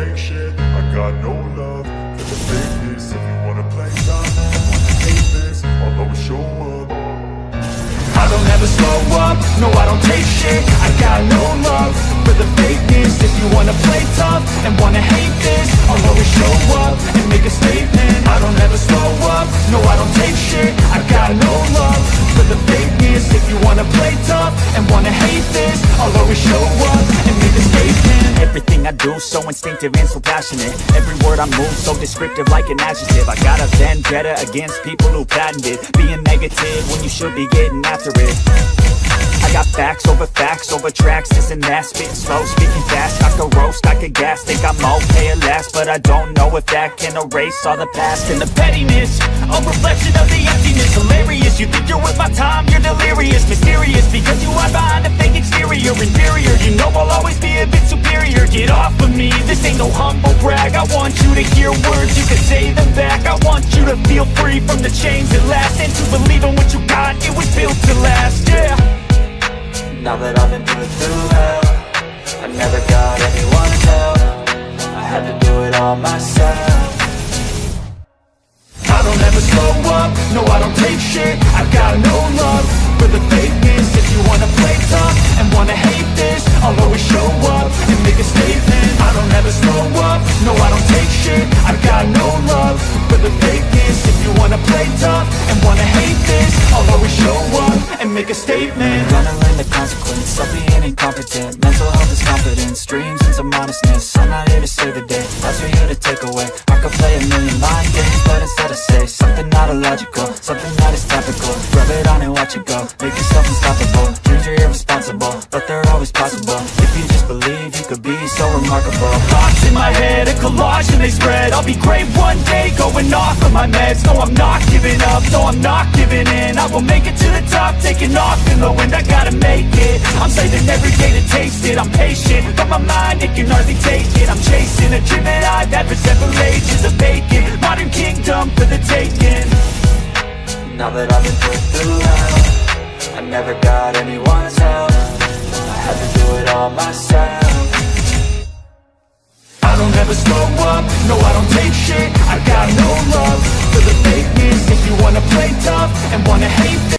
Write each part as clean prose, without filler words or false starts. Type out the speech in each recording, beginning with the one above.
take shit. I got no love for the fakeness. If you wanna play tough, wanna hate this, I'll always show up. I don't ever slow up, no I don't take shit. I got no love for the fakeness. If you wanna play tough and wanna hate this, I'll always show up and make a statement. I don't ever slow up, no I don't take shit. I got no love for the fakeness. If you wanna play tough and wanna hate this, I'll always show up and make a statement. Everything I do so instinctive and so passionate. Every word I move so descriptive like an adjective. I got a vendetta against people who patented being negative when you should be getting after it. I got facts over tracks, this and that. Spitting slow, speaking fast, I could roast, I could gas. Think I'm okay at last, but I don't know if that can erase all the past. And the pettiness, a reflection of the emptiness. Hilarious, you think you're worth my time, you're delirious. Mysterious, because you hide behind a fake exterior. Inferior, you know I'll always be a bit superior. Get off of me, this ain't no humble brag. I want you to hear words, you can say them back. I want you to feel free from the chains that last, and to believe in what you got, it was built to last, yeah. Now that I've been put through hell, I never got anyone's help. I had to do it all myself. I don't ever slow up, no I don't take shit. I got no love for the fakeness. If you wanna play tough and wanna hate this, I'll always show up and make a statement. I don't ever slow up, no I don't take shit. I got no love for the fakeness. If you wanna play tough and wanna hate this, I'll always show up and make a statement. Gonna learn the consequence of being incompetent. Mental health is confidence, dreams and some modestness. I'm not here to save the day, that's for you to take away. I could play a million mind games, but instead I say something not illogical, something that is topical. Rub it on and watch it go, make yourself unstoppable. Dreams are irresponsible, but they're always possible. If you just believe, you could be so remarkable. Thoughts in my head, a collage and they spread. I'll be great one day, going off of my meds. No, I'm not giving up, no, I'm not giving in. I will make it to the top, taking off in the wind. I gotta make it, I'm saving every day to taste it. I'm patient, but my mind, it can hardly take it. I'm chasing a dream that I've had for several ages. A vacant, modern kingdom for the taking. Now that I've been put through hell, I never got anyone's help. I had to do it all myself. I don't ever slow up, no I don't take shit. I got no love for the fakeness. If you wanna play tough and wanna hate this,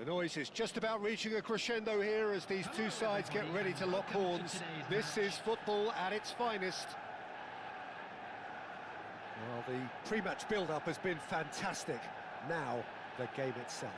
The noise is just about reaching a crescendo here as these two sides get ready to lock horns. This is football at its finest. Well, the pre-match build-up has been fantastic. Now, the game itself.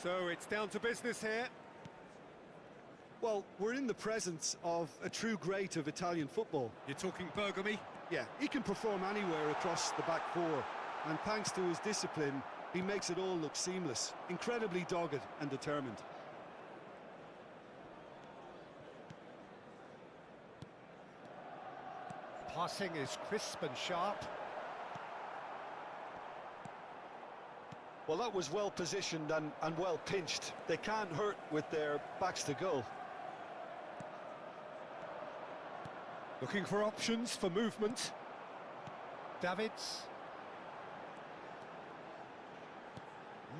So it's down to business here. Well, we're in the presence of a true great of Italian football. You're talking Bergami? Yeah, he can perform anywhere across the back four, and thanks to his discipline, he makes it all look seamless. Incredibly dogged and determined. Passing is crisp and sharp. Well, that was well positioned and well pinched. They can't hurt with their backs to goal. Looking for options for movement. Davids.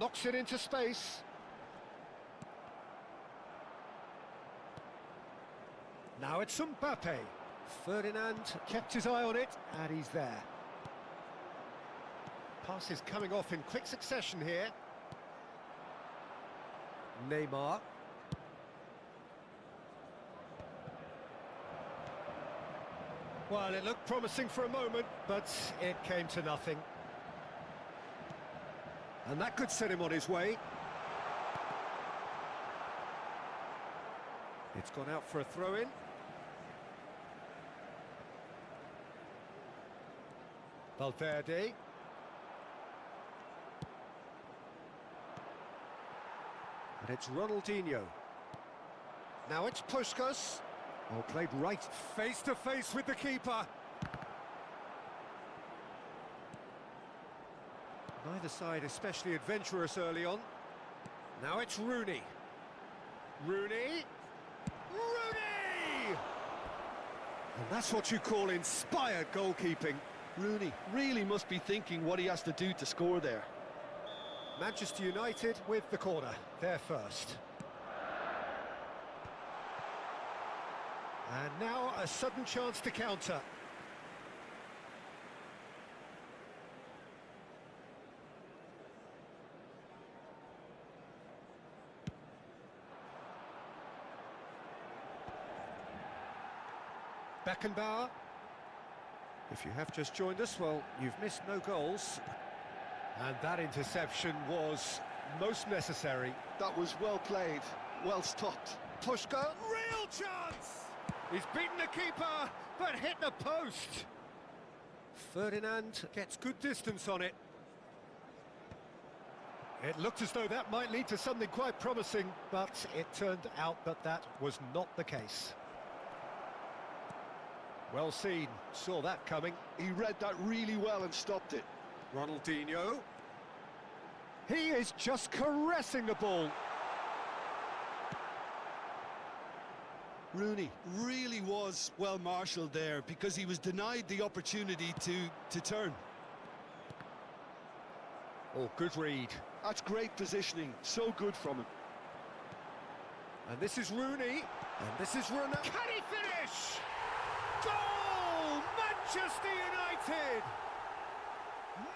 Knocks it into space. Now it's Mbappe. Ferdinand kept his eye on it, and he's there. Passes coming off in quick succession here. Neymar. Well, it looked promising for a moment, but it came to nothing. And that could set him on his way. It's gone out for a throw-in. Valverde. And it's Ronaldinho. Now it's Puskas. Oh, played right face to face with the keeper. Neither side especially adventurous early on. Now it's Rooney. Rooney! Rooney! And that's what you call inspired goalkeeping. Rooney really must be thinking what he has to do to score there. Manchester United with the corner. They're first. And now a sudden chance to counter. Beckenbauer. If you have just joined us, well, you've missed no goals. And that interception was most necessary. That was well played, well stopped. Pushka, real chance! He's beaten the keeper, but hit the post. Ferdinand gets good distance on it. It looked as though that might lead to something quite promising, but it turned out that that was not the case. Well seen, saw that coming. He read that really well and stopped it. Ronaldinho. He is just caressing the ball. Rooney really was well marshalled there because he was denied the opportunity to turn. Oh, good read. That's great positioning, so good from him. And this is Rooney, and this is Ronaldo. Can he finish? Goal! Manchester United!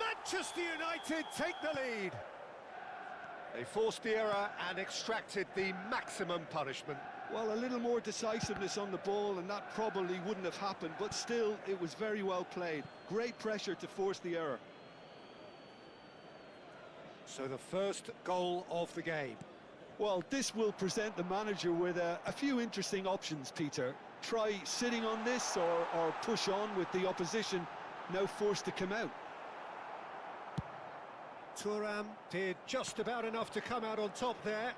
Manchester United take the lead. They forced the error and extracted the maximum punishment. Well, a little more decisiveness on the ball and that probably wouldn't have happened, but still, it was very well played. Great pressure to force the error. So the first goal of the game. Well, this will present the manager with a few interesting options, Peter. Try sitting on this or push on with the opposition now forced to come out. Thuram did just about enough to come out on top there.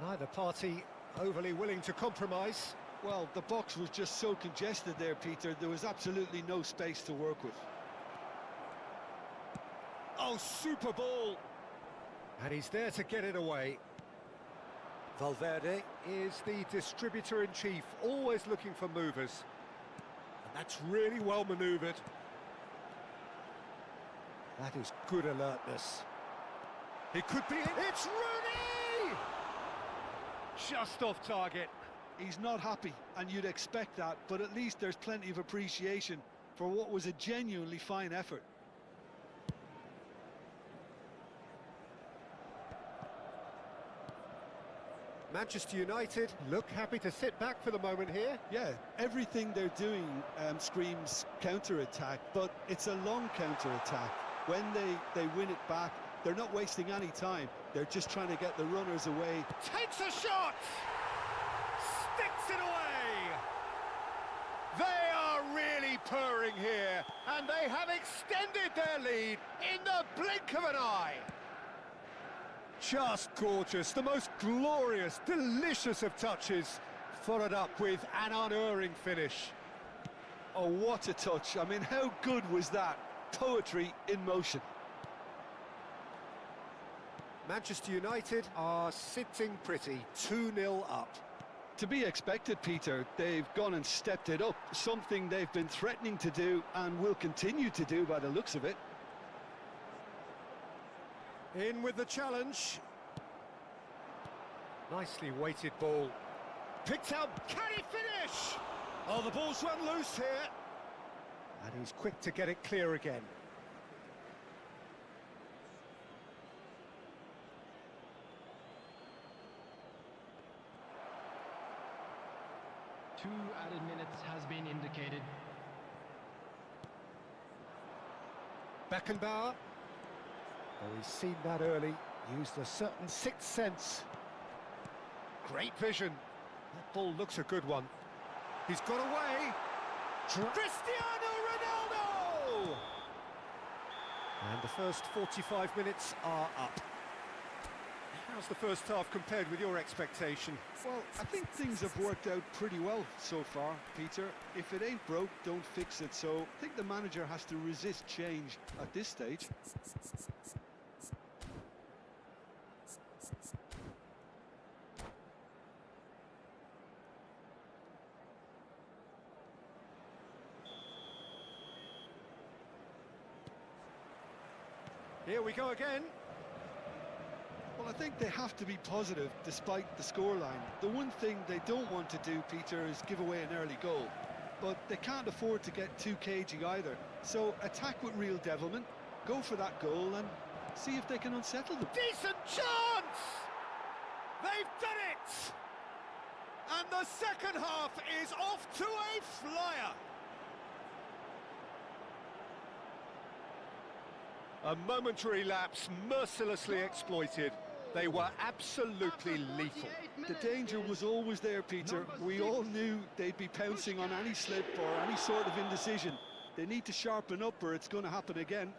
Neither party overly willing to compromise. Well, the box was just so congested there, Peter. There was absolutely no space to work with. Oh, super ball! And he's there to get it away. Valverde is the distributor-in-chief, always looking for movers. And that's really well manoeuvred. That is good alertness. It could be it. It's Rooney! Just off target. He's not happy, and you'd expect that, but at least there's plenty of appreciation for what was a genuinely fine effort. Manchester United look happy to sit back for the moment here. Yeah, everything they're doing screams counter-attack, but it's a long counter-attack. When they win it back, they're not wasting any time. They're just trying to get the runners away. Takes a shot! Sticks it away! They are really purring here, and they have extended their lead in the blink of an eye. Just gorgeous, the most glorious, delicious of touches, followed up with an unerring finish. Oh, what a touch. I mean, how good was that? Poetry in motion. Manchester United are sitting pretty, 2-0 up. To be expected, Peter. They've gone and stepped it up, something they've been threatening to do and will continue to do by the looks of it. In with the challenge. Nicely weighted ball. Picked out, can he finish? Oh, the ball's run loose here. And he's quick to get it clear again. Two added minutes has been indicated. Beckenbauer. Oh, he's seen that early. Used a certain sixth sense. Great vision. That ball looks a good one. He's got away. Cristiano Ronaldo! And the first 45 minutes are up. How's the first half compared with your expectation? Well, I think things have worked out pretty well so far, Peter. If it ain't broke, don't fix it. So I think the manager has to resist change at this stage. Here we go again. Well, I think they have to be positive despite the scoreline. The one thing they don't want to do, Peter, is give away an early goal. But they can't afford to get too cagey either. So attack with real devilment, go for that goal and see if they can unsettle them. Decent chance! They've done it! And the second half is off to a flyer. A momentary lapse mercilessly exploited. They were absolutely lethal. The danger was always there, Peter. We all knew they'd be pouncing on any slip or any sort of indecision. They need to sharpen up or it's going to happen again.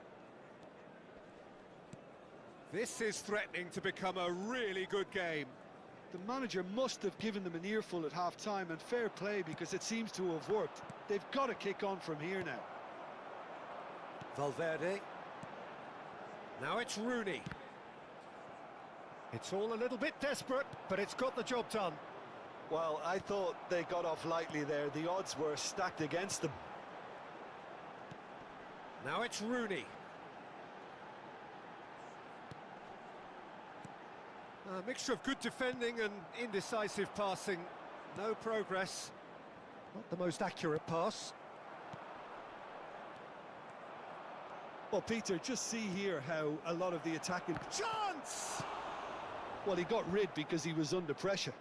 This is threatening to become a really good game. The manager must have given them an earful at half-time, and fair play because it seems to have worked. They've got to kick on from here now. Valverde. Now it's Rooney. It's all a little bit desperate, but it's got the job done. Well, I thought they got off lightly there. The odds were stacked against them. Now it's Rooney. A mixture of good defending and indecisive passing. No progress. Not the most accurate pass. Well, Peter, just see here how a lot of the attacking... Chance! Well, he got rid because he was under pressure.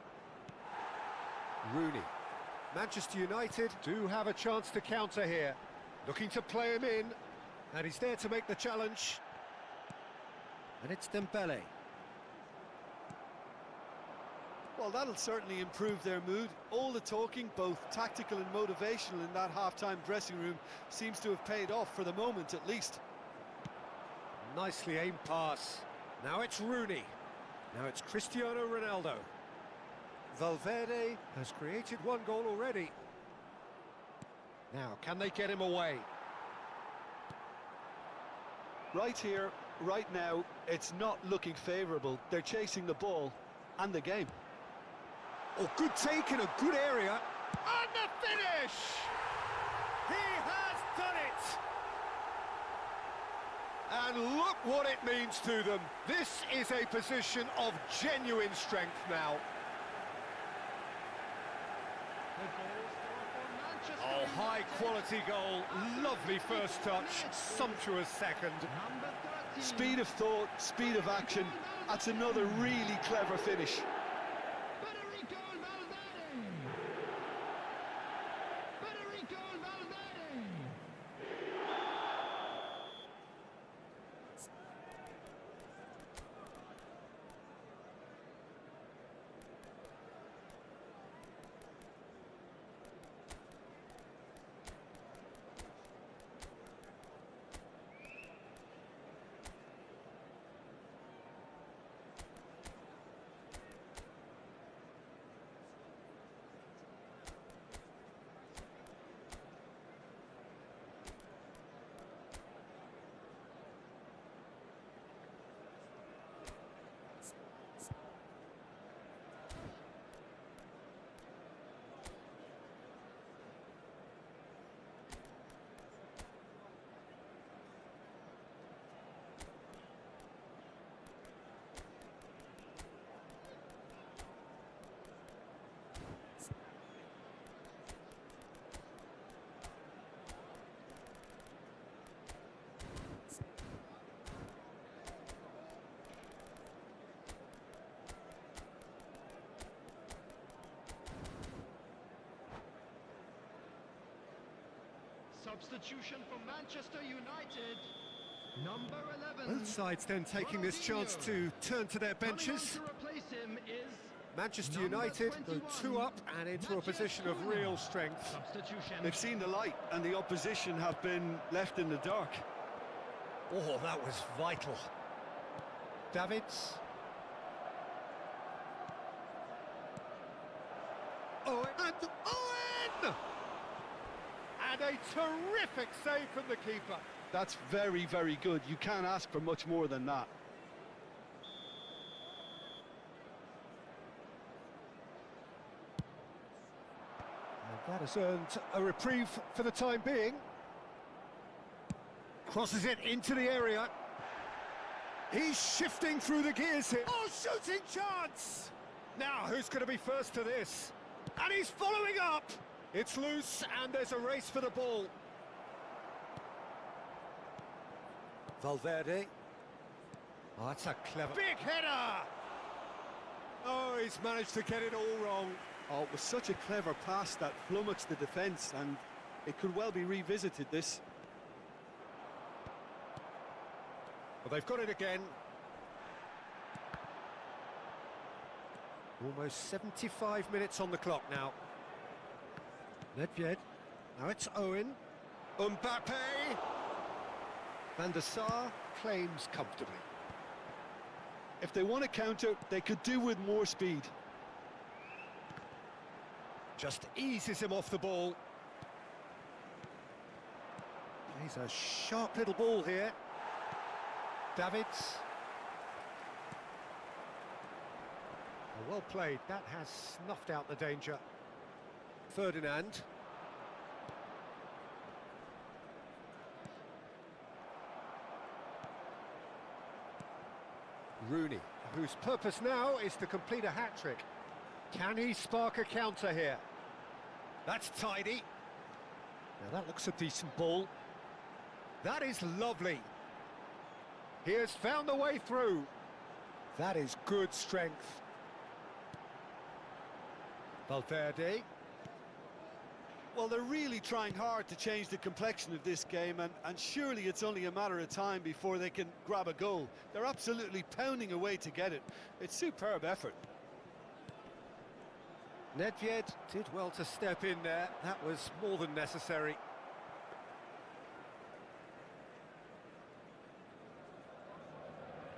Rooney. Manchester United do have a chance to counter here. Looking to play him in. And he's there to make the challenge. And it's Dembele. Well, that'll certainly improve their mood. All the talking, both tactical and motivational in that half-time dressing room, seems to have paid off for the moment at least. Nicely aimed pass. Now it's Rooney. Now it's Cristiano Ronaldo. Valverde has created one goal already. Now, can they get him away? Right here, right now, it's not looking favourable. They're chasing the ball and the game. Oh, good take in a good area. And the finish! He has done it! And look what it means to them. This is a position of genuine strength now. Oh, high-quality goal. Lovely first touch. Sumptuous second. Speed of thought, speed of action. That's another really clever finish. Substitution for Manchester United. Number 11. Both sides then taking this chance to turn to their benches. Coming on to replace him is Manchester number United go 21, 2 up and into a Matheus position of Cunha. real strength. Substitution. They've seen the light, and the opposition have been left in the dark. Oh, that was vital. Davids. Owen. And Owen! And a terrific save from the keeper. That's very, very good. You can't ask for much more than that. And that has earned a reprieve for the time being. Crosses it into the area. He's shifting through the gears here. Oh, shooting chance! Now, who's going to be first to this? And he's following up! It's loose, and there's a race for the ball. Valverde. Oh, that's a clever... Big header! Oh, he's managed to get it all wrong. Oh, it was such a clever pass that flummoxed the defence, and it could well be revisited, this. Well, they've got it again. Almost 75 minutes on the clock now. Nedved. Now it's Owen. Mbappe. Van der Sar claims comfortably. If they want to counter, they could do with more speed. Just eases him off the ball. Plays a sharp little ball here. Davids. Well played. That has snuffed out the danger. Ferdinand. Rooney, whose purpose now is to complete a hat-trick. Can he spark a counter here? That's tidy. Now that looks a decent ball. That is lovely. He has found the way through. That is good strength. Valverde. Well, they're really trying hard to change the complexion of this game, and surely it's only a matter of time before they can grab a goal. They're absolutely pounding away to get it. It's superb effort. Nedved did well to step in there. That was more than necessary.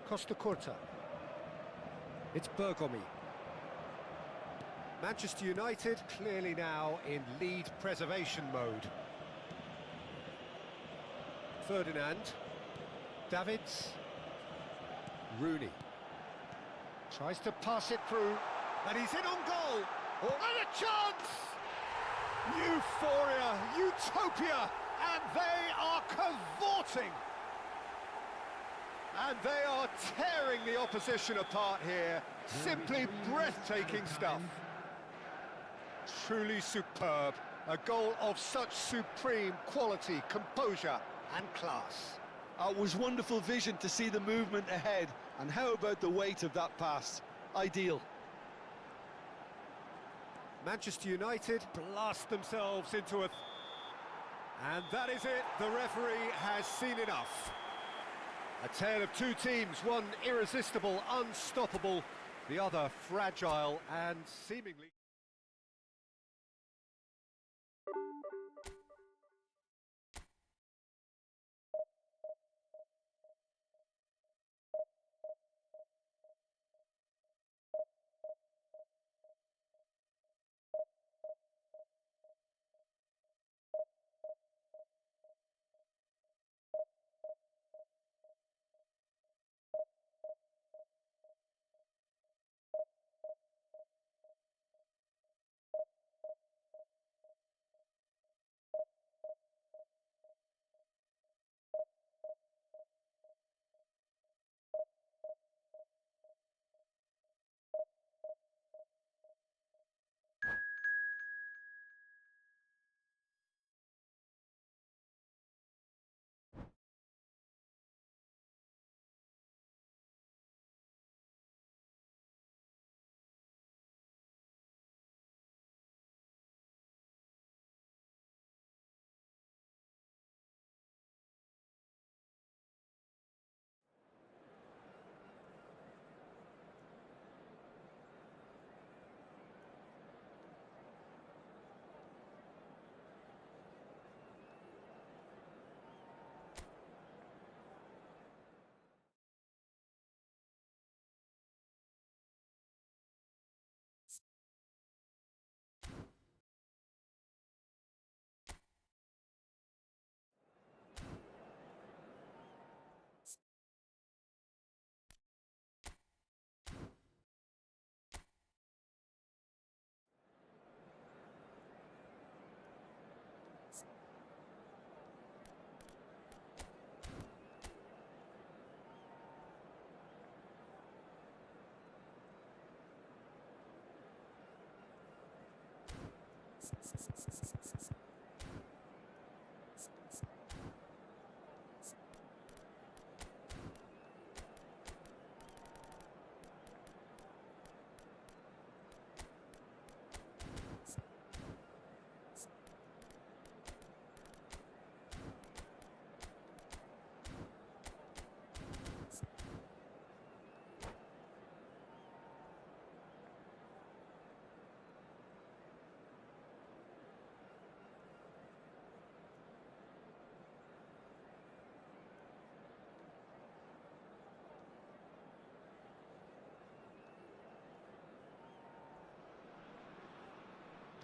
Costa Curta. It's Bergomi. Manchester United clearly now in lead preservation mode. Ferdinand. Davids. Rooney. Tries to pass it through. And he's in on goal. Oh, and a chance! Euphoria, utopia, and they are cavorting. And they are tearing the opposition apart here. Simply breathtaking stuff. Truly superb. A goal of such supreme quality, composure and class. It was wonderful vision to see the movement ahead. And how about the weight of that pass? Ideal. Manchester United blast themselves into a... And that is it. The referee has seen enough. A tale of two teams, one irresistible, unstoppable, the other fragile and seemingly...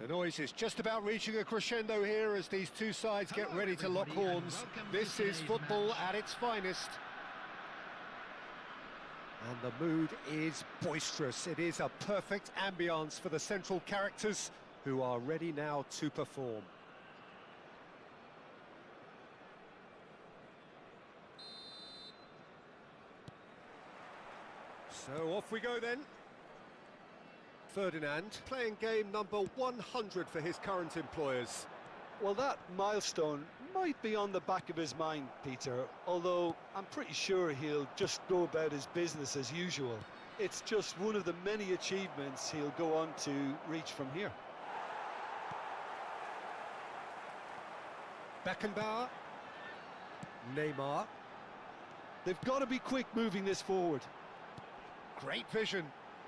The noise is just about reaching a crescendo here as these two sides get Hello, ready to lock everybody, and horns. welcome to This is today's football match. at its finest. And the mood is boisterous. It is a perfect ambience for the central characters who are ready now to perform. So off we go then. Ferdinand playing game number 100 for his current employers. Well, that milestone might be on the back of his mind, Peter, although I'm pretty sure he'll just go about his business as usual. It's just one of the many achievements he'll go on to reach from here. Beckenbauer. Neymar. They've got to be quick moving this forward. Great vision.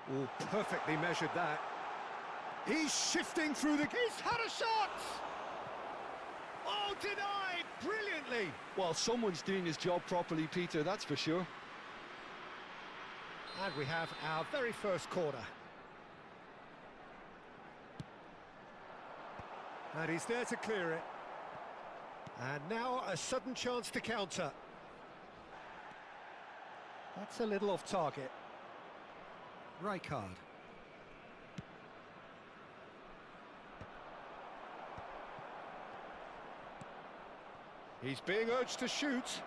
Oh, perfectly measured that. He's shifting through the... He's had a shot! Oh, denied! Brilliantly! Well, someone's doing his job properly, Peter, that's for sure. And we have our very first corner. And he's there to clear it. And now a sudden chance to counter. That's a little off target. Rijkaard. He's being urged to shoot.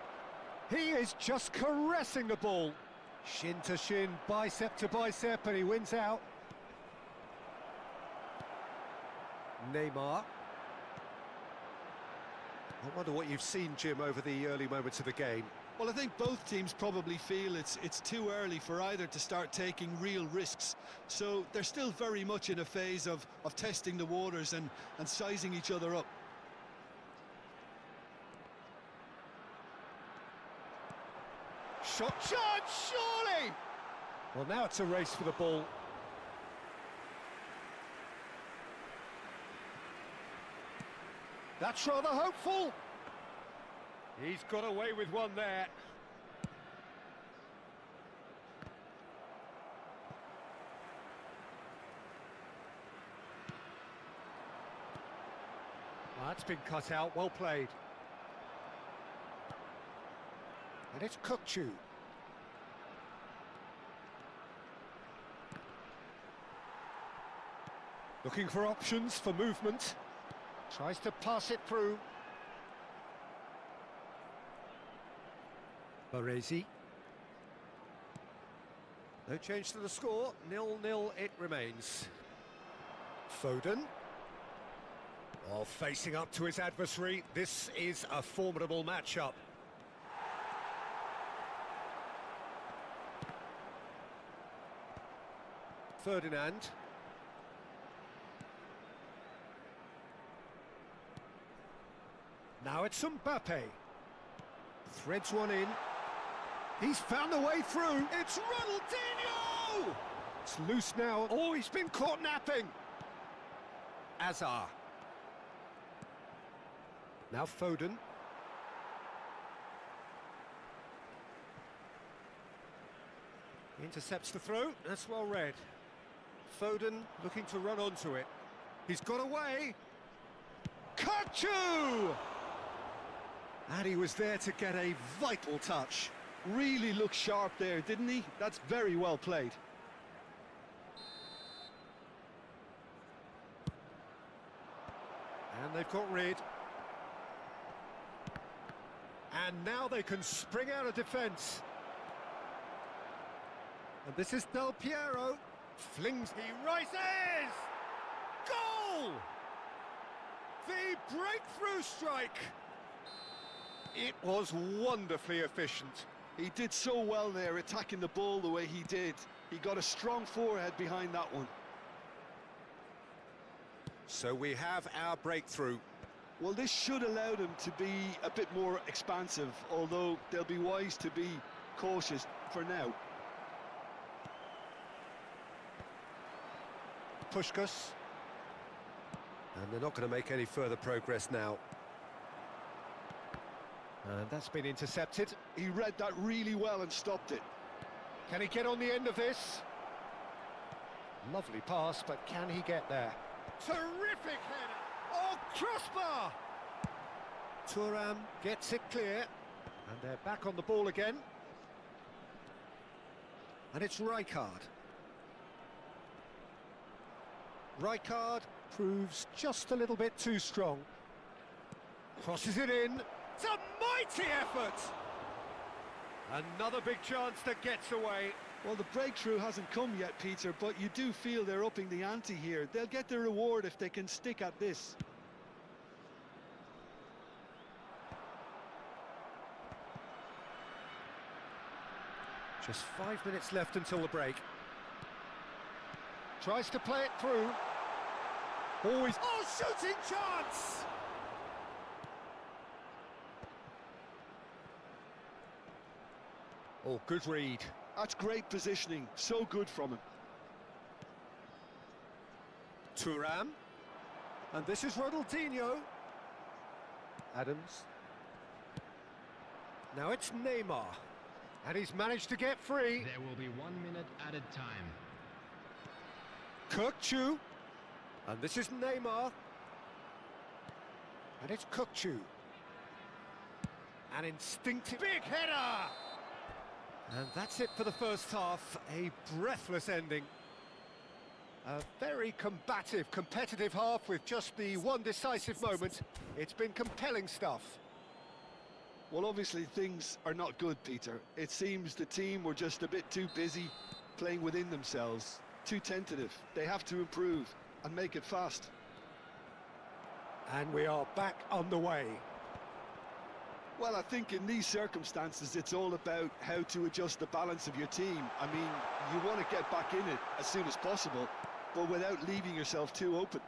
He is just caressing the ball. Shin to shin, bicep to bicep, and he wins out. Neymar. I wonder what you've seen, Jim, over the early moments of the game. Well, I think both teams probably feel it's too early for either to start taking real risks. So they're still very much in a phase of testing the waters and sizing each other up. Shot chance, surely! Well, now it's a race for the ball. That's rather hopeful. He's got away with one there. Well, that's been cut out, well played. And it's Kukçu. Looking for options for movement. Tries to pass it through. Baresi. No change to the score, 0-0 it remains. Foden. While facing up to his adversary, this is a formidable matchup. Ferdinand. Now it's Mbappe. Threads one in. He's found a way through. It's Ronaldinho! It's loose now. Oh, he's been caught napping. Azar. Now Foden. Intercepts the throw. That's well read. Foden looking to run onto it. He's got away. Kukçu! And he was there to get a vital touch. Really looked sharp there, didn't he? That's very well played. And they've got rid. And now they can spring out of defence. And this is Del Piero. Flings, he rises! Goal! The breakthrough strike! It was wonderfully efficient. He did so well there, attacking the ball the way he did. He got a strong forehead behind that one. So we have our breakthrough. Well, this should allow them to be a bit more expansive, although they'll be wise to be cautious for now. Puskás. And they're not going to make any further progress now. And that's been intercepted. He read that really well and stopped it. Can he get on the end of this? Lovely pass, but can he get there? Terrific header! Oh, crossbar! Thuram gets it clear, and they're back on the ball again. And it's Rijkaard. Rijkaard proves just a little bit too strong. Crosses it in. It's a mighty effort! Another big chance that gets away. Well, the breakthrough hasn't come yet, Peter, but you do feel they're upping the ante here. They'll get their reward if they can stick at this. Just 5 minutes left until the break. Tries to play it through. Always. Oh, shooting chance! Oh, good read. That's great positioning. So good from him. Thuram. And this is Ronaldinho. Adams. Now it's Neymar. And he's managed to get free. There will be 1 minute added time. Kökçü. And this is Neymar. And it's Kökçü. An instinctive big header! And that's it for the first half. A breathless ending. A very combative, competitive half with just the one decisive moment. It's been compelling stuff. Well, obviously things are not good, Peter. It seems the team were just a bit too busy playing within themselves. Too tentative. They have to improve and make it fast. And we are back on the way. Well, I think in these circumstances, it's all about how to adjust the balance of your team. I mean, you want to get back in it as soon as possible, but without leaving yourself too open.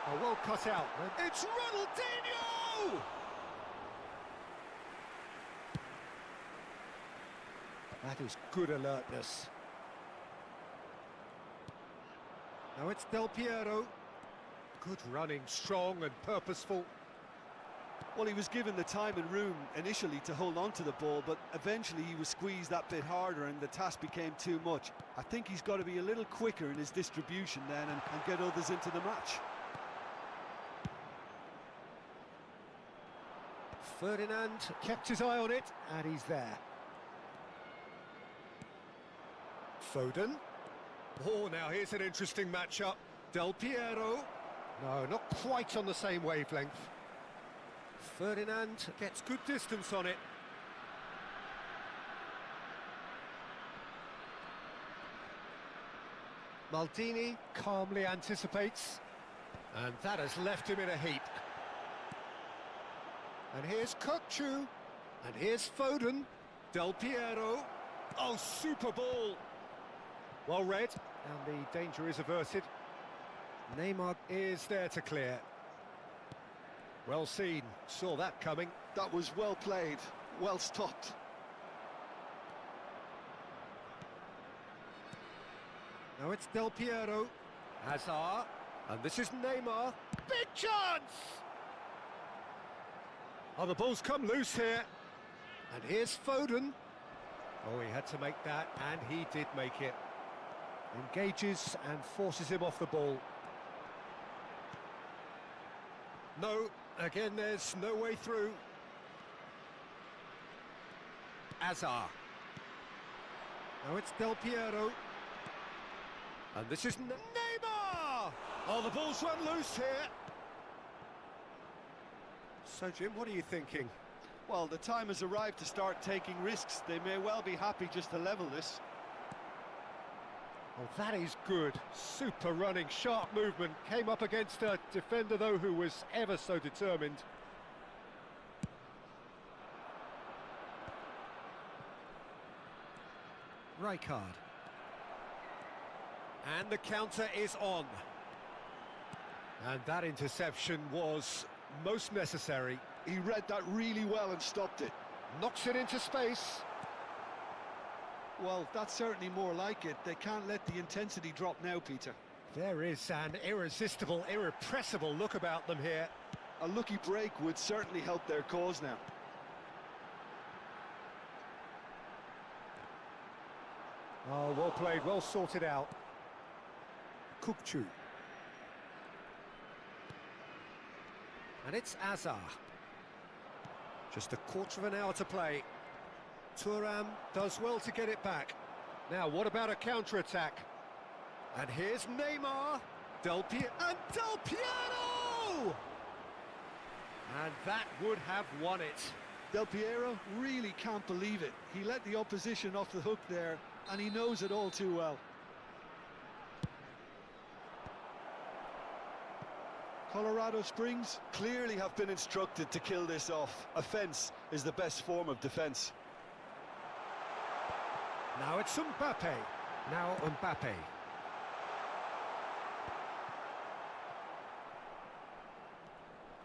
Oh, well cut out. It's Ronaldinho! That is good alertness. Now it's Del Piero. Good running, strong and purposeful. Well, he was given the time and room initially to hold on to the ball, but eventually he was squeezed that bit harder and the task became too much. I think he's got to be a little quicker in his distribution then and get others into the match. Ferdinand kept his eye on it, and he's there. Foden. Oh, now here's an interesting matchup. Del Piero. No, not quite on the same wavelength. Ferdinand gets good distance on it. Maldini calmly anticipates. And that has left him in a heap. And here's Kökçü. And here's Foden. Del Piero. Oh, super ball. Well read. And the danger is averted. Neymar is there to clear. Well seen. Saw that coming. That was well played. Well stopped. Now it's Del Piero. Hazard. And this is Neymar. Big chance! Oh, the ball's come loose here. And here's Foden. Oh, he had to make that, and he did make it. Engages and forces him off the ball. No, again, there's no way through. Hazard. Now it's Del Piero. And this is Neymar! Oh, the ball's run loose here. So, Jim, what are you thinking? Well, the time has arrived to start taking risks. They may well be happy just to level this. Oh, that is good. Super running, sharp movement. Came up against a defender, though, who was ever so determined. Rijkaard. And the counter is on. And that interception was most necessary. He read that really well and stopped it. Knocks it into space. Well, that's certainly more like it. They can't let the intensity drop now, Peter. There is an irresistible, irrepressible look about them here. A lucky break would certainly help their cause now. Oh, well played, well sorted out. Kukçu. And it's Azar. Just a quarter of an hour to play. Thuram does well to get it back. Now, what about a counter-attack? And here's Neymar. Del Piero! And that would have won it. Del Piero really can't believe it. He let the opposition off the hook there, and he knows it all too well. Colorado Springs clearly have been instructed to kill this off. Offence is the best form of defence. Now it's Mbappe. Now Mbappe.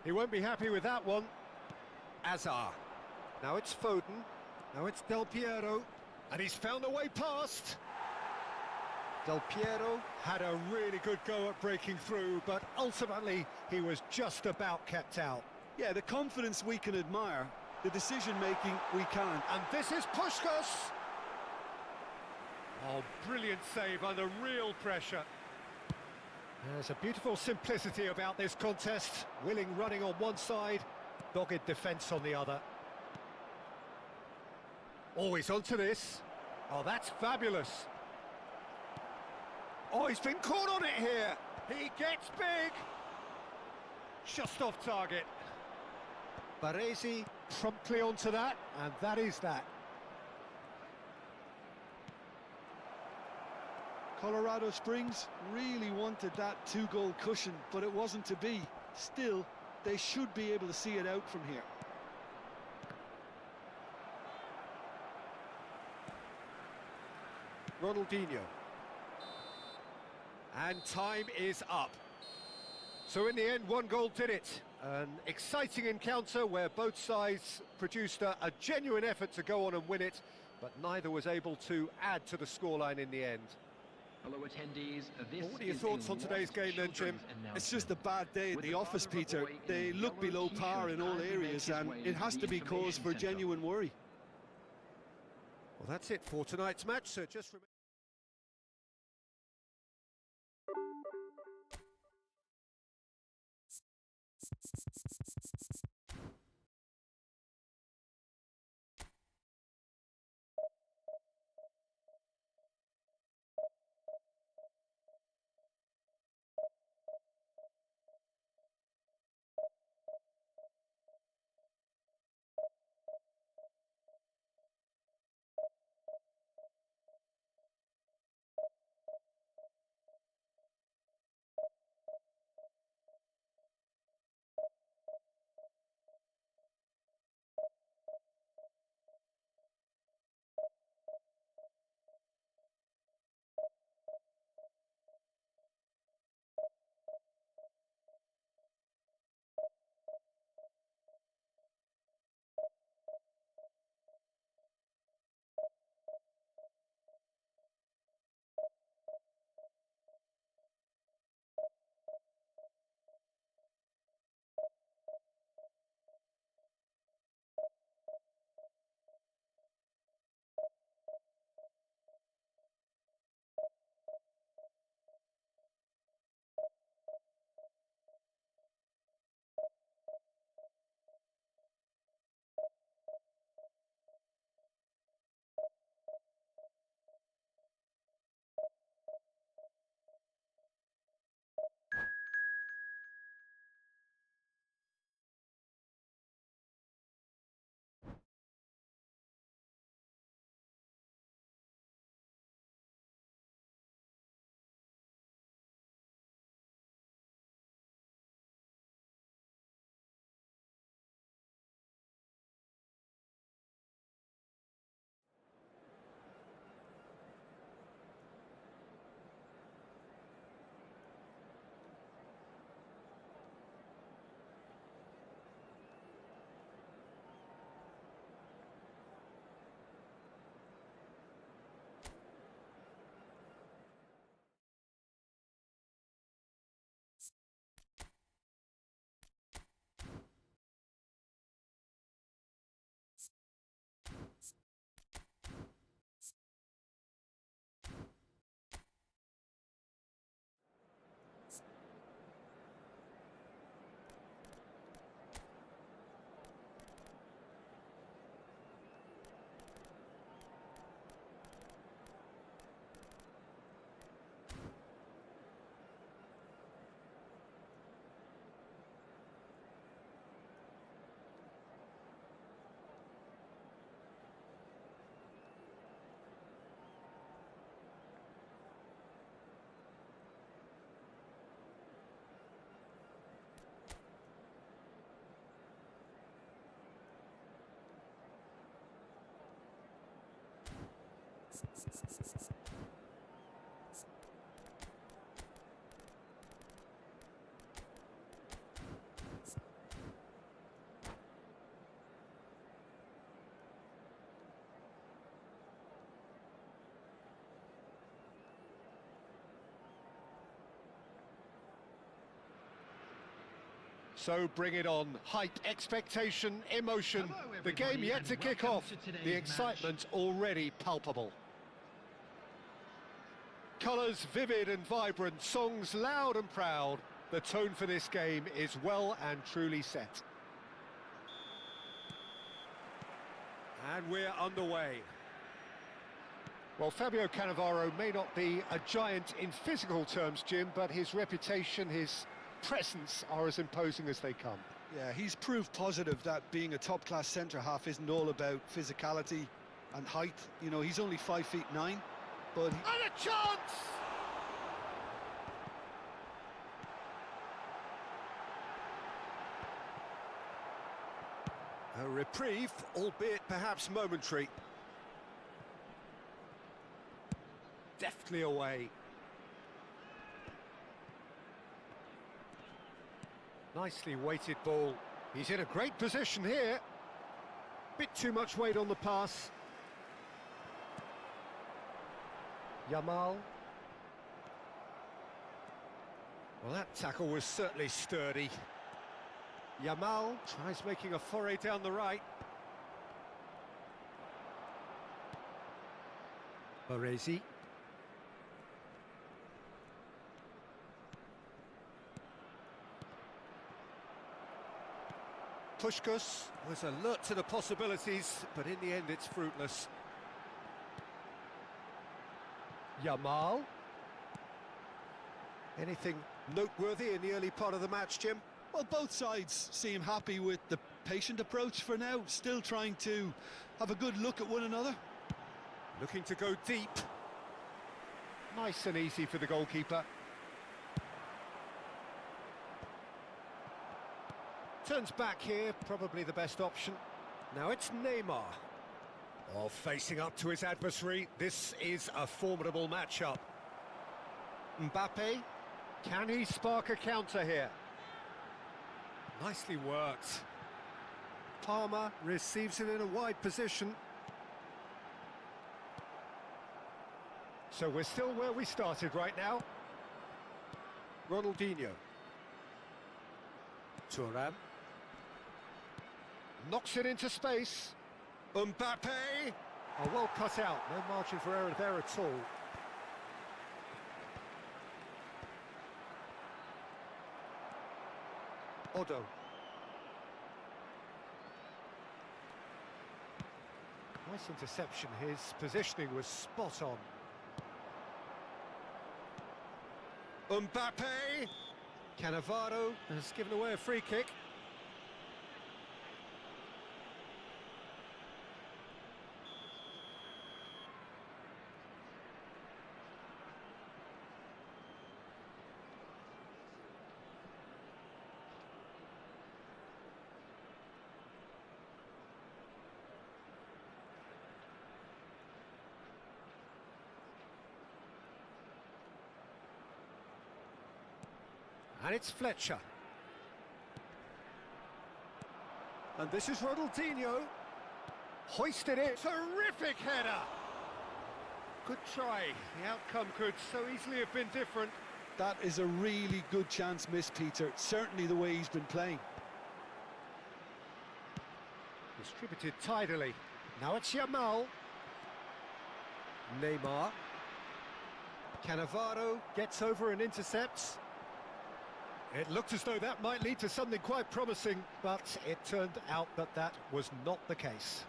He won't be happy with that one. Azar. Now it's Foden. Now it's Del Piero. And he's found a way past. Del Piero had a really good go at breaking through, but ultimately he was just about kept out. Yeah, the confidence we can admire, the decision-making we can't. And this is Puskás. Oh, brilliant save under real pressure. There's a beautiful simplicity about this contest. Willing running on one side, dogged defence on the other. Always onto this. Oh, that's fabulous. Oh, he's been caught on it here. He gets big. Just off target. Baresi promptly onto that, and that is that. Colorado Springs really wanted that two-goal cushion, but it wasn't to be. Still, they should be able to see it out from here. Ronaldinho. And time is up. So in the end, one goal did it. An exciting encounter where both sides produced a genuine effort to go on and win it, but neither was able to add to the scoreline in the end. Hello attendees, this Well, what are your is thoughts a on today's game then, Jim? children's It's just a announcement. bad day at With the the office, father of a Peter. boy in They a look yellow below par in all t-shirt areas, makes his and way it has into to the be cause for information centre. genuine worry. Well, that's it for tonight's match, so just remember... So bring it on. Hype, expectation, emotion. Hello, The game everybody, yet and to kick welcome off. to today's The match. excitement already palpable. Colours vivid and vibrant, songs loud and proud. The tone for this game is well and truly set. And we're underway. Well, Fabio Cannavaro may not be a giant in physical terms, Jim, but his reputation, his presence are as imposing as they come. Yeah, he's proof positive that being a top-class centre-half isn't all about physicality and height. You know, he's only 5'9", but... And a chance! A reprieve, albeit perhaps momentary. Deftly away. Nicely weighted ball. He's in a great position here. Bit too much weight on the pass. Yamal. Well, that tackle was certainly sturdy. Yamal tries making a foray down the right. Baresi. Puskás was alert to the possibilities, but in the end it's fruitless. Yamal. Anything noteworthy in the early part of the match, Jim? Well, both sides seem happy with the patient approach for now, still trying to have a good look at one another. Looking to go deep. Nice and easy for the goalkeeper. Turns back here, probably the best option. Now it's Neymar. Oh, facing up to his adversary, this is a formidable matchup. Mbappe, can he spark a counter here? Nicely worked. Palmer receives it in a wide position. So we're still where we started right now. Ronaldinho. Thuram. Knocks it into space. Mbappe! Oh, well cut out. No margin for error there at all. Odo. Nice interception. His positioning was spot on. Mbappe! Cannavaro has given away a free kick. And it's Fletcher. And this is Ronaldinho. Hoisted it. Terrific header. Good try. The outcome could so easily have been different. That is a really good chance missed, Peter. Certainly the way he's been playing. Distributed tidily. Now it's Yamal. Neymar. Cannavaro gets over and intercepts. It looked as though that might lead to something quite promising, but it turned out that that was not the case.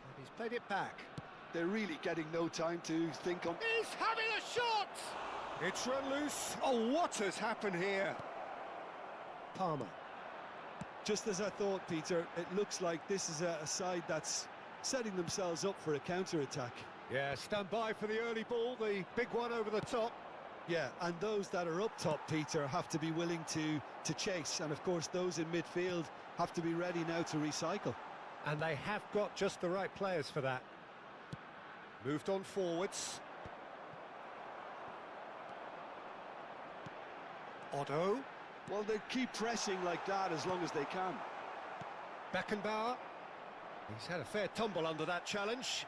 And he's played it back. They're really getting no time to think on... He's having a shot! It's run loose. Oh, what has happened here? Palmer. Just as I thought, Peter, it looks like this is a side that's setting themselves up for a counter-attack. Yeah, stand by for the early ball, the big one over the top. Yeah, and those that are up top, Peter, have to be willing to chase. And of course, those in midfield have to be ready now to recycle. And they have got just the right players for that. Moved on forwards. Otto. Well, they keep pressing like that as long as they can. Beckenbauer. He's had a fair tumble under that challenge.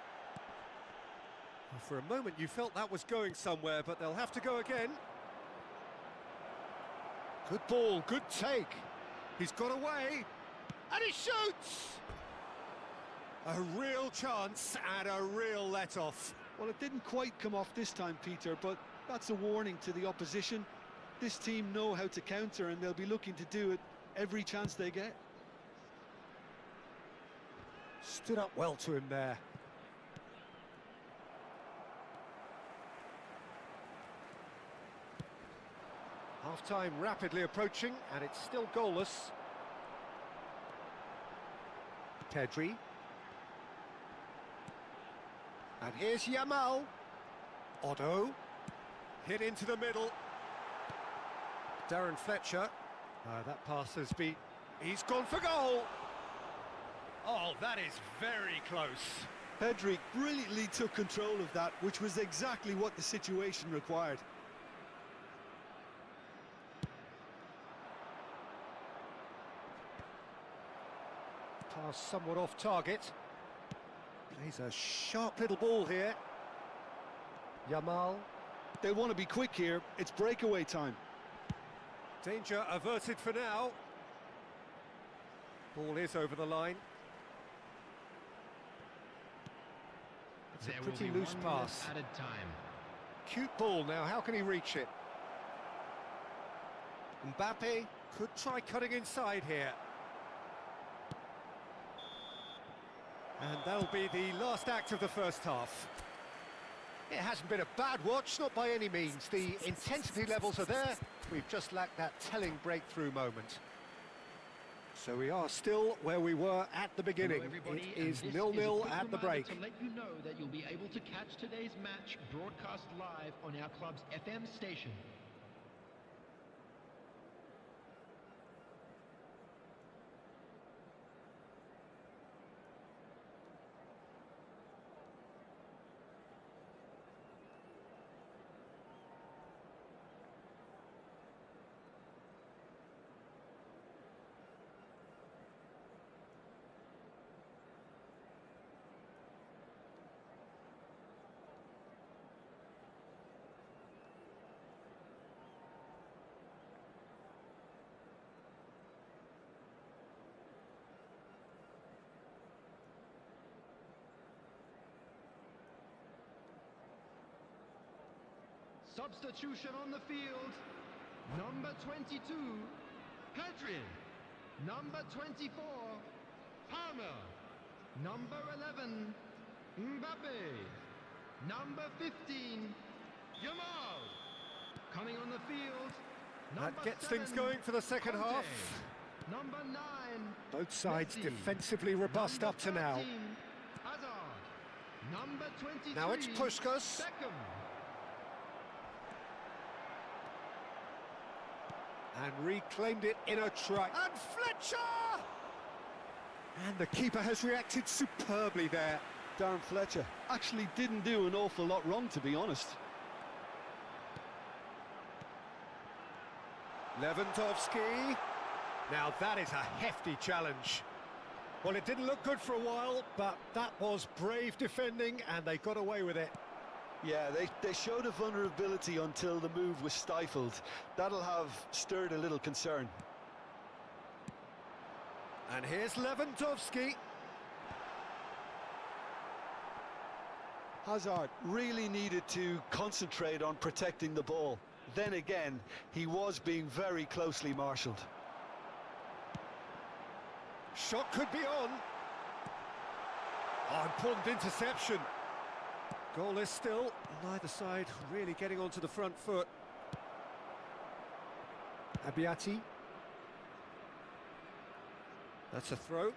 Well, for a moment you felt that was going somewhere, but they'll have to go again. Good ball, good take. He's got away, and he shoots! A real chance and a real let-off. Well, it didn't quite come off this time, Peter, but that's a warning to the opposition. This team know how to counter, and they'll be looking to do it every chance they get. Stood up well to him there. Half-time rapidly approaching, and it's still goalless. Pedri. And here's Yamal. Otto. Hit into the middle. Darren Fletcher. That pass has been... He's gone for goal! Oh, that is very close. Pedri brilliantly took control of that, which was exactly what the situation required. Pass somewhat off target. Plays a sharp little ball here. Yamal. They'll want to be quick here. It's breakaway time. Danger averted for now. Ball is over the line. It's a pretty loose pass. Added time. Cute ball now, how can he reach it? Mbappe could try cutting inside here. And that'll be the last act of the first half. It hasn't been a bad watch, not by any means. The intensity levels are there. We've just lacked that telling breakthrough moment. So we are still where we were at the beginning. It is 0-0 at the break. To let you know that you'll be able to catch today's match broadcast live on our club's FM station. Substitution on the field. Number 22, Pedri. Number 24, Palmer. Number 11, Mbappe. Number 15, Yamal. Coming on the field, That gets things going for the second half. Number 9, Both sides Messi. defensively robust up to now. 13, Hazard. Number 23, Now it's Puskas. Beckham. And reclaimed it in a try. And Fletcher! And the keeper has reacted superbly there. Darren Fletcher actually didn't do an awful lot wrong, to be honest. Lewandowski. Now that is a hefty challenge. Well, it didn't look good for a while, but that was brave defending and they got away with it. Yeah, they showed a vulnerability until the move was stifled. That'll have stirred a little concern. And here's Lewandowski. Hazard really needed to concentrate on protecting the ball. Then again, he was being very closely marshalled. Shot could be on. Oh, important interception. Goalless still, neither side really getting onto the front foot. Abiati. That's a throw.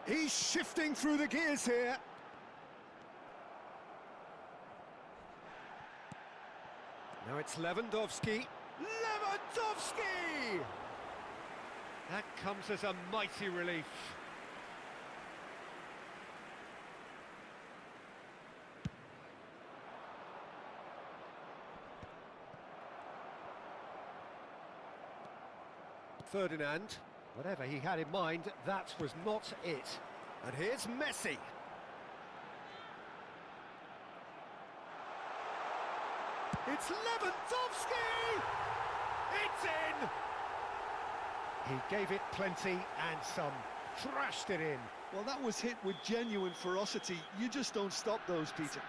He's shifting through the gears here. Now it's Lewandowski. Lewandowski! That comes as a mighty relief. Ferdinand, whatever he had in mind, that was not it. And here's Messi. It's Lewandowski! It's in! He gave it plenty and some, thrashed it in. Well, that was hit with genuine ferocity. You just don't stop those, Peter.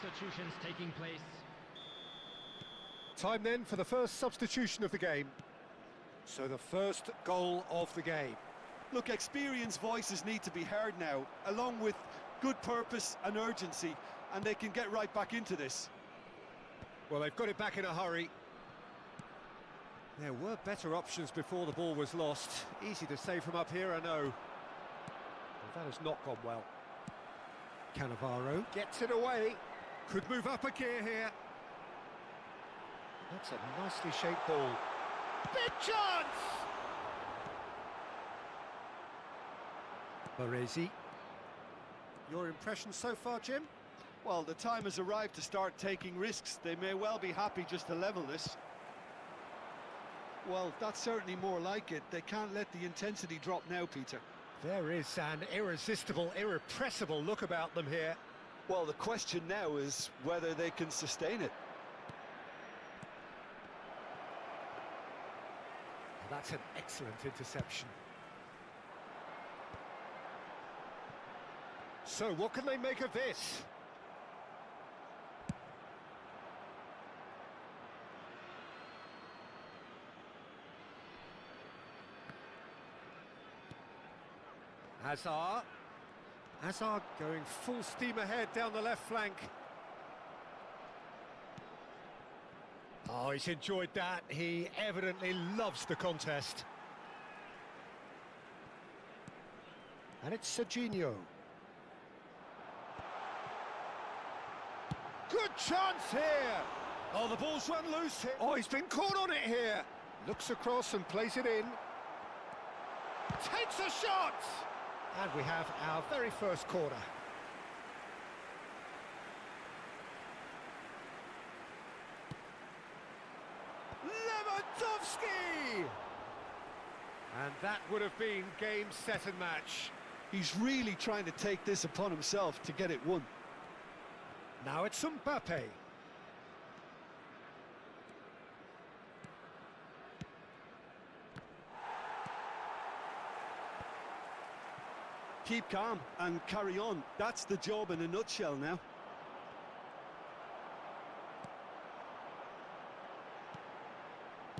Substitutions taking place. Time then for the first substitution of the game. So the first goal of the game. Look, experienced voices need to be heard now, along with good purpose and urgency, and they can get right back into this. Well, they've got it back in a hurry. There were better options before the ball was lost. Easy to say from up here, I know. But that has not gone well. Cannavaro gets it away. Could move up a gear here. That's a nicely shaped ball. Big chance! Baresi. Your impression so far, Jim? Well, the time has arrived to start taking risks. They may well be happy just to level this. Well, that's certainly more like it. They can't let the intensity drop now, Peter. There is an irresistible, irrepressible look about them here. Well, the question now is whether they can sustain it. That's an excellent interception. So, what can they make of this? Hazard. Hazard going full steam ahead down the left flank. Oh, he's enjoyed that. He evidently loves the contest. And it's Serginho. Good chance here! Oh, the ball's run loose here. Oh, he's been caught on it here. Looks across and plays it in. Takes a shot! And we have our very first corner. Lewandowski! And that would have been game, set and match. He's really trying to take this upon himself to get it won. Now it's Mbappe. Keep calm and carry on. That's the job in a nutshell now.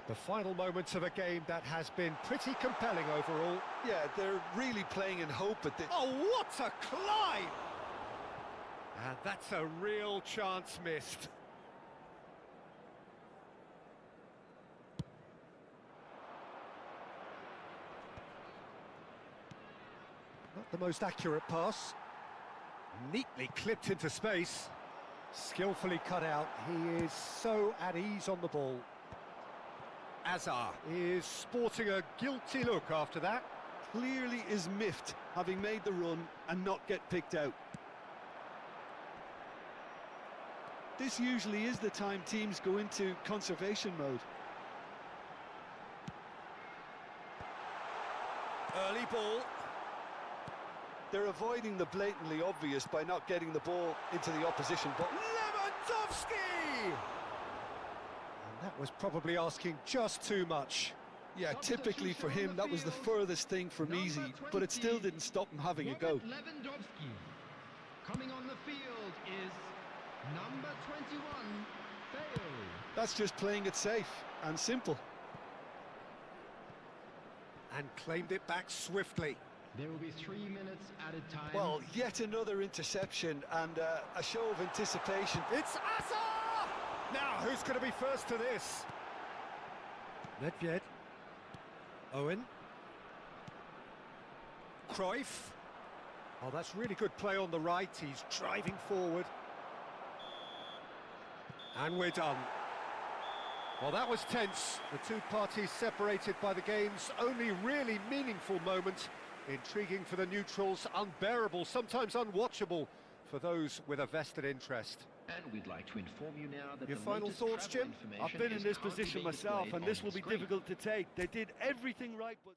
The final moments of a game that has been pretty compelling overall. Yeah, they're really playing in hope at this. Oh, what a climb! And that's a real chance missed. Not the most accurate pass. Neatly clipped into space. Skillfully cut out. He is so at ease on the ball. Azar is sporting a guilty look after that. Clearly is miffed, having made the run and not get picked out. This usually is the time teams go into conservation mode. Early ball. They're avoiding the blatantly obvious by not getting the ball into the opposition box. Lewandowski! And that was probably asking just too much. Yeah, typically for him, that was the furthest thing from easy, but it still didn't stop him having a go. Lewandowski. Coming on the field is number 21, Fail. That's just playing it safe and simple. And claimed it back swiftly. There will be 3 minutes at a time. Well, yet another interception and a show of anticipation. It's Azar! Now, who's going to be first to this? Nedved. Owen. Cruyff. Oh, that's really good play on the right. He's driving forward. And we're done. Well, that was tense. The two parties separated by the game's only really meaningful moment. Intriguing for the neutrals, unbearable, sometimes unwatchable for those with a vested interest. And we'd like to inform you now that Your the final latest thoughts, travel Jim? information I've been in is this currently position being myself, displayed and this on will the be screen. difficult to take. They did everything right, but...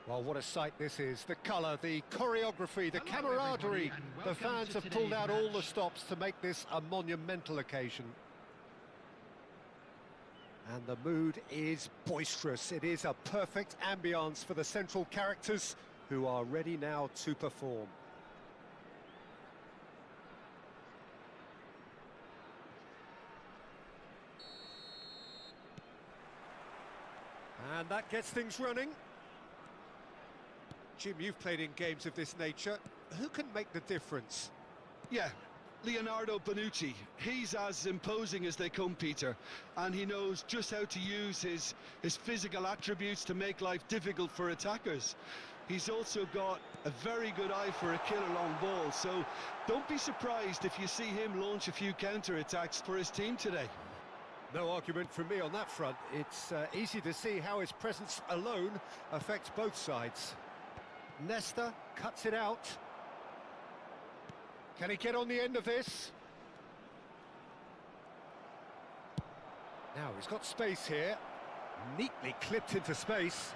Well, what a sight this is. The colour, the choreography, the camaraderie. The fans have pulled out all the stops to make this a monumental occasion. And the mood is boisterous. It is a perfect ambience for the central characters who are ready now to perform. And that gets things running. Jim, you've played in games of this nature. Who can make the difference? Yeah, Leonardo Bonucci. He's as imposing as they come, Peter, and he knows just how to use his physical attributes to make life difficult for attackers. He's also got a very good eye for a killer long ball, so don't be surprised if you see him launch a few counter-attacks for his team today. No argument from me on that front. It's easy to see how his presence alone affects both sides. Nesta cuts it out. Can he get on the end of this? Now he's got space here. Neatly clipped into space.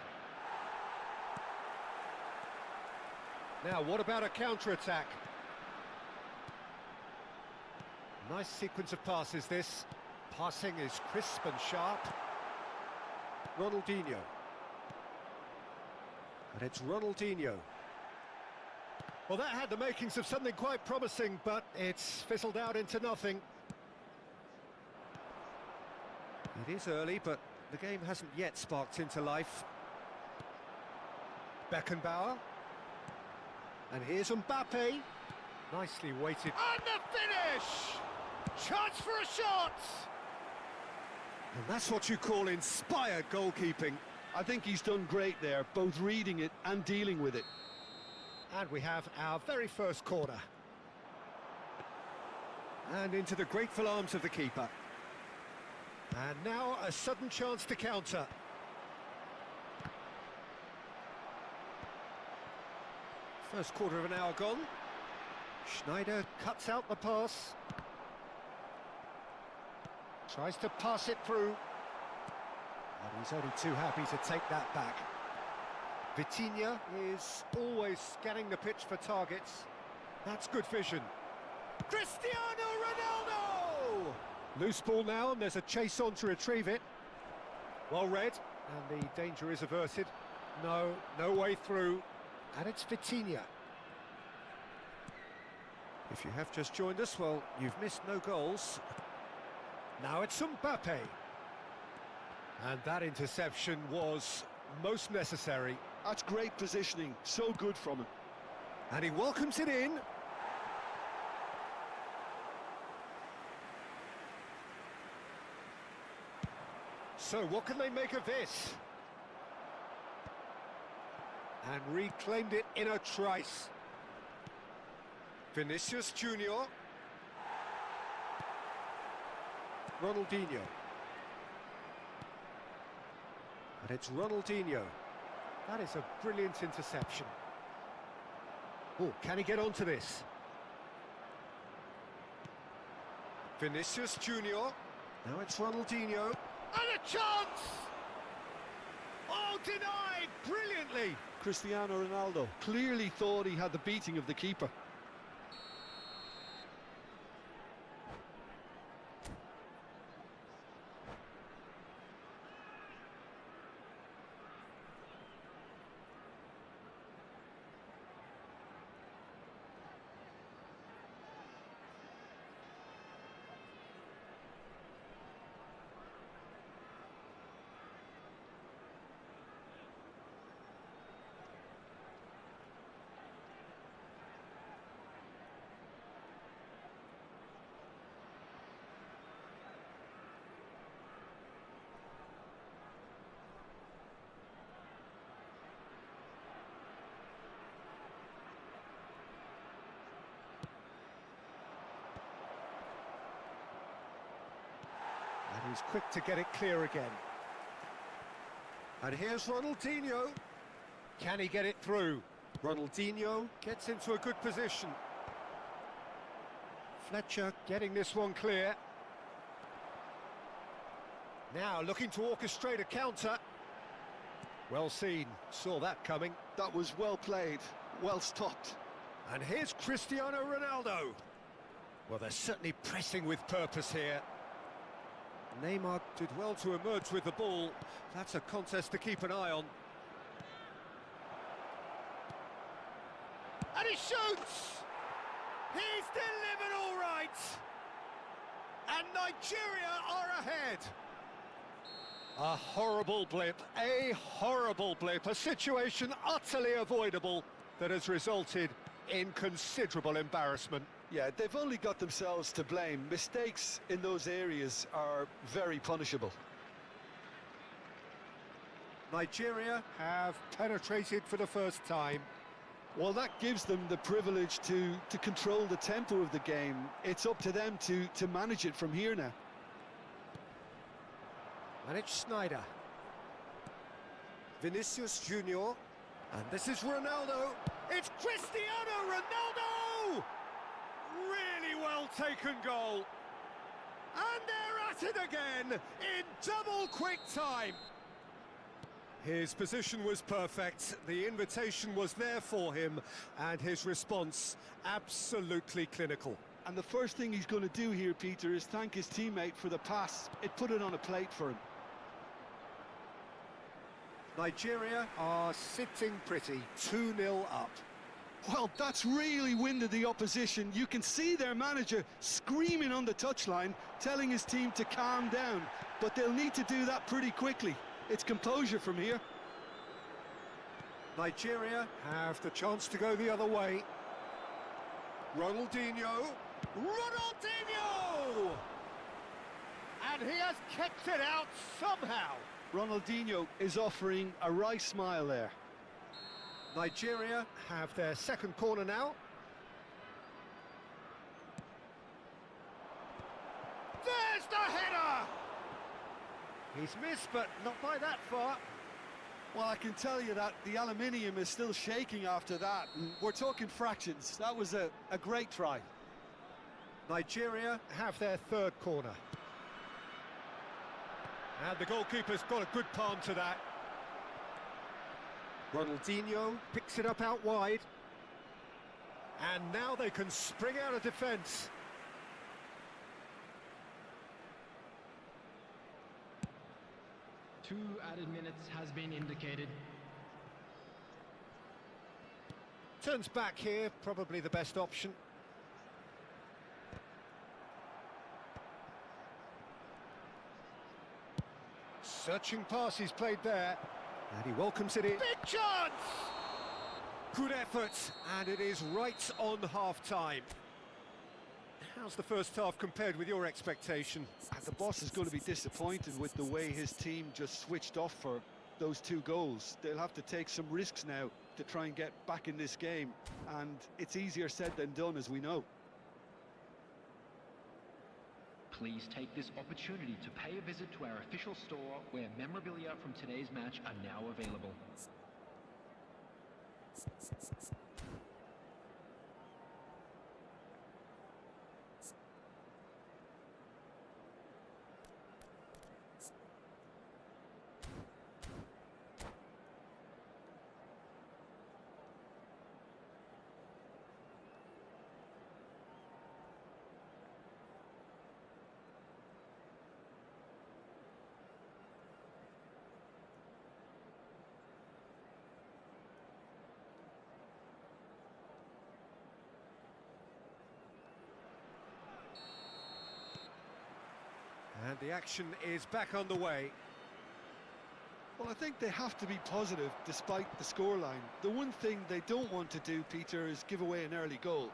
Now what about a counter-attack? Nice sequence of passes this. Passing is crisp and sharp. Ronaldinho. And it's Ronaldinho. Well, that had the makings of something quite promising, but it's fizzled out into nothing. It is early, but the game hasn't yet sparked into life. Beckenbauer. And here's Mbappe. Nicely weighted. And the finish! Chance for a shot! And that's what you call inspired goalkeeping. I think he's done great there, both reading it and dealing with it. And we have our very first corner. And into the grateful arms of the keeper. And now a sudden chance to counter. First quarter of an hour gone. Schneider cuts out the pass. Tries to pass it through. And he's only too happy to take that back. Vitinha is always scanning the pitch for targets. That's good vision. Cristiano Ronaldo! Loose ball now, and there's a chase on to retrieve it. Well read, and the danger is averted. No way through. And it's Vitinha. If you have just joined us, well, you've missed no goals. Now it's Mbappe. And that interception was most necessary. That's great positioning, so good from him. And he welcomes it in. So what can they make of this? And reclaimed it in a trice. Vinicius Junior. Ronaldinho. And it's Ronaldinho. That is a brilliant interception. Oh, can he get onto this? Vinicius Junior. Now it's Ronaldinho. And a chance! Oh, denied brilliantly! Cristiano Ronaldo clearly thought he had the beating of the keeper. And he's quick to get it clear again. And here's Ronaldinho. Can he get it through? Ronaldinho gets into a good position. Fletcher getting this one clear. Now looking to orchestrate a counter. Well seen, saw that coming. That was well played, well stopped. And here's Cristiano Ronaldo. Well, they're certainly pressing with purpose here. Neymar did well to emerge with the ball. That's a contest to keep an eye on. And he shoots! He's delivered all right! And Nigeria are ahead! A horrible blip, a situation utterly avoidable that has resulted in considerable embarrassment. Yeah, they've only got themselves to blame. Mistakes in those areas are very punishable. Nigeria have penetrated for the first time. Well, that gives them the privilege to control the tempo of the game. It's up to them to manage it from here now. And it's Snyder. Vinicius Junior. And this is Ronaldo. It's Cristiano Ronaldo! Really well taken goal. And they're at it again in double quick time. His position was perfect, the invitation was there for him, and his response absolutely clinical. And the first thing he's going to do here, Peter, is thank his teammate for the pass. It put it on a plate for him. Nigeria are sitting pretty, 2-0 up. Well, that's really winded the opposition. You can see their manager screaming on the touchline, telling his team to calm down. But they'll need to do that pretty quickly. It's composure from here. Nigeria have the chance to go the other way. Ronaldinho! Ronaldinho! And he has kicked it out somehow. Ronaldinho is offering a wry smile there. Nigeria have their second corner now. There's the header! He's missed, but not by that far. Well, I can tell you that the aluminium is still shaking after that. And we're talking fractions. That was a great try. Nigeria have their third corner. And the goalkeeper's got a good palm to that. Ronaldinho picks it up out wide. And now they can spring out of defence. Two added minutes has been indicated. Turns back here, probably the best option. Searching pass he's played there. And he welcomes it in. Big chance! Good effort, and it is right on half-time. How's the first half compared with your expectation? The boss is going to be disappointed with the way his team just switched off for those two goals. They'll have to take some risks now to try and get back in this game, and it's easier said than done, as we know. Please take this opportunity to pay a visit to our official store where memorabilia from today's match are now available. And the action is back on the way. Well, I think they have to be positive despite the scoreline. The one thing they don't want to do, Peter, is give away an early goal.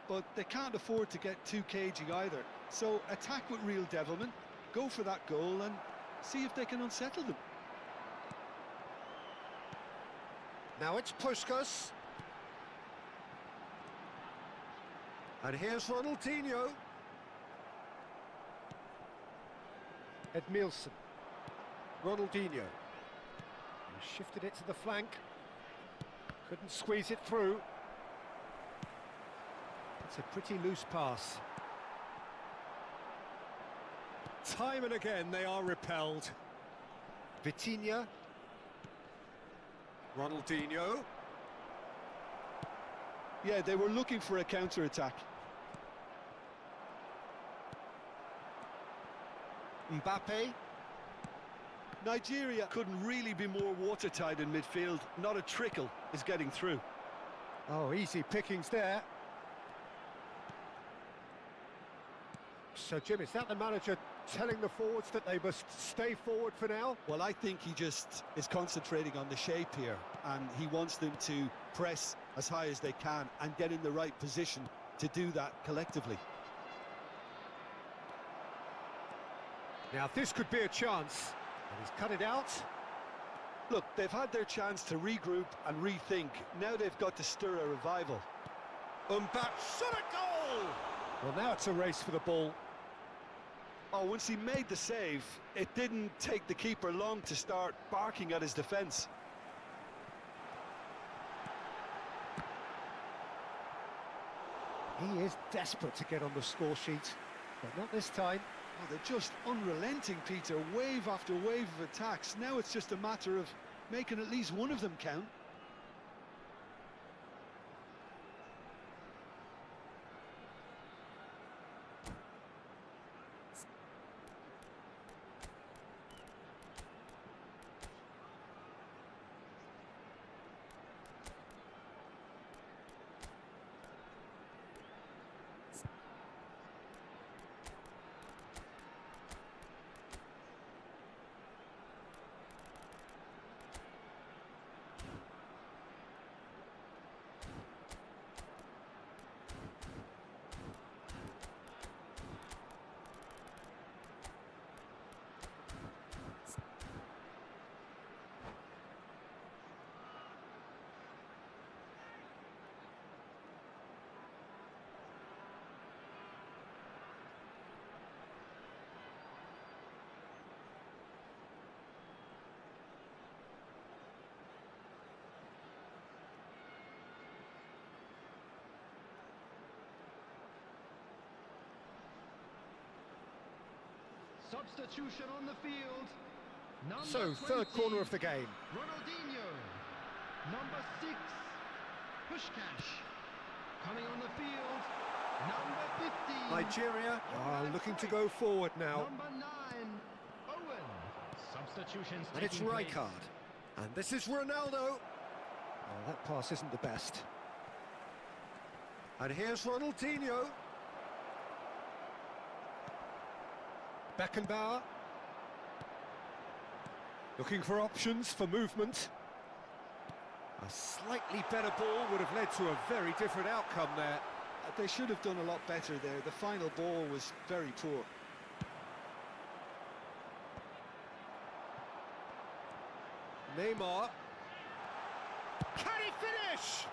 But they can't afford to get too cagey either. So attack with real devilment, go for that goal and see if they can unsettle them. Now it's Puskas. And here's Ronaldinho. Edmilson. Ronaldinho. He shifted it to the flank. Couldn't squeeze it through. It's a pretty loose pass. Time and again they are repelled. Vitinha. Ronaldinho. Yeah, they were looking for a counter-attack. Mbappe. Nigeria couldn't really be more watertight in midfield. Not a trickle is getting through. Oh, easy pickings there. So, Jim, is that the manager telling the forwards that they must stay forward for now? Well, I think he just is concentrating on the shape here, and he wants them to press as high as they can and get in the right position to do that collectively. Now this could be a chance, and he's cut it out. Look, they've had their chance to regroup and rethink. Now they've got to stir a revival. Mbappe shot a goal! Well, now it's a race for the ball. Oh, once he made the save, it didn't take the keeper long to start barking at his defence. He is desperate to get on the score sheet, but not this time. Oh, they're just unrelenting, Peter. Wave after wave of attacks. Now it's just a matter of making at least one of them count. Substitution on the field. Number So, third 20, corner of the game. Ronaldinho. Number 6, Pushkash. Coming on the field, number 15. Nigeria are looking to go forward now. Number 9, Owen. Substitutions And it's taking place. Rijkaard. And this is Ronaldo. Oh, that pass isn't the best. And here's Ronaldinho. Beckenbauer. Looking for options for movement. A slightly better ball would have led to a very different outcome there. They should have done a lot better there. The final ball was very poor. Neymar. Can he finish?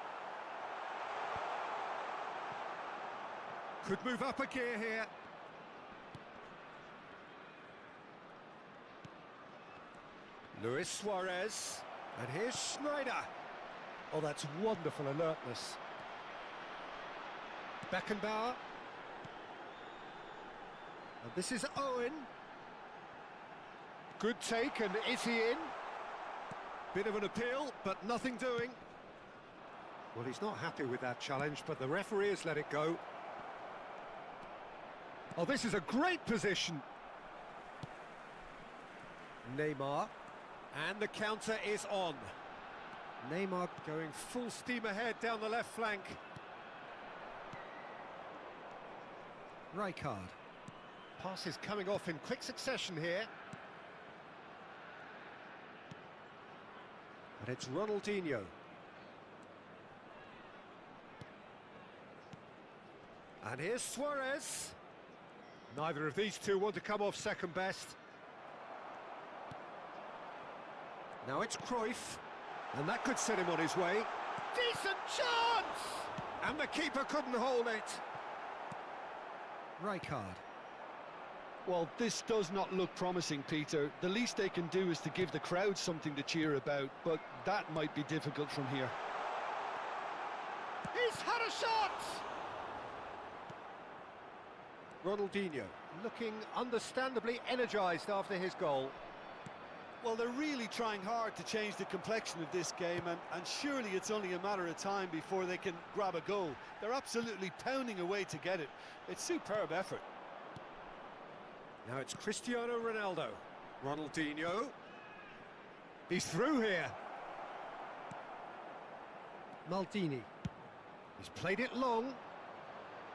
Could move up a gear here. Luis Suarez. And here's Schneider. Oh, that's wonderful alertness. Beckenbauer. And this is Owen. Good take, and is he in? Bit of an appeal, but nothing doing. Well, he's not happy with that challenge, but the referee has let it go. Oh, this is a great position. Neymar. And the counter is on. Neymar going full steam ahead down the left flank. Rijkaard. Passes coming off in quick succession here. And it's Ronaldinho. And here's Suarez. Neither of these two want to come off second best. Now it's Cruyff, and that could set him on his way. Decent chance! And the keeper couldn't hold it. Rijkaard. Well, this does not look promising, Peter. The least they can do is to give the crowd something to cheer about, but that might be difficult from here. He's had a shot! Ronaldinho, looking understandably energised after his goal. Well, they're really trying hard to change the complexion of this game, and surely it's only a matter of time before they can grab a goal. They're absolutely pounding away to get it. It's superb effort. Now it's Cristiano Ronaldo. Ronaldinho. He's through here. Maldini. He's played it long.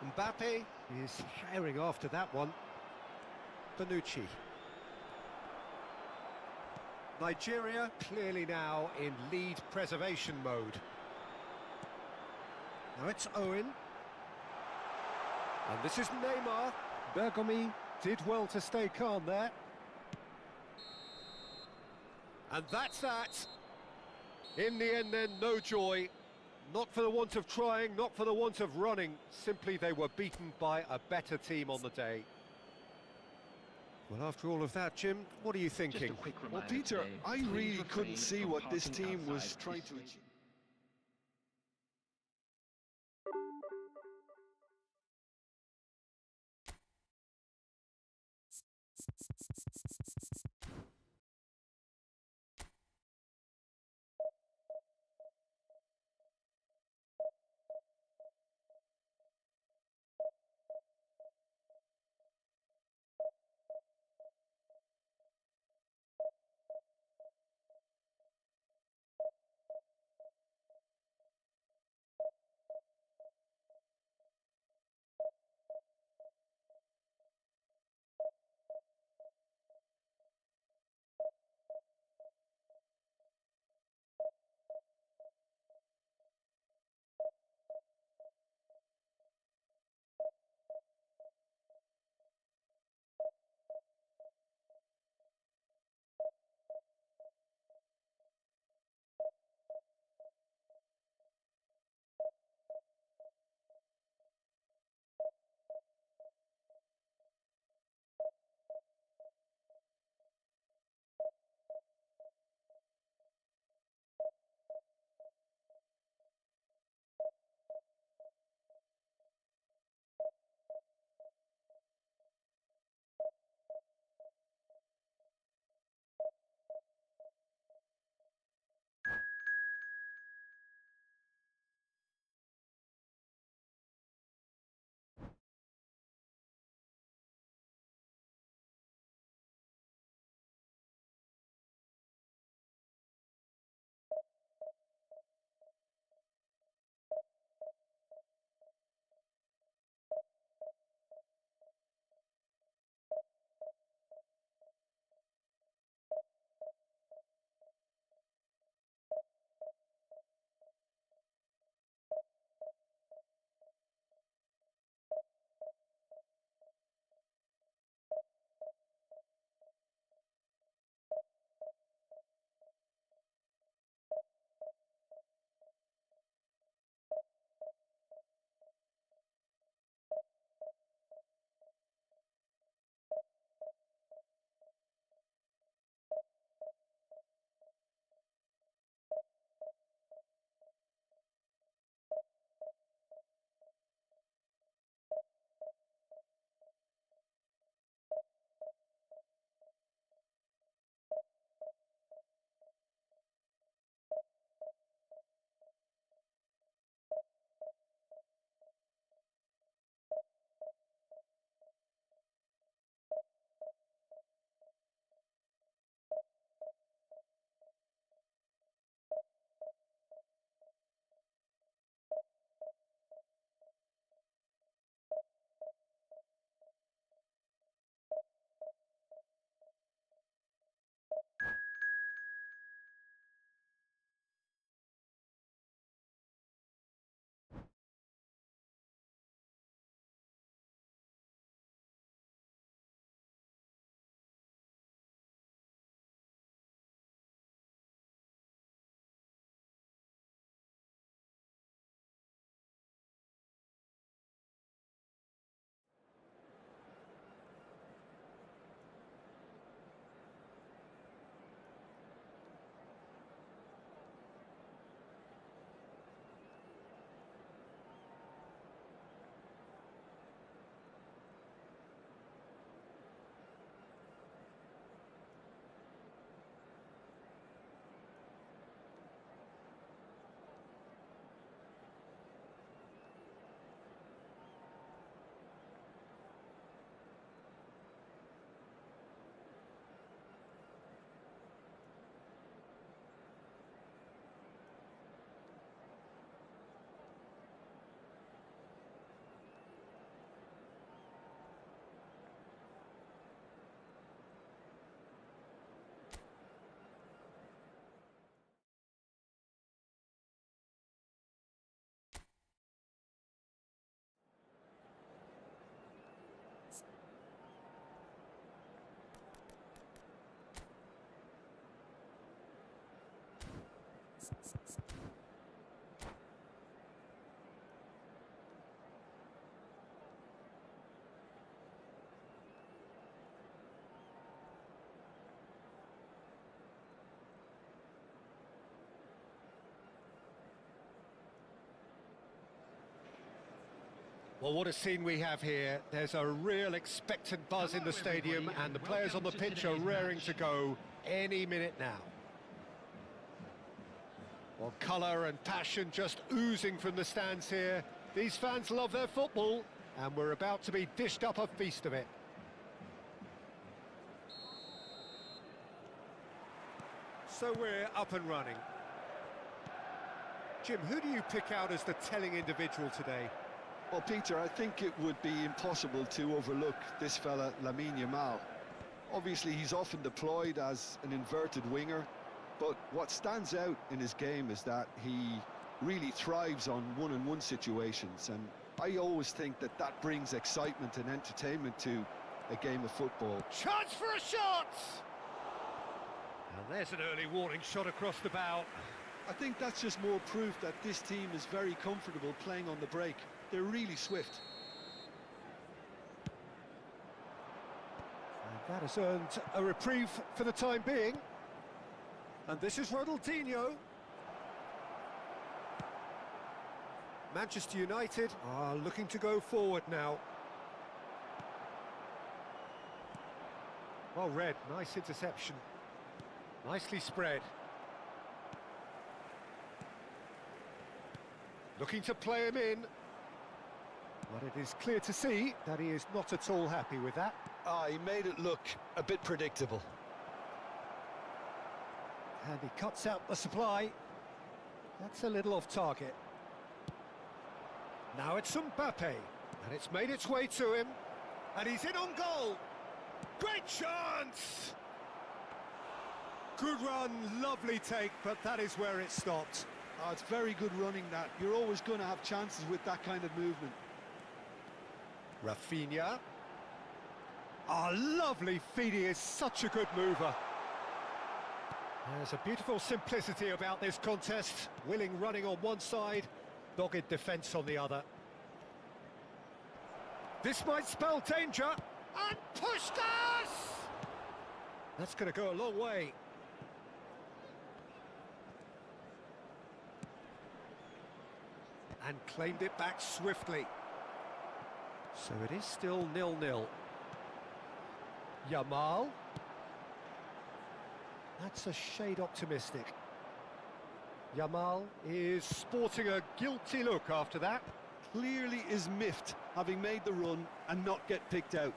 Mbappe is herring after that one. Bonucci. Nigeria clearly now in lead preservation mode. Now it's Owen. And this is Neymar. Bergomi did well to stay calm there. And that's that. In the end then, no joy. Not for the want of trying, not for the want of running. Simply they were beaten by a better team on the day. Well, after all of that, Jim, what are you Just a thinking? quick Well, reminder Peter, today, I please really refrain couldn't see from what this parking team was outside trying this to race. achieve. Well, what a scene we have here. There's a real expectant buzz in the stadium, and the players on the pitch are raring to go any minute now. Well, colour and passion just oozing from the stands here. These fans love their football, and we're about to be dished up a feast of it. So we're up and running. Jim, who do you pick out as the telling individual today? Well, Peter, I think it would be impossible to overlook this fella, Lamine Yamal. Obviously, he's often deployed as an inverted winger, but what stands out in his game is that he really thrives on one-on-one situations, and I always think that that brings excitement and entertainment to a game of football. Chance for a shot! And there's an early warning shot across the bow. I think that's just more proof that this team is very comfortable playing on the break. They're really swift. And that has earned a reprieve for the time being. And this is Ronaldinho. Manchester United are looking to go forward now. Well read, nice interception. Nicely spread. Looking to play him in. But it is clear to see that he is not at all happy with that. He made it look a bit predictable. And he cuts out the supply. That's a little off target. Now it's Mbappe, and it's made its way to him. And he's in on goal. Great chance! Good run, lovely take, but that is where it stopped. Oh, it's very good running, that. You're always going to have chances with that kind of movement. Rafinha. Lovely feed, he is such a good mover. There's a beautiful simplicity about this contest. Willing running on one side, dogged defence on the other. This might spell danger. And Puskas! That's going to go a long way. And claimed it back swiftly. So it is still 0-0. Yamal. That's a shade optimistic. Yamal is sporting a guilty look after that. Clearly is miffed, having made the run and not get picked out.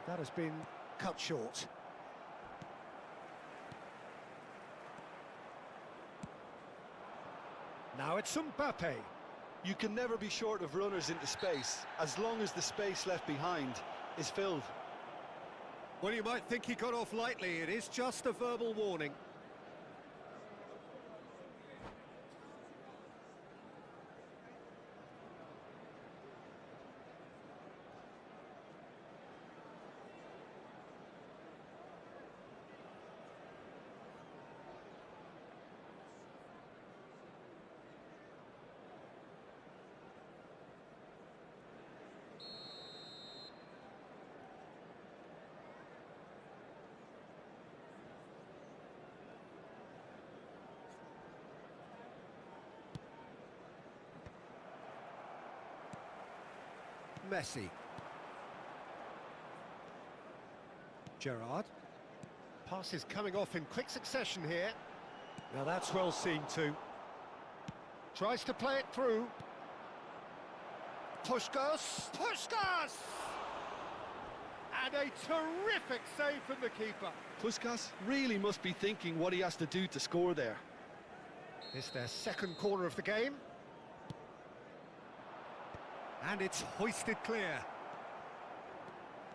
That has been cut short. Now it's Mbappe. You can never be short of runners into space, as long as the space left behind is filled. Well, you might think he got off lightly. It is just a verbal warning. Messi. Gerrard. Pass is coming off in quick succession here. Now that's well seen too. Tries to play it through. Puskas! Puskas! And a terrific save from the keeper. Puskas really must be thinking what he has to do to score there. It's their second corner of the game. And it's hoisted clear.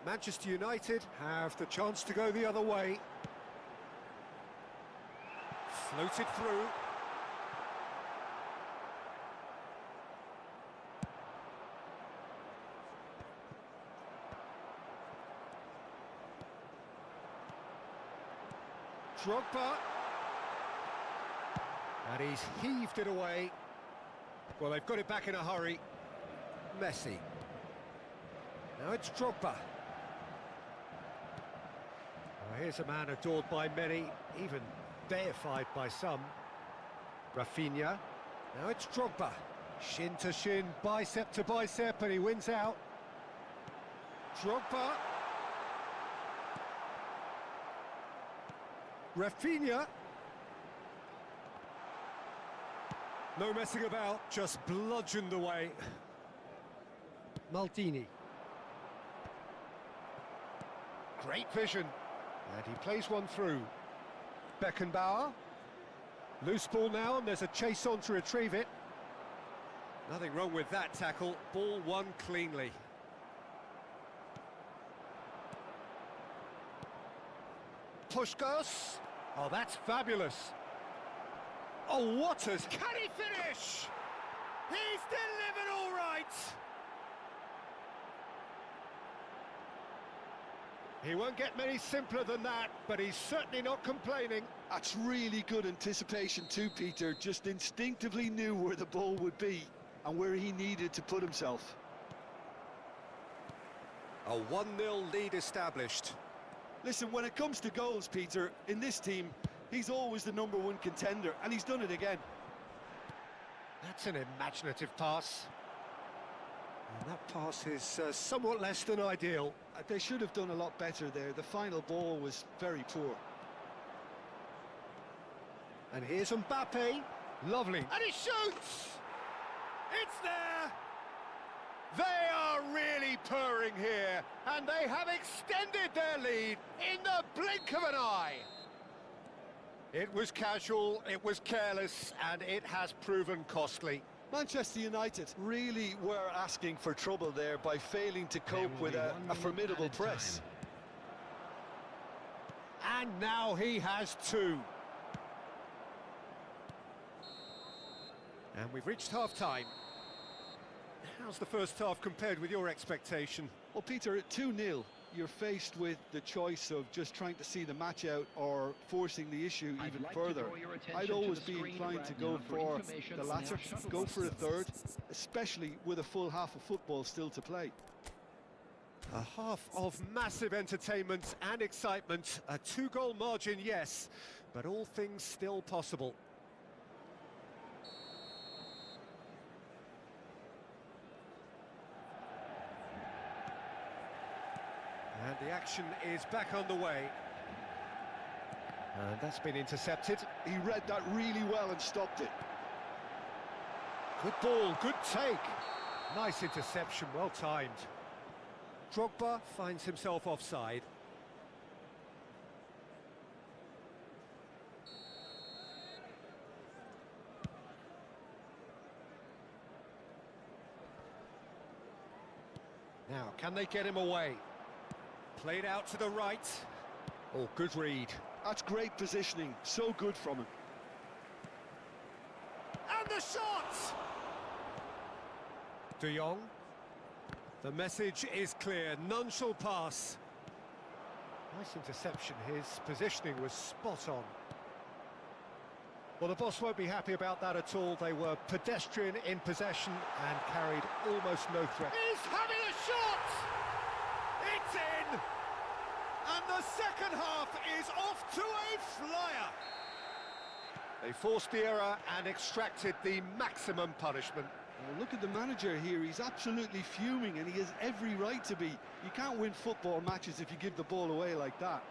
Manchester United have the chance to go the other way. Floated through. Drogba. And he's heaved it away. Well, they've got it back in a hurry. Messi. Now it's Drogba. Oh, here's a man adored by many, even deified by some. Rafinha. Now it's Drogba. Shin to shin, bicep to bicep, and he wins out. Drogba. Rafinha. No messing about, just bludgeoned away. Maldini. Great vision. And he plays one through. Beckenbauer. Loose ball now, and there's a chase on to retrieve it. Nothing wrong with that tackle. Ball won cleanly. Puskos. Oh, that's fabulous. Oh, what a... Can he finish? He's delivered all right. He won't get many simpler than that, but he's certainly not complaining. That's really good anticipation too, Peter. Just instinctively knew where the ball would be and where he needed to put himself. A 1-0 lead established. Listen, when it comes to goals, Peter, in this team, he's always the #1 contender, and he's done it again. That's an imaginative pass. And that pass is somewhat less than ideal. They should have done a lot better there. The final ball was very poor. And here's Mbappe. Lovely. And he shoots! It's there! They are really purring here, and they have extended their lead in the blink of an eye. It was casual, it was careless, and it has proven costly. Manchester United really were asking for trouble there by failing to cope with a formidable press. And now he has two. And we've reached half-time. How's the first half compared with your expectation? Well, Peter, at 2-0, you're faced with the choice of just trying to see the match out or forcing the issue even further. I'd always be inclined to go for the latter, go for a third, especially with a full half of football still to play. A half of massive entertainment and excitement. A 2-goal margin, yes, but all things still possible. And the action is back on the way. And that's been intercepted. He read that really well and stopped it. Good ball, good take. Nice interception, well timed. Drogba finds himself offside. Now, can they get him away? Played out to the right. Oh, good read. That's great positioning, so good from him. And the shot! De Jong. The message is clear, none shall pass. Nice interception, his positioning was spot on. Well, the boss won't be happy about that at all. They were pedestrian in possession and carried almost no threat. He's having a shot! It's in! And the second half is off to a flyer! They forced the error and extracted the maximum punishment. Well, look at the manager here, he's absolutely fuming and he has every right to be. You can't win football matches if you give the ball away like that.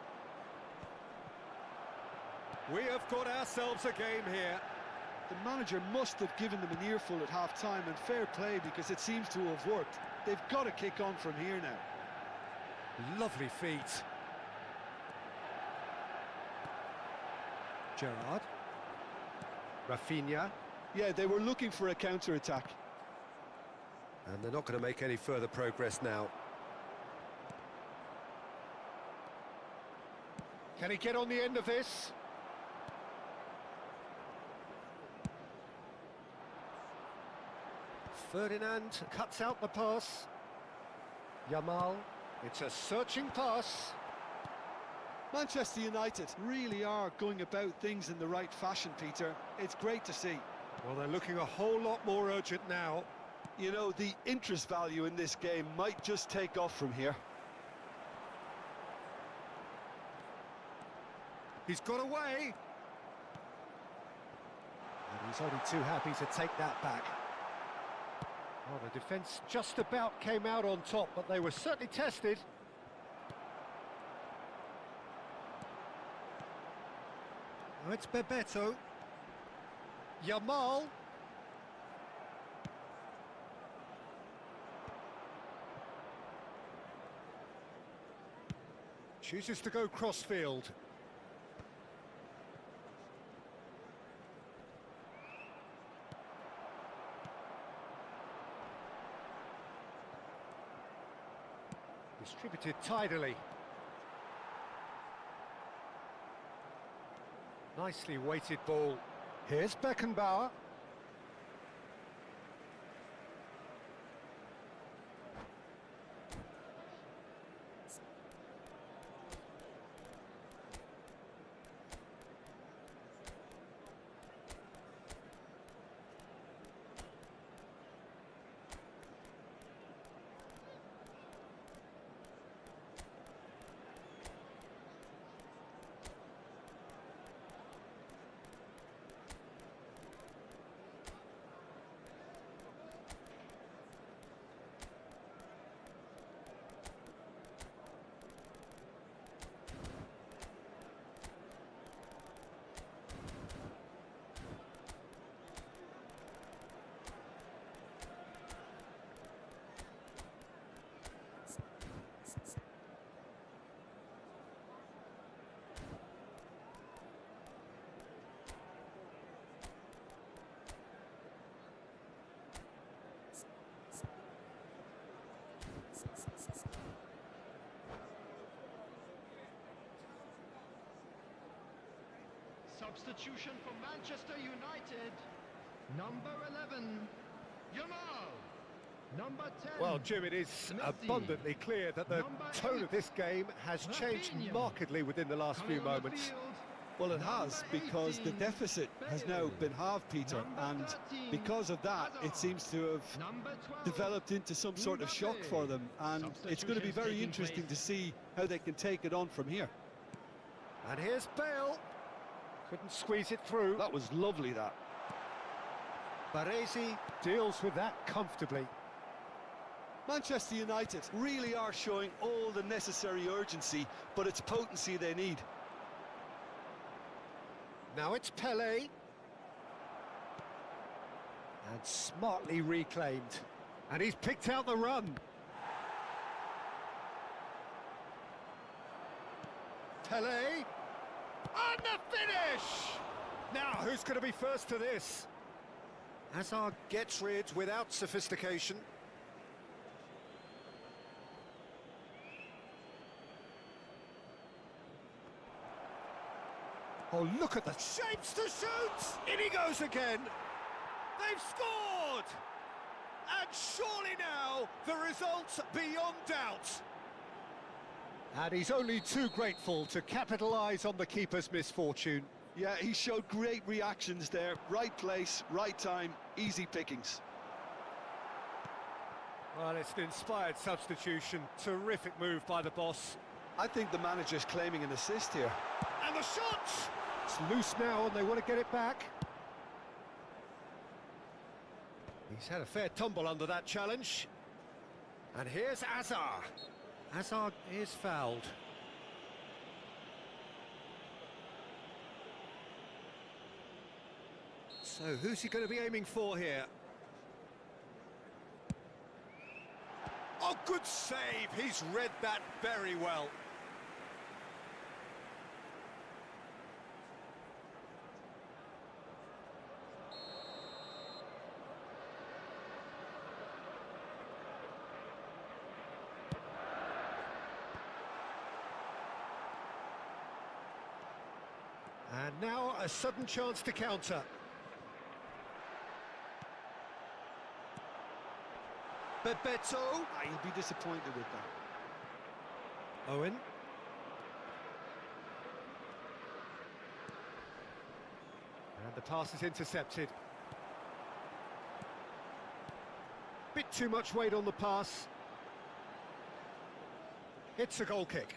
We have got ourselves a game here. The manager must have given them an earful at half-time, and fair play because it seems to have worked. They've got to kick on from here now. Lovely feet. Gerrard. Rafinha. Yeah, they were looking for a counter-attack. And they're not going to make any further progress now. Can he get on the end of this? Ferdinand cuts out the pass. Yamal, it's a searching pass. Manchester United really are going about things in the right fashion, Peter. It's great to see. Well, they're looking a whole lot more urgent now. You know, the interest value in this game might just take off from here. He's got away. And he's only too happy to take that back. Oh, the defence just about came out on top, but they were certainly tested. Now it's Bebeto. Yamal. Chooses to go cross-field. Distributed tidily. Nicely weighted ball. Here's Beckenbauer. Substitution for Manchester United. Number 11, Yamal. Number 10. Well, Jim, it is Messi. abundantly clear that the Number tone 8, of this game has changed Rafinha. markedly within the last few Coming on the moments. field, Well, it has, number because the 18, deficit has now Bale. been halved, Peter, Number and 13, because of that, it Hazard. seems to have Number 12, developed into some sort of shock Mbappe. for them, and it's going to be Substitutions very taking interesting place. to see how they can take it on from here. And here's Bale. Couldn't squeeze it through. That was lovely, that. Baresi deals with that comfortably. Manchester United really are showing all the necessary urgency, but it's potency they need. Now it's Pele. And smartly reclaimed. And he's picked out the run. Pele. And the finish! Now, who's going to be first to this? Hazard gets rid without sophistication. Oh, look at the shapes to shoot! In he goes again! They've scored! And surely now, the result's beyond doubt. And he's only too grateful to capitalise on the keeper's misfortune. Yeah, he showed great reactions there. Right place, right time, easy pickings. Well, it's an inspired substitution. Terrific move by the boss. I think the manager's claiming an assist here. And the shot! It's loose now and they want to get it back. He's had a fair tumble under that challenge. And here's Hazard. Hazard is fouled. So who's he going to be aiming for here? Oh, good save! He's read that very well. And now a sudden chance to counter. Bebeto. He'll be disappointed with that. Owen. And the pass is intercepted. Bit too much weight on the pass. It's a goal kick.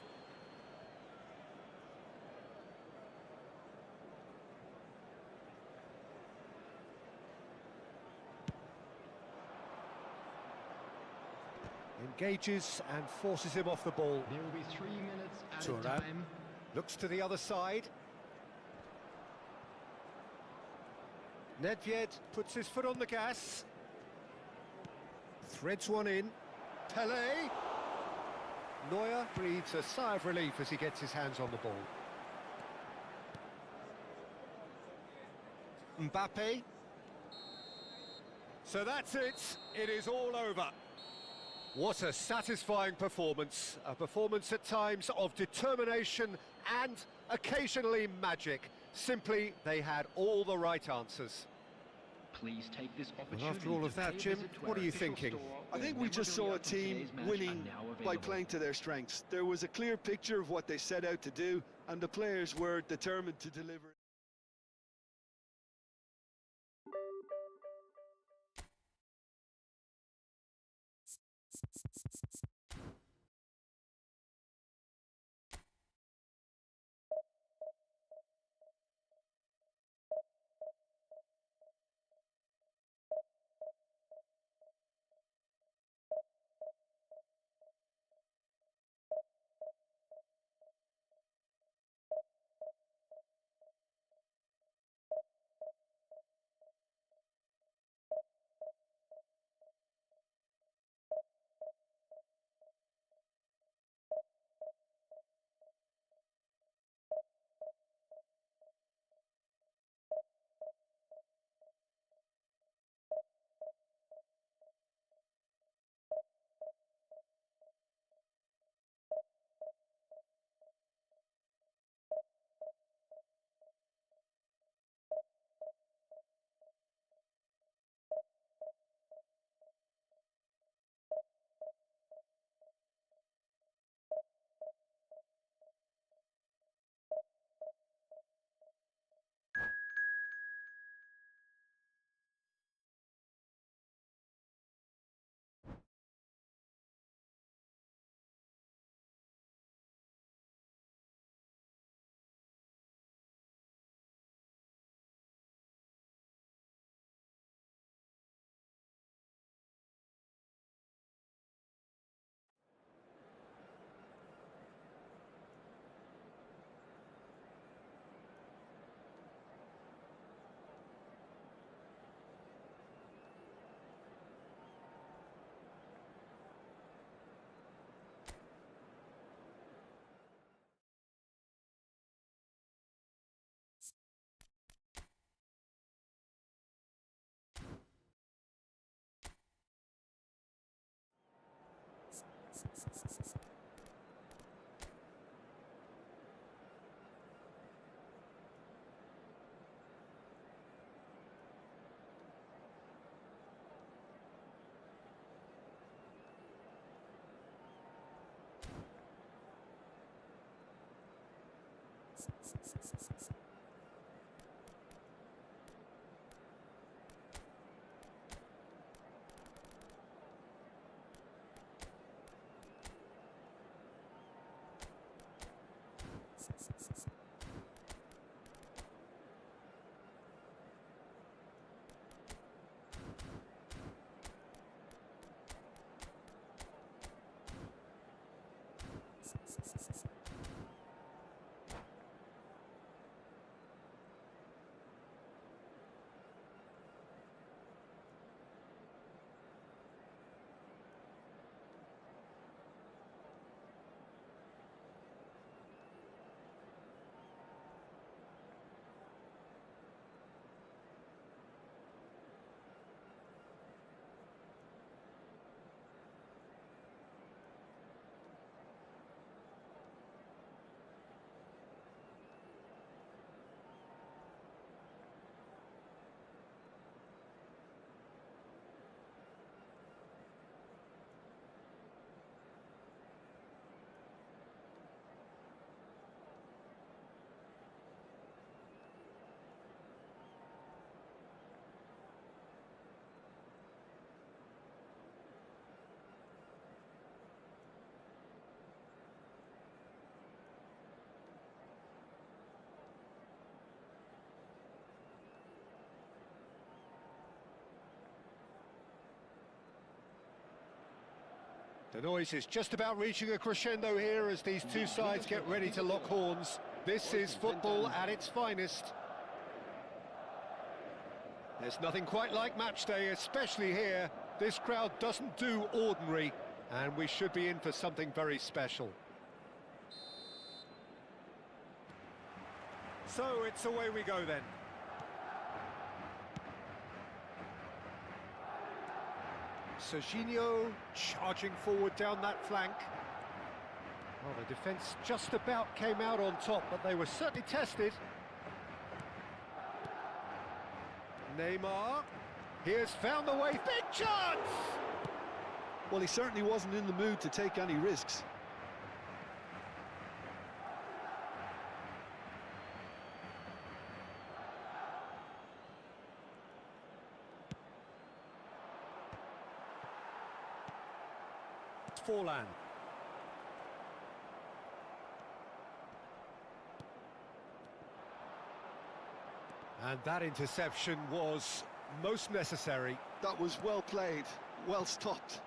Engages and forces him off the ball. There will be 3 minutes added Thuram time. looks to the other side. Nedved puts his foot on the gas. Threads one in. Pelé. Neuer breathes a sigh of relief as he gets his hands on the ball. Mbappe. So that's it. It is all over. What a satisfying performance. A performance at times of determination and occasionally magic. Simply, they had all the right answers. Please take this opportunity And after all of to that, pay a Jim, visit to what our are you official thinking? store I where think we just saw a memorabilia from team today's match winning are now by available. playing to their strengths. There was a clear picture of what they set out to do, and the players were determined to deliver. The noise is just about reaching a crescendo here as these two sides get ready to lock horns. This is football at its finest. There's nothing quite like match day, especially here. This crowd doesn't do ordinary, and we should be in for something very special. So it's away we go then. Serginho charging forward down that flank. Well, the defence just about came out on top, but they were certainly tested. Neymar, he has found the way, big chance! Well, he certainly wasn't in the mood to take any risks. Forlan. And that interception was most necessary. That was well played, well stopped.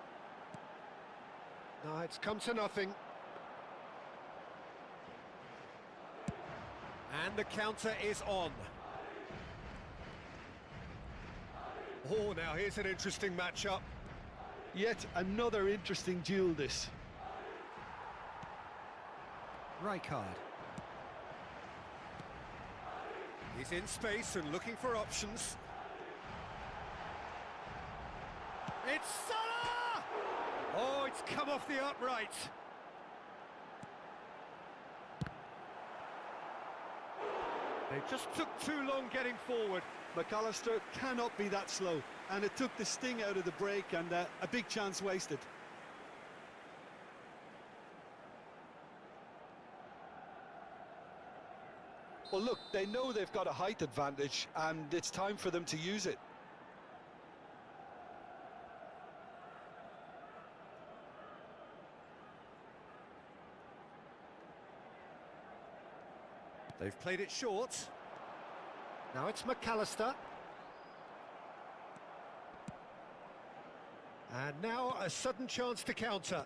No, it's come to nothing. And the counter is on. Oh, now here's an interesting matchup. Yet another interesting duel, this. Rijkaard. He's in space and looking for options. It's Salah! Oh, it's come off the upright. They just took too long getting forward. McAllister cannot be that slow, and it took the sting out of the break and a big chance wasted. Well, look, they know they've got a height advantage, and it's time for them to use it. They've played it short. Now it's McAllister. And now a sudden chance to counter.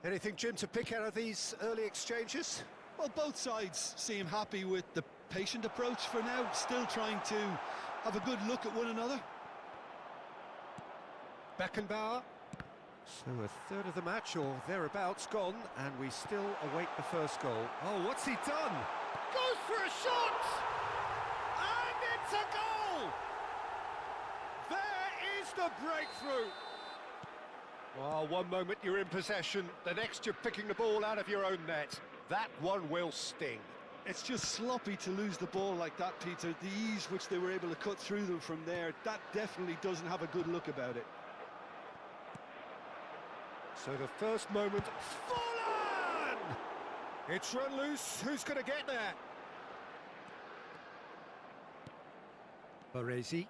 Anything, Jim, to pick out of these early exchanges? Well, both sides seem happy with the patient approach for now, still trying to have a good look at one another. Beckenbauer. So a third of the match, or thereabouts, gone, and we still await the first goal. Oh, what's he done? Goes for a shot! And it's a goal! There is the breakthrough! Well, one moment you're in possession, the next you're picking the ball out of your own net. That one will sting. It's just sloppy to lose the ball like that, Peter. The ease which they were able to cut through them from there, that definitely doesn't have a good look about it. So the first moment, Forlan! It's run loose, who's going to get there? Baresi.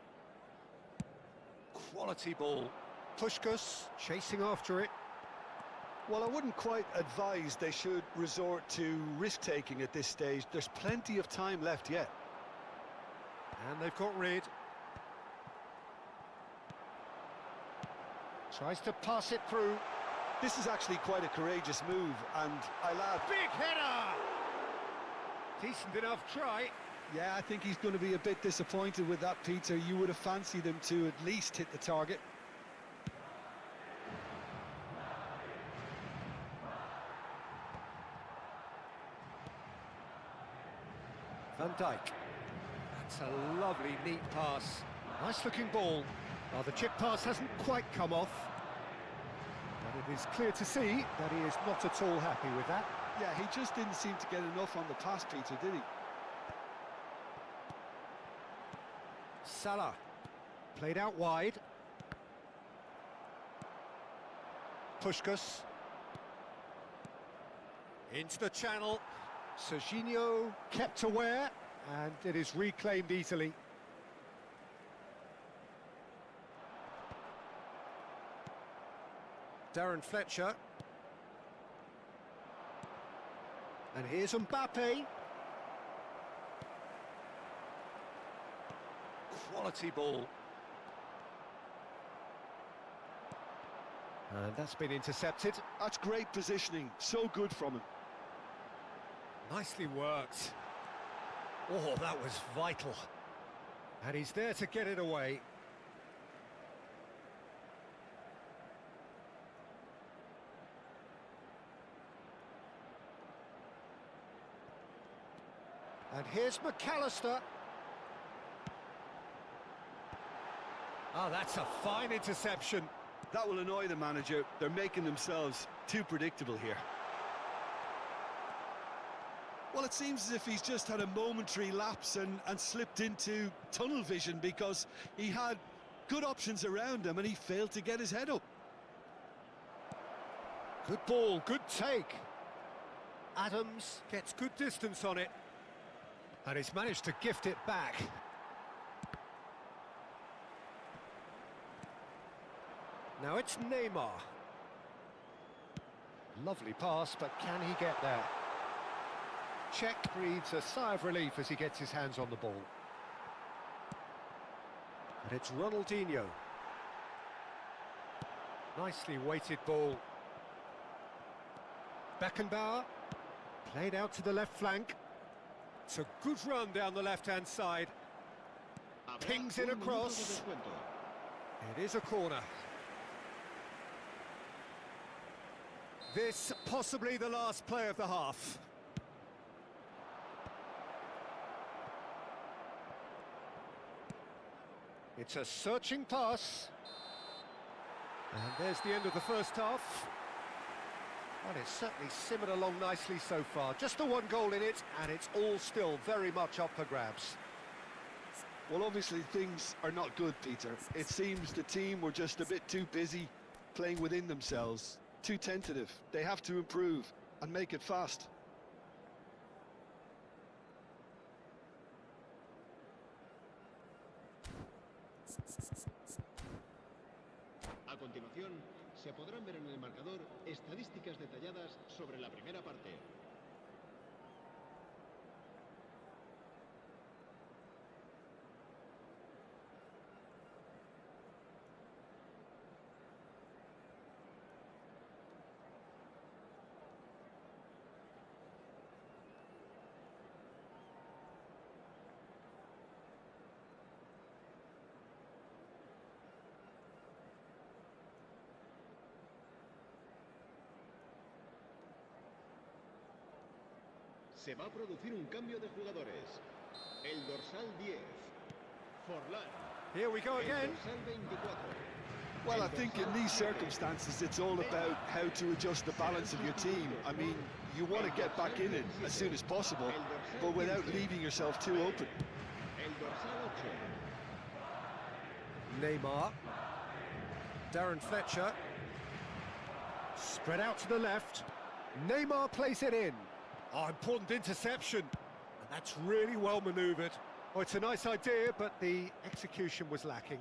Quality ball. Puskás chasing after it. Well, I wouldn't quite advise they should resort to risk-taking at this stage. There's plenty of time left yet. And they've got rid. Tries to pass it through. This is actually quite a courageous move, and I'll add... Big header! Decent enough try. Yeah, I think he's going to be a bit disappointed with that, Peter. You would have fancied him to at least hit the target. Van Dijk. That's a lovely, neat pass. Nice-looking ball. Well, the chip pass hasn't quite come off. But it is clear to see that he is not at all happy with that. Yeah, he just didn't seem to get enough on the pass, Peter, did he? Salah. Played out wide. Puskás. Into the channel. Serginho kept aware, and it is reclaimed easily. Darren Fletcher. And here's Mbappe. Quality ball. And that's been intercepted. That's great positioning, so good from him. Nicely worked. Oh, that was vital. And he's there to get it away. And here's McAllister. Oh, that's a fine interception. That will annoy the manager. They're making themselves too predictable here. Well, it seems as if he's just had a momentary lapse and slipped into tunnel vision, because he had good options around him and he failed to get his head up. Good ball, good take. Adams gets good distance on it. And he's managed to gift it back. Now it's Neymar. Lovely pass, but can he get there? Czech breathes a sigh of relief as he gets his hands on the ball. And it's Ronaldinho. Nicely weighted ball. Beckenbauer. Played out to the left flank. It's a good run down the left-hand side. Pings it across. It is a corner. This possibly the last play of the half. It's a searching pass. And there's the end of the first half. Well, it's certainly simmered along nicely so far. Just the one goal in it, and it's all still very much up for grabs. Well, obviously things are not good, Peter. It seems the team were just a bit too busy playing within themselves. Too tentative. They have to improve and make it fast. A continuación, se podrán ver en el marcador estadísticas detalladas sobre la primera parte. Se va a producir un cambio de jugadores. El dorsal 10, Forlán. Here we go again. El dorsal 24. Well, I think in these circumstances it's all about how to adjust the balance of your team. I mean, you want to get back in it as soon as possible, but without leaving yourself too open. El dorsal 8. Neymar. Darren Fletcher. Spread out to the left. Neymar plays it in. Oh, important interception. And that's really well manoeuvred. Oh, it's a nice idea, but the execution was lacking.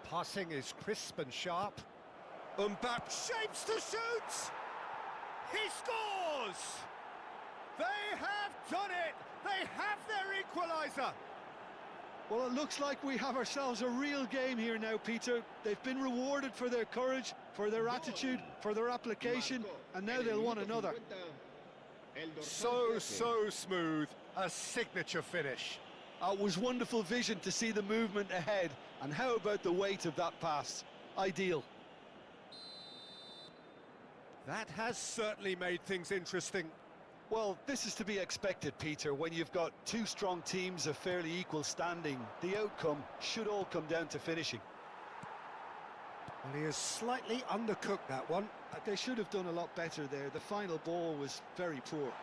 Passing is crisp and sharp. Mbappe shapes to shoot! He scores! They have done it! They have their equaliser! Well, it looks like we have ourselves a real game here now, Peter. They've been rewarded for their courage, for their attitude, for their application, and now they'll want another. So smooth. A signature finish. It was wonderful vision to see the movement ahead, and how about the weight of that pass? Ideal. That has certainly made things interesting. Well, this is to be expected, Peter. When you've got two strong teams of fairly equal standing, the outcome should all come down to finishing. Well, he has slightly undercooked that one. They should have done a lot better there. The final ball was very poor.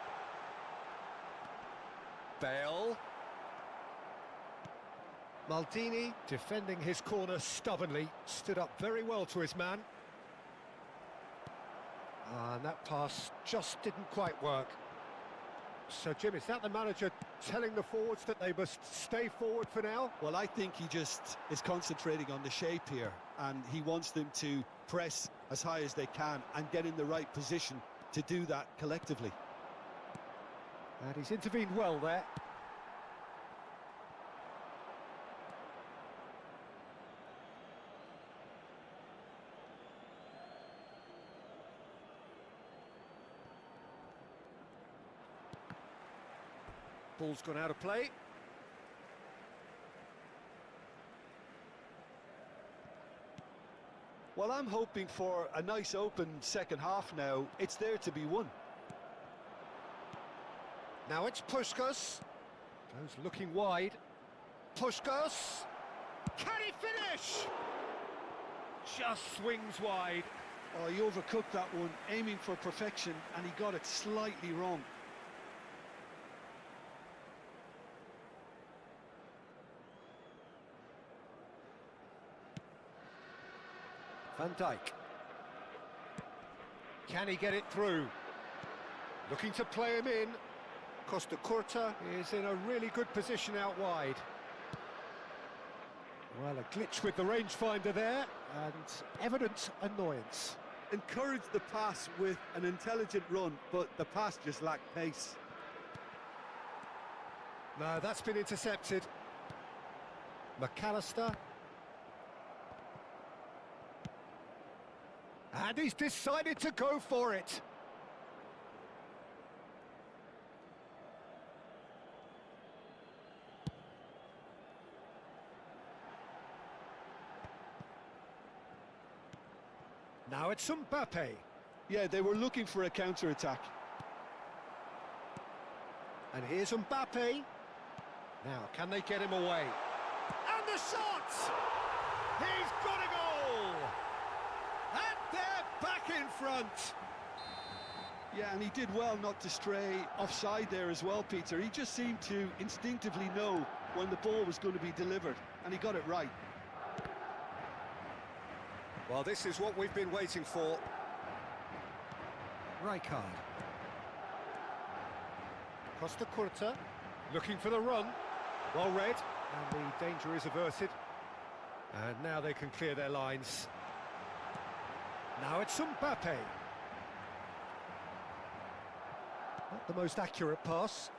Bale. Maldini, defending his corner stubbornly, stood up very well to his man. And that pass just didn't quite work. So, Jim, is that the manager telling the forwards that they must stay forward for now? Well, I think he just is concentrating on the shape here, and he wants them to press as high as they can and get in the right position to do that collectively. And he's intervened well there. Ball's gone out of play. Well, I'm hoping for a nice open second half now. It's there to be won. Now it's Puskás. Goes looking wide. Puskás. Can he finish? Just swings wide. Oh, he overcooked that one, aiming for perfection, and he got it slightly wrong. Van Dijk. Can he get it through? Looking to play him in. Costa Curta is in a really good position out wide. Well, a glitch with the rangefinder there, and evident annoyance. Encouraged the pass with an intelligent run, but the pass just lacked pace. No, that's been intercepted. McAllister. And he's decided to go for it. Now it's Mbappe. Yeah, they were looking for a counter-attack. And here's Mbappe. Now, can they get him away? And the shot! He's got a goal! And they're back in front. Yeah, and he did well not to stray offside there as well, Peter. He just seemed to instinctively know when the ball was going to be delivered, and he got it right. Well, this is what we've been waiting for. Rijkaard. Costa Curta, looking for the run. Well read, and the danger is averted. And now they can clear their lines. Now it's Mbappe. Not the most accurate pass.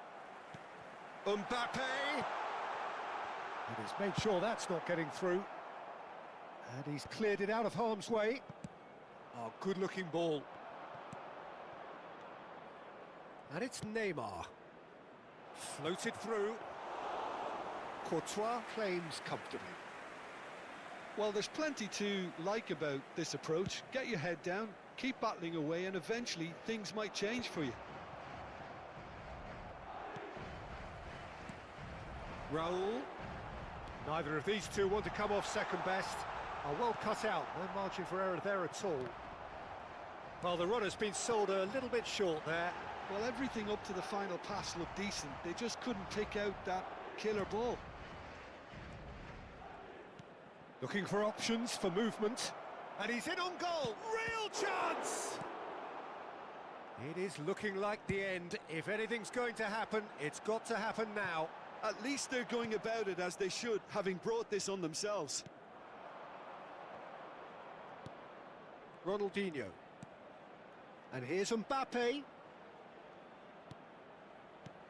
Mbappe! And he's made sure that's not getting through. And he's cleared it out of harm's way. Oh, good-looking ball. And it's Neymar. Floated through. Courtois claims comfortably. Well, there's plenty to like about this approach. Get your head down, keep battling away, and eventually things might change for you. Raul. Neither of these two want to come off second best. Are well cut out, no margin for error there at all. Well, the runner's been sold a little bit short there. Well, everything up to the final pass looked decent. They just couldn't pick out that killer ball. Looking for options for movement. And he's in on goal. Real chance! It is looking like the end. If anything's going to happen, it's got to happen now. At least they're going about it as they should, having brought this on themselves. Ronaldinho. And here's Mbappe.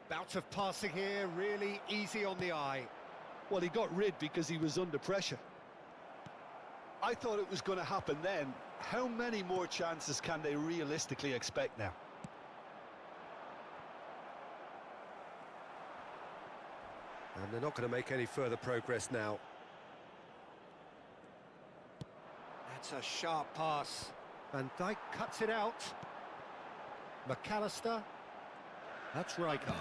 Bout of passing here, really easy on the eye. Well, he got rid because he was under pressure. I thought it was going to happen then. How many more chances can they realistically expect now? And they're not going to make any further progress now. That's a sharp pass. Van Dijk cuts it out. McAllister. That's Rijkaard.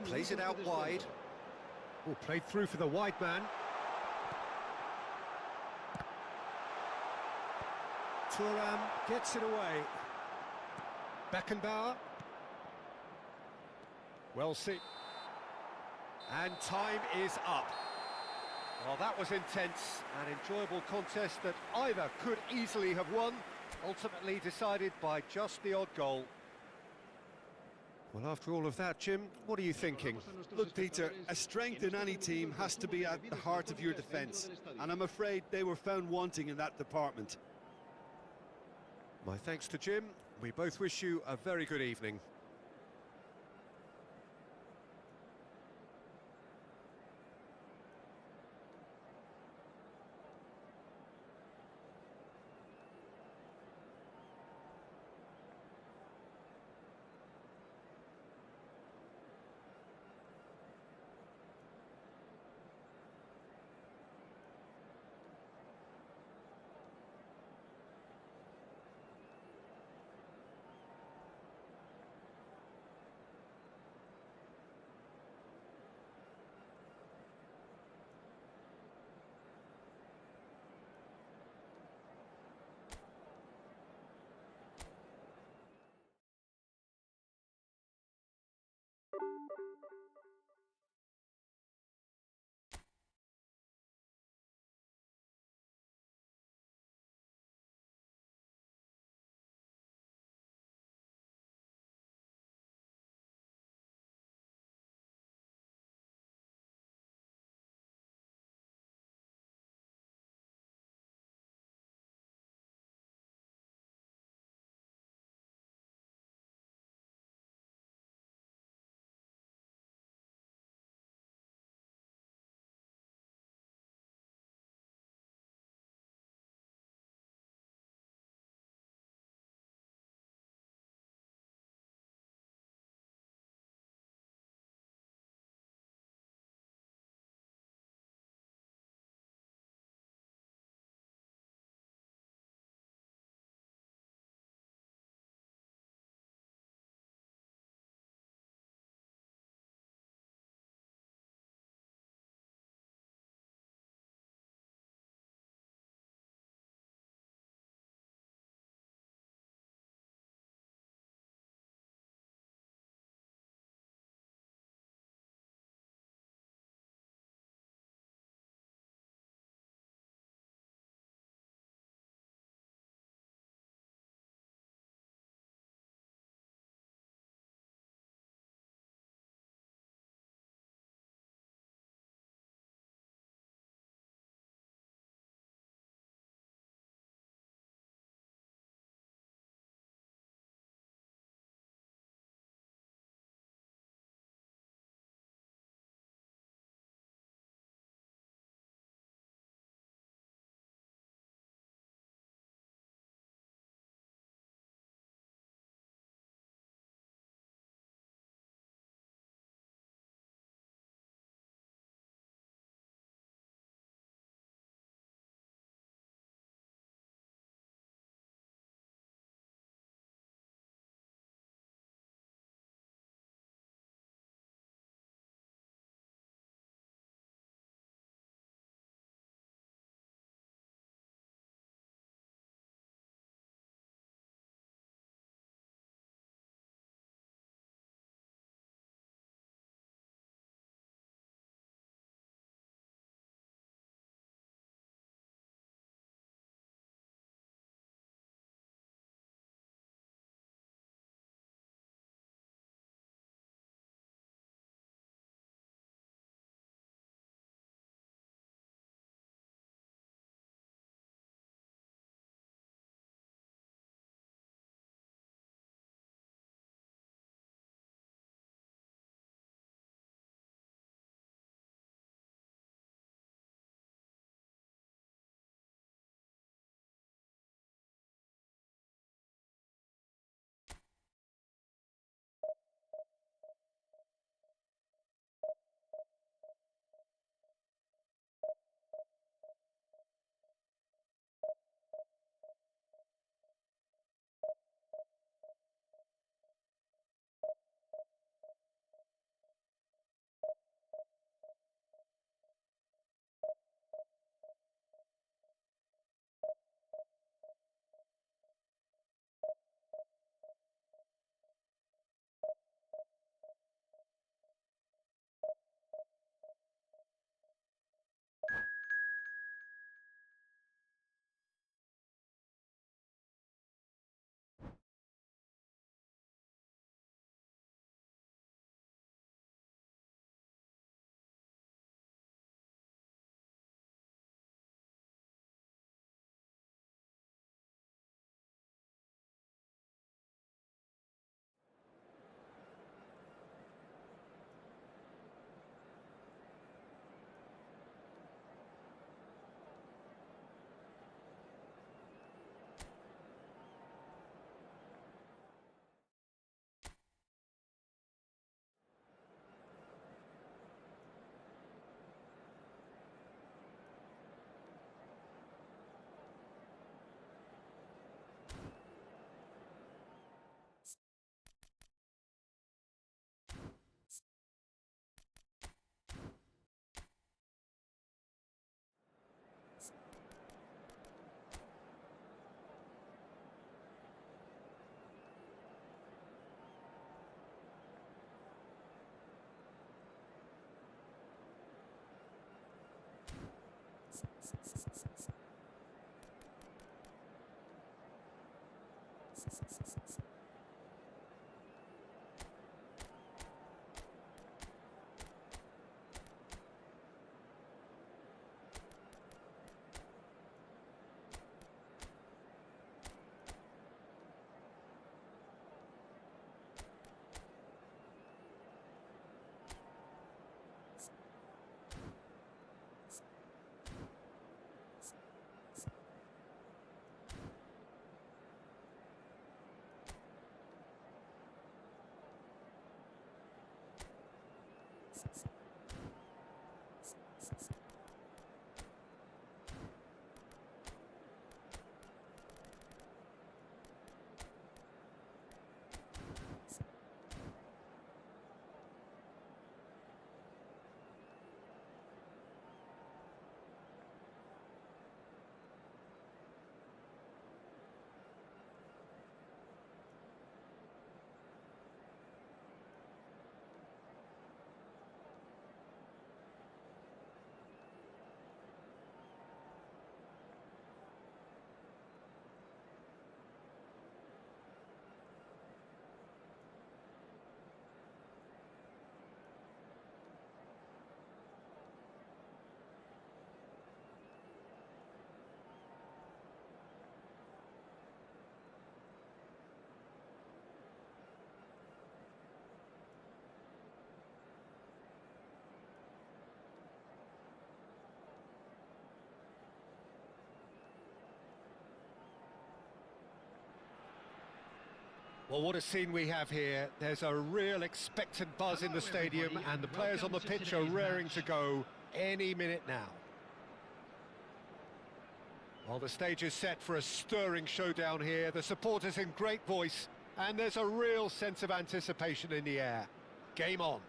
Plays it out wide. Oh, played through for the wide man. Thuram gets it away. Beckenbauer. Well seen. And time is up. Well, that was intense, an enjoyable contest that either could easily have won, ultimately decided by just the odd goal. Well, after all of that, Jim, what are you thinking? Look, Peter, a strength in any team has to be at the heart of your defence, and I'm afraid they were found wanting in that department. My thanks to Jim. We both wish you a very good evening. Well, what a scene we have here. There's a real expectant buzz in the stadium, everybody, and the players on the welcome to pitch are today's raring match. to go any minute now. Well, the stage is set for a stirring showdown here. The supporters in great voice, and there's a real sense of anticipation in the air. Game on.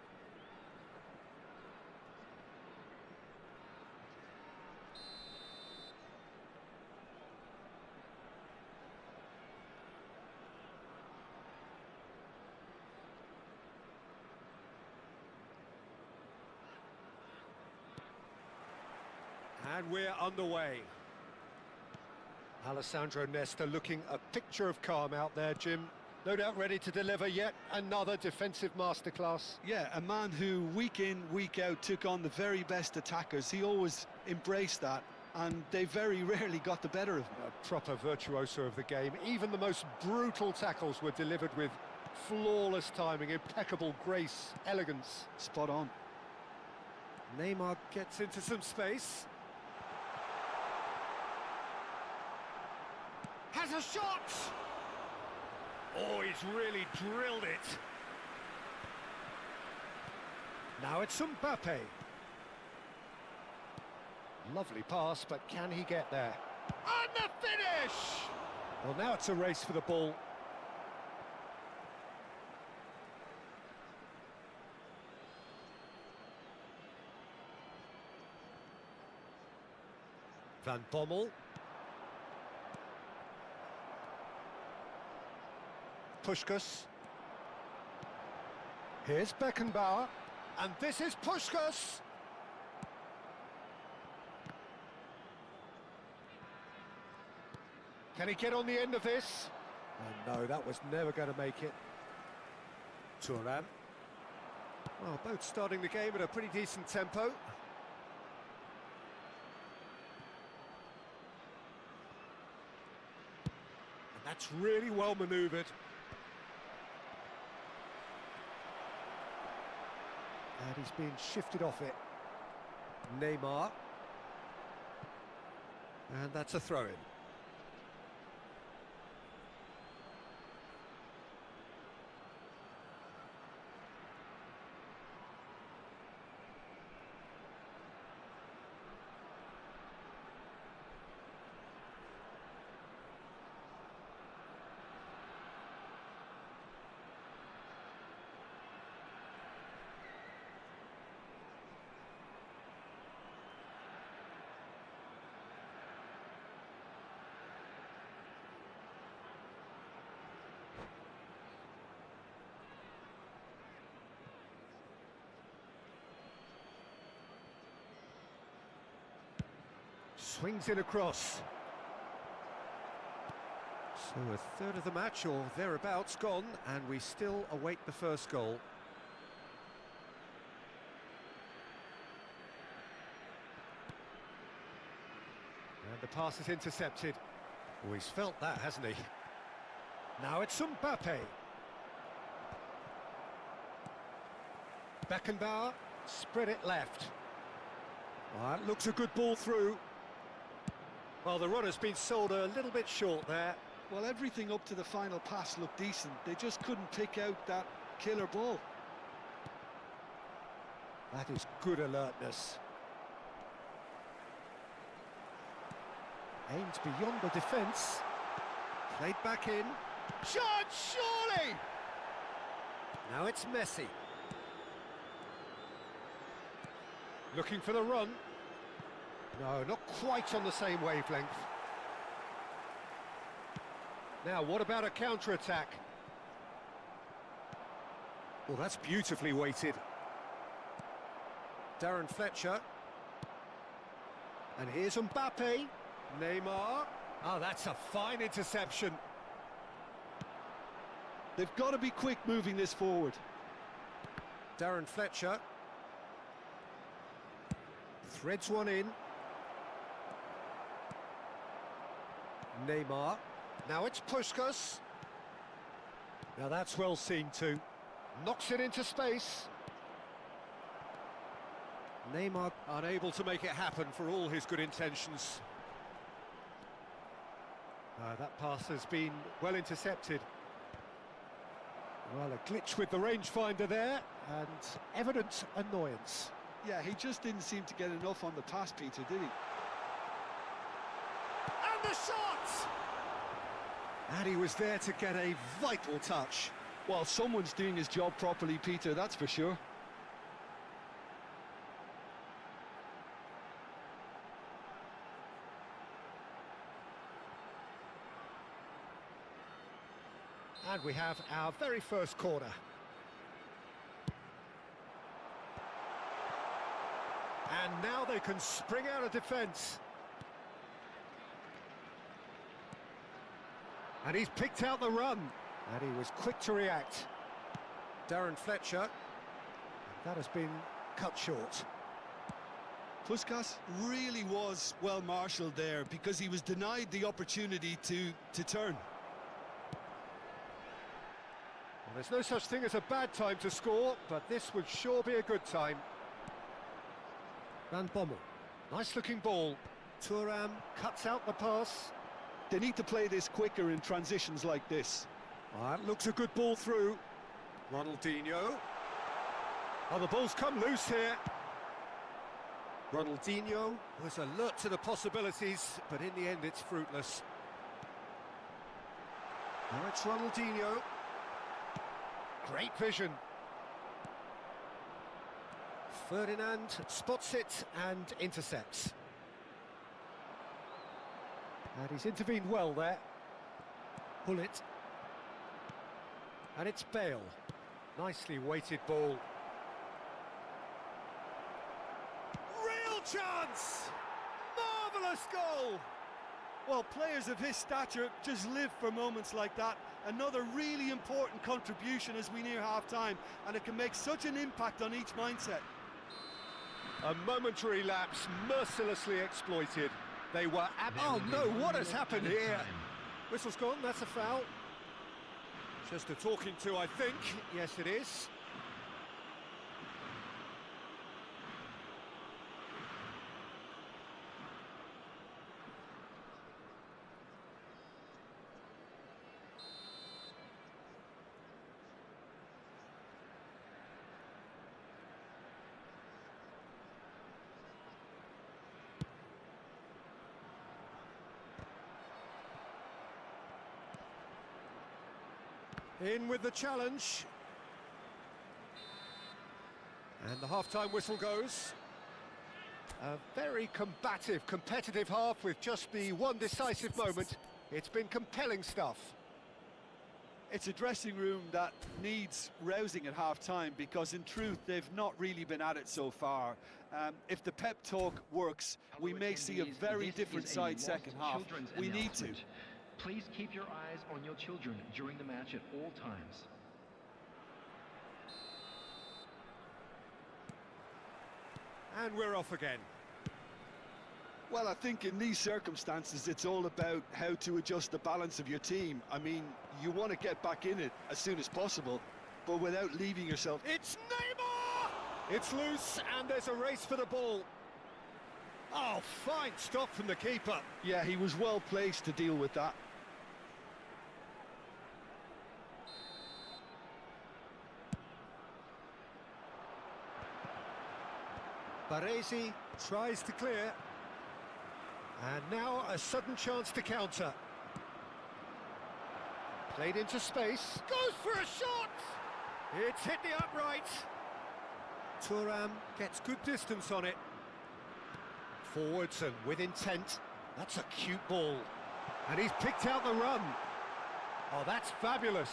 And we're underway. Alessandro Nesta looking a picture of calm out there, Jim. No doubt ready to deliver yet another defensive masterclass. Yeah, a man who week in, week out took on the very best attackers. He always embraced that, and they very rarely got the better of him. A proper virtuoso of the game. Even the most brutal tackles were delivered with flawless timing, impeccable grace, elegance. Spot on. Neymar gets into some space. Has a shot! Oh, he's really drilled it. Now it's Mbappe. Lovely pass, but can he get there? And the finish! Well, now it's a race for the ball. Van Bommel. Puskás. Here's Beckenbauer, and this is Puskás. Can he get on the end of this? Oh, no, that was never going to make it. Thuram. Well, both starting the game at a pretty decent tempo. And that's really well manoeuvred. And he's being shifted off it. Neymar. And that's a throw-in. Swings it across. So a third of the match or thereabouts gone, and we still await the first goal. And the pass is intercepted. Oh, he's felt that, hasn't he? Now it's Mbappe. Beckenbauer, spread it left. Well, that looks a good ball through. Well, the runner's been sold a little bit short there. Well, everything up to the final pass looked decent. They just couldn't pick out that killer ball. That is good alertness. Aimed beyond the defence. Played back in. Shot, surely! Now it's Messi. Looking for the run. No, not quite on the same wavelength. Now, what about a counter-attack? Well, that's beautifully weighted. Darren Fletcher. And here's Mbappe. Neymar. Oh, that's a fine interception. They've got to be quick moving this forward. Darren Fletcher. Threads one in. Neymar. Now it's Puskas. Now that's well seen too. Knocks it into space. Neymar unable to make it happen for all his good intentions. That pass has been well intercepted. Well, a glitch with the rangefinder there, and evident annoyance. Yeah, he just didn't seem to get enough on the pass, Peter, did he? And the shot! And he was there to get a vital touch. Well, someone's doing his job properly, Peter, that's for sure. And we have our very first corner. And now they can spring out of defence. And he's picked out the run. And he was quick to react. Darren Fletcher. That has been cut short. Puskas really was well marshalled there because he was denied the opportunity to turn. Well, there's no such thing as a bad time to score, but this would sure be a good time. Van Bommel. Nice looking ball. Thuram cuts out the pass. They need to play this quicker in transitions like this. That looks a good ball through. Ronaldinho. Oh, the ball's come loose here. Ronaldinho was alert to the possibilities, but in the end it's fruitless. Now it's Ronaldinho. Great vision. Ferdinand spots it and intercepts. And he's intervened well there. Pull it. And it's Bale. Nicely weighted ball. Real chance! Marvellous goal! Well, players of his stature just live for moments like that. Another really important contribution as we near half-time, and it can make such an impact on each mindset. A momentary lapse mercilessly exploited. They were oh no, what has happened here? Whistle's gone, that's a foul. Just a talking to, I think. Yes, it is. In with the challenge. And the half-time whistle goes. A very combative, competitive half with just the one decisive moment. It's been compelling stuff. It's a dressing room that needs rousing at half-time because in truth they've not really been at it so far. If the pep talk works, we may see a very different side second half. We need to. Please keep your eyes on your children during the match at all times. And we're off again. Well, I think in these circumstances, it's all about how to adjust the balance of your team. I mean, you want to get back in it as soon as possible, but without leaving yourself... It's Neymar! It's loose, and there's a race for the ball. Oh, fine stop from the keeper. Yeah, he was well placed to deal with that. Baresi tries to clear. And now a sudden chance to counter. Played into space. Goes for a shot! It's hit the upright. Thuram gets good distance on it. Forwards and with intent. That's a cute ball. And he's picked out the run. Oh, that's fabulous.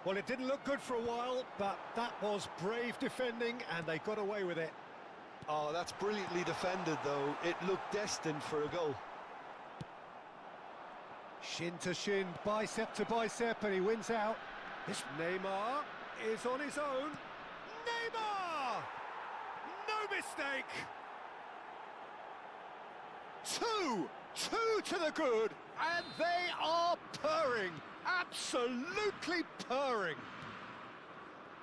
Well, it didn't look good for a while, but that was brave defending, and they got away with it. Oh, that's brilliantly defended, though. It looked destined for a goal. Shin to shin, bicep to bicep, and he wins out. This Neymar is on his own. Neymar! No mistake! Two to the good, and they are purring. Absolutely purring.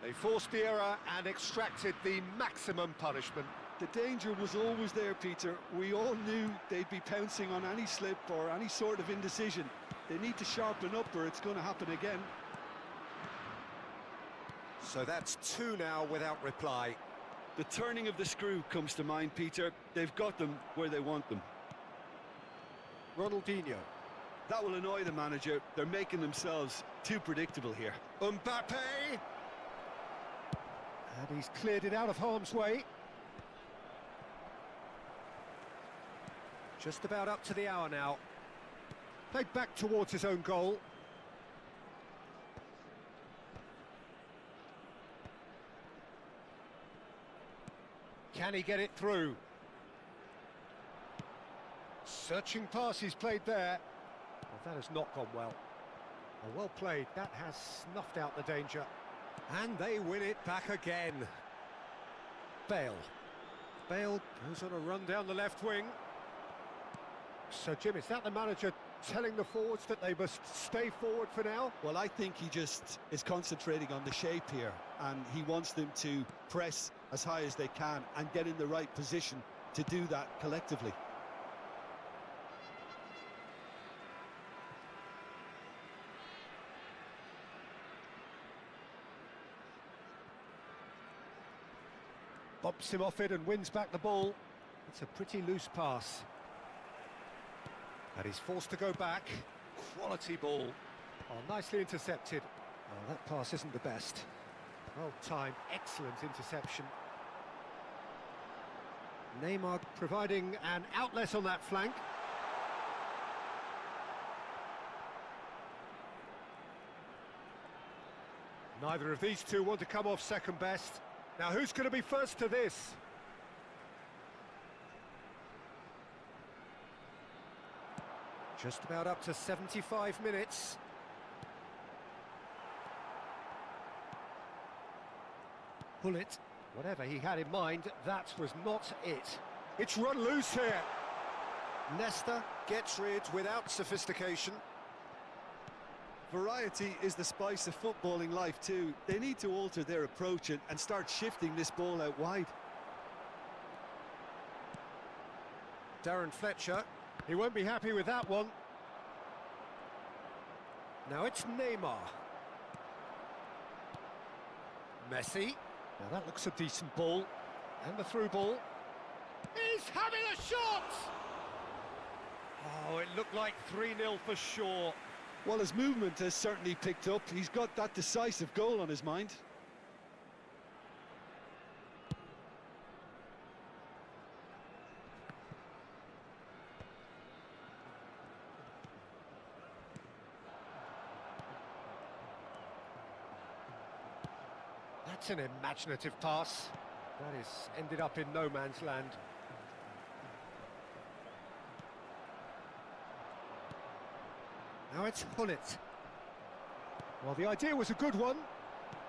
They forced the error and extracted the maximum punishment. The danger was always there, Peter. We all knew they'd be pouncing on any slip or any sort of indecision. They need to sharpen up or it's going to happen again. So that's two now without reply. The turning of the screw comes to mind, Peter. They've got them where they want them. Ronaldinho. That will annoy the manager. They're making themselves too predictable here. Mbappe! And he's cleared it out of harm's way. Just about up to the hour now. Played back towards his own goal. Can he get it through? Searching pass he's played there. Well, that has not gone well. Well played, that has snuffed out the danger. And they win it back again. Bale. Bale goes on a run down the left wing. So, Jim, is that the manager telling the forwards that they must stay forward for now? Well, I think he just is concentrating on the shape here, and he wants them to press as high as they can and get in the right position to do that collectively. Bumps him off it and wins back the ball. It's a pretty loose pass. And he's forced to go back. Quality ball. Oh, nicely intercepted. Oh, that pass isn't the best. Well timed, excellent interception. Neymar providing an outlet on that flank. Neither of these two want to come off second best. Now, who's going to be first to this? Just about up to 75 minutes. Bullet, whatever he had in mind, that was not it. It's run loose here. Nesta gets rid without sophistication. Variety is the spice of footballing life too. They need to alter their approach and start shifting this ball out wide. Darren Fletcher, he won't be happy with that one. Now it's Neymar. Messi. Now that looks a decent ball. And the through ball. He's having a shot! Oh, it looked like 3-0 for sure. Well, his movement has certainly picked up. He's got that decisive goal on his mind. That's an imaginative pass. That is ended up in no man's land. Now it's Hullet. Well, the idea was a good one.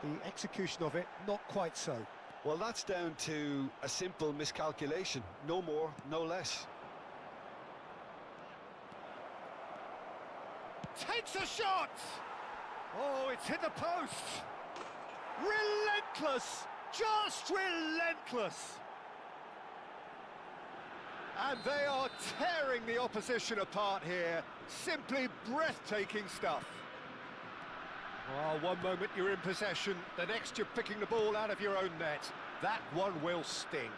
The execution of it, not quite so. Well, that's down to a simple miscalculation. No more, no less. Takes a shot! Oh, it's hit the post! Relentless! Just relentless! And they are tearing the opposition apart here. Simply breathtaking stuff. Oh, one moment you're in possession, the next you're picking the ball out of your own net. That one will sting.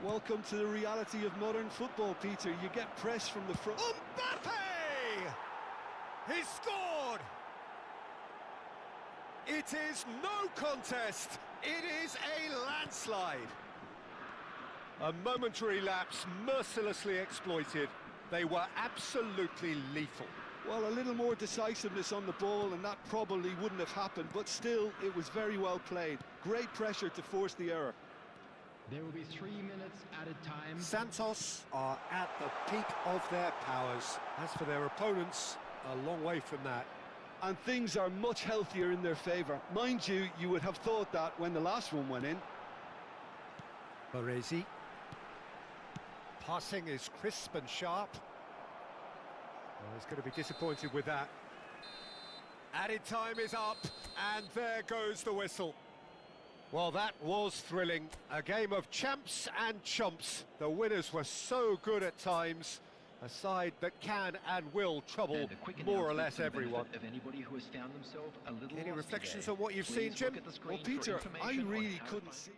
Welcome to the reality of modern football, Peter. You get press from the front. Mbappe! He's scored! It is no contest. It is a landslide. A momentary lapse mercilessly exploited. They were absolutely lethal. Well, a little more decisiveness on the ball and that probably wouldn't have happened, but still, it was very well played. Great pressure to force the error. There will be 3 minutes added time. Santos are at the peak of their powers. As for their opponents, a long way from that. And things are much healthier in their favour. Mind you, you would have thought that when the last one went in. Baresi. Passing is crisp and sharp. Well, he's going to be disappointed with that. Added time is up, and there goes the whistle. Well, that was thrilling. A game of champs and chumps. The winners were so good at times. A side that can and will trouble And a quick more or announcement less for the everyone. benefit of anybody who has found themselves a little Any lost reflections today. on what you've Please seen, Jim? look at the screen Well, for Peter, I information on really how to couldn't find- see.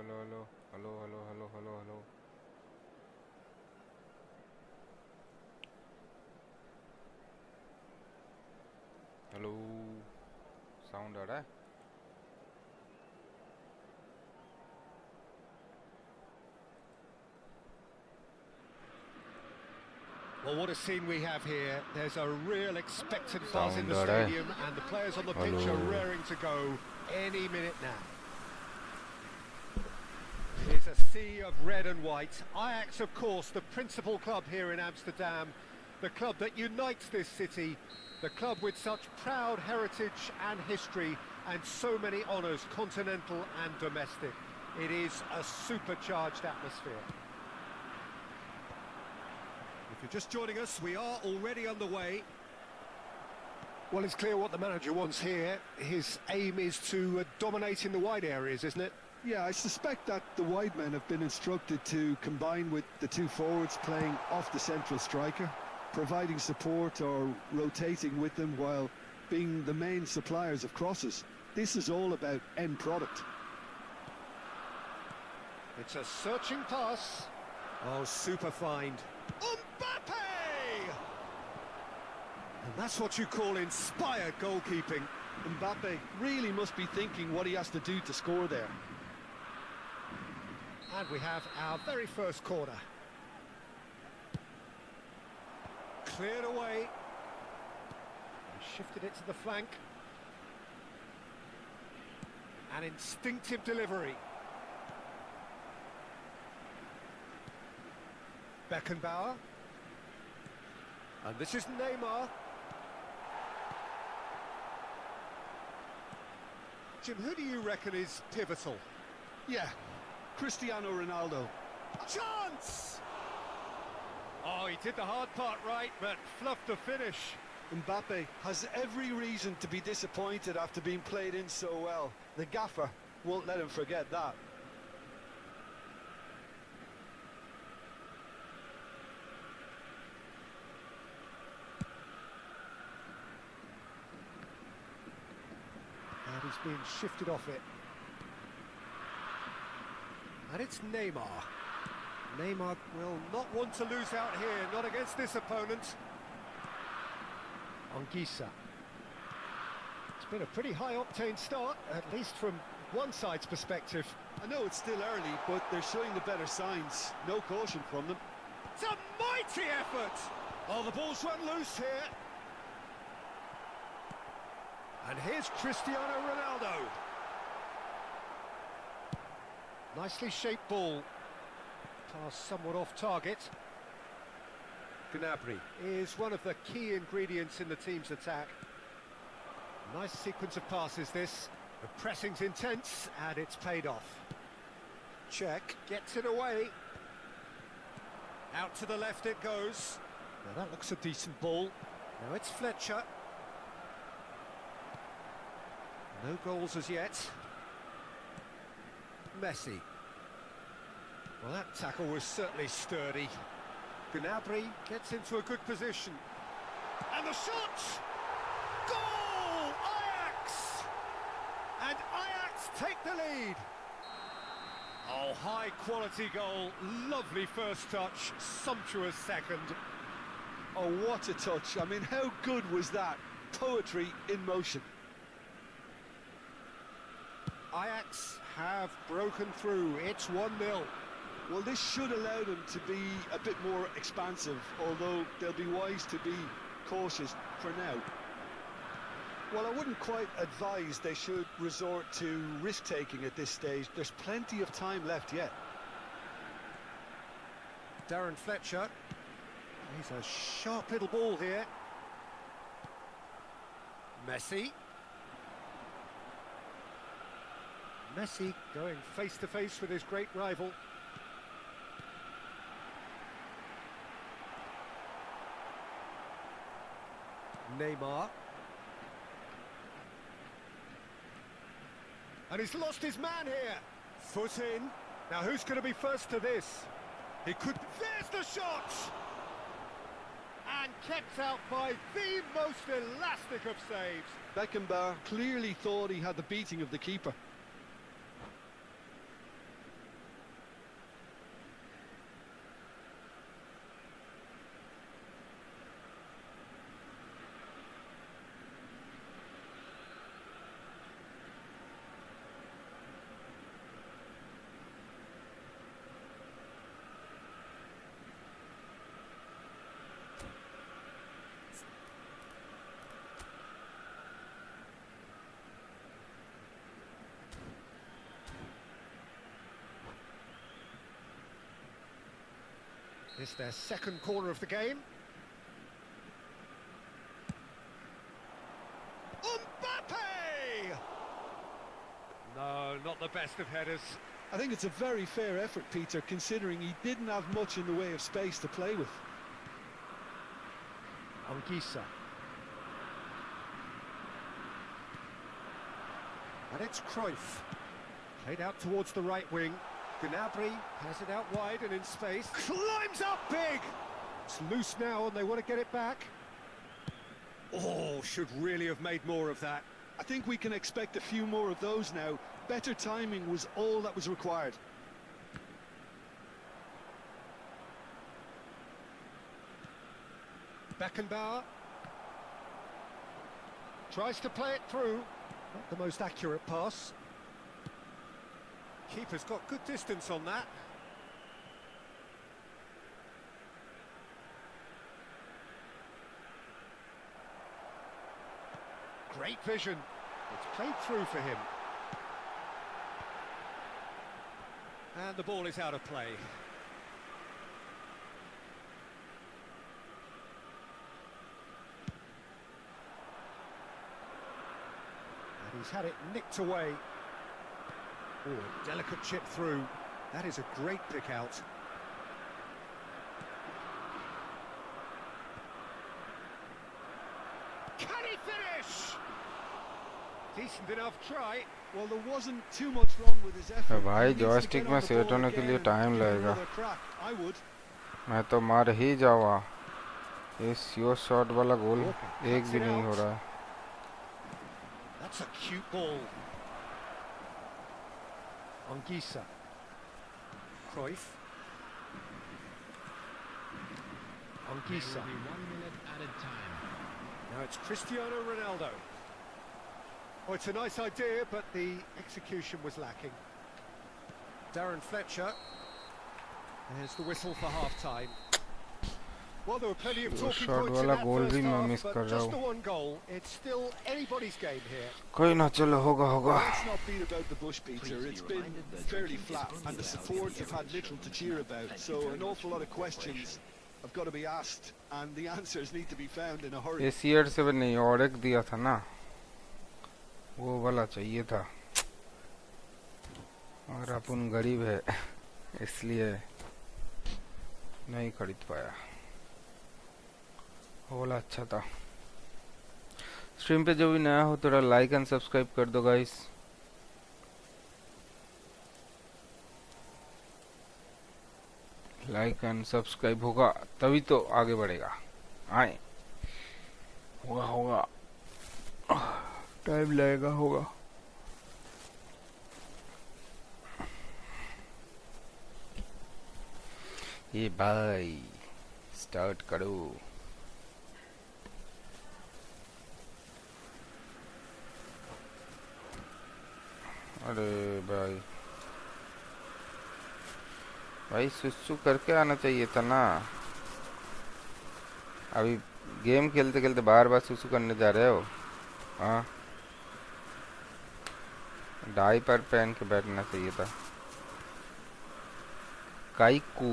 hello. Hello, sound आ रहा है? Well, what a scene we have here. There's a real expectant buzz in the stadium, and the players on the pitch are raring to go any minute now. It is a sea of red and white. Ajax, of course, the principal club here in Amsterdam, the club that unites this city, the club with such proud heritage and history and so many honours, continental and domestic. It is a supercharged atmosphere. If you're just joining us, we are already underway. Well, it's clear what the manager wants here. His aim is to dominate in the wide areas, isn't it? Yeah, I suspect that the wide men have been instructed to combine with the two forwards playing off the central striker, providing support or rotating with them while being the main suppliers of crosses. This is all about end product. It's a searching pass. Oh, super find. Mbappe! And that's what you call inspired goalkeeping. Mbappe really must be thinking what he has to do to score there. And we have our very first corner. Cleared away. And shifted it to the flank. An instinctive delivery. Beckenbauer. And this is Neymar. Jim, who do you reckon is pivotal? Yeah, Cristiano Ronaldo. Chance! Oh, he did the hard part right, but fluffed the finish. Mbappe has every reason to be disappointed after being played in so well. The gaffer won't let him forget that. And he's being shifted off it. And it's Neymar. Neymar will not want to lose out here, not against this opponent. Anguissa. It's been a pretty high-octane start, at least from one side's perspective. I know it's still early, but they're showing the better signs. No caution from them. It's a mighty effort! Oh, the ball's run loose here. And here's Cristiano Ronaldo. Nicely shaped ball. Pass somewhat off target. Gnabry is one of the key ingredients in the team's attack. Nice sequence of passes this. The pressing's intense and it's paid off. Check, gets it away. Out to the left it goes. Now that looks a decent ball. Now it's Fletcher. No goals as yet. Messi. Well, that tackle was certainly sturdy. Gnabry gets into a good position. And the shot! Goal! Ajax! And Ajax take the lead. Oh, high-quality goal. Lovely first touch. Sumptuous second. Oh, what a touch. I mean, how good was that? Poetry in motion. Ajax have broken through. It's 1-0. Well, this should allow them to be a bit more expansive, although they'll be wise to be cautious for now. Well, I wouldn't quite advise they should resort to risk-taking at this stage. There's plenty of time left yet. Darren Fletcher. He's a sharp little ball here. Messi. Messi going face-to-face with his great rival. Neymar. And he's lost his man here. Foot in. Now who's going to be first to this? He could... There's the shot! And kept out by the most elastic of saves. Beckenbauer clearly thought he had the beating of the keeper. It's their second corner of the game. Mbappe! No, not the best of headers. I think it's a very fair effort, Peter, considering he didn't have much in the way of space to play with. Anguissa. And it's Cruyff. Played out towards the right wing. Gnabry has it out wide and in space. Climbs up big! It's loose now and they want to get it back. Oh, should really have made more of that. I think we can expect a few more of those now. Better timing was all that was required. Beckenbauer tries to play it through. Not the most accurate pass. Keeper's got good distance on that. Great vision. It's played through for him. And the ball is out of play. And he's had it nicked away. Oh, a delicate chip through. That is a great pick out. Can he finish? Decent enough try. Well, there wasn't too much wrong with his effort. भाई He needs to joystick get में on the set ball होने के again लिए and time give it लगेगा. another crack. I would. मैं तो मार ही जाऊंगा. इस यो शॉट वाला गोल एक भी नहीं हो रहा है. That's a cute ball. Anguissa. Cruyff. Anguissa. There will be 1 minute added time. Now it's Cristiano Ronaldo. Oh, it's a nice idea, but the execution was lacking. Darren Fletcher. There's the whistle for half-time. Well, there were plenty of talking shot points in वाला that goal first भी मैं half, miss but कर रहा just हूँ. the one goal. It's still anybody's game here. कोई ना, चलो होगा होगा. Let's not beat about the bush, Peter. It's been fairly flat, and the supports have had little to cheer about. So an awful lot of questions have got to be asked, and the answers need to be found in a hurry. इस year से भी नहीं, और एक दिया था ना, वो वाला चाहिए था. और अपन गरीब है इसलिए नहीं खरीद पाया. वो वाला अच्छा था. स्ट्रीम पे जो भी नया हो थोड़ा लाइक एंड सब्सक्राइब कर दो गाइस. लाइक एंड सब्सक्राइब होगा तभी तो आगे बढ़ेगा. आए होगा होगा, टाइम लगेगा, होगा. ये भाई स्टार्ट करो. अरे भाई भाई सुसु करके आना चाहिए था ना. अभी गेम खेलते खेलते बार बार सुसु करने जा रहे हो. हाँ, डायपर पहन के बैठना चाहिए था. काईकू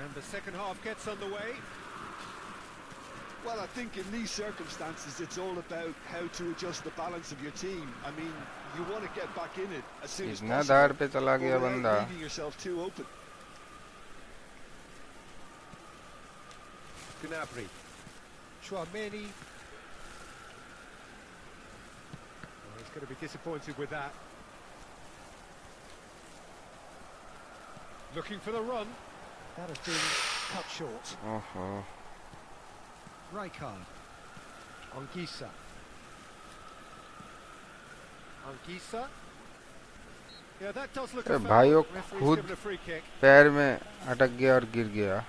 And the second half gets underway. Well, I think in these circumstances, it's all about how to adjust the balance of your team. I mean, you want to get back in it as soon as इतना possible, दार पे चला गया but बंदा. without leaving yourself too open. Gnabry. Chouameni. Oh, he's going to be disappointed with that. Looking for the run. That has been cut short. ओहो, Rijkaard. Anguissa. Anguissa. Yeah, that does look a foul. भाई वो Referee's खुद given a free kick. पैर में अटक गया और गिर गया.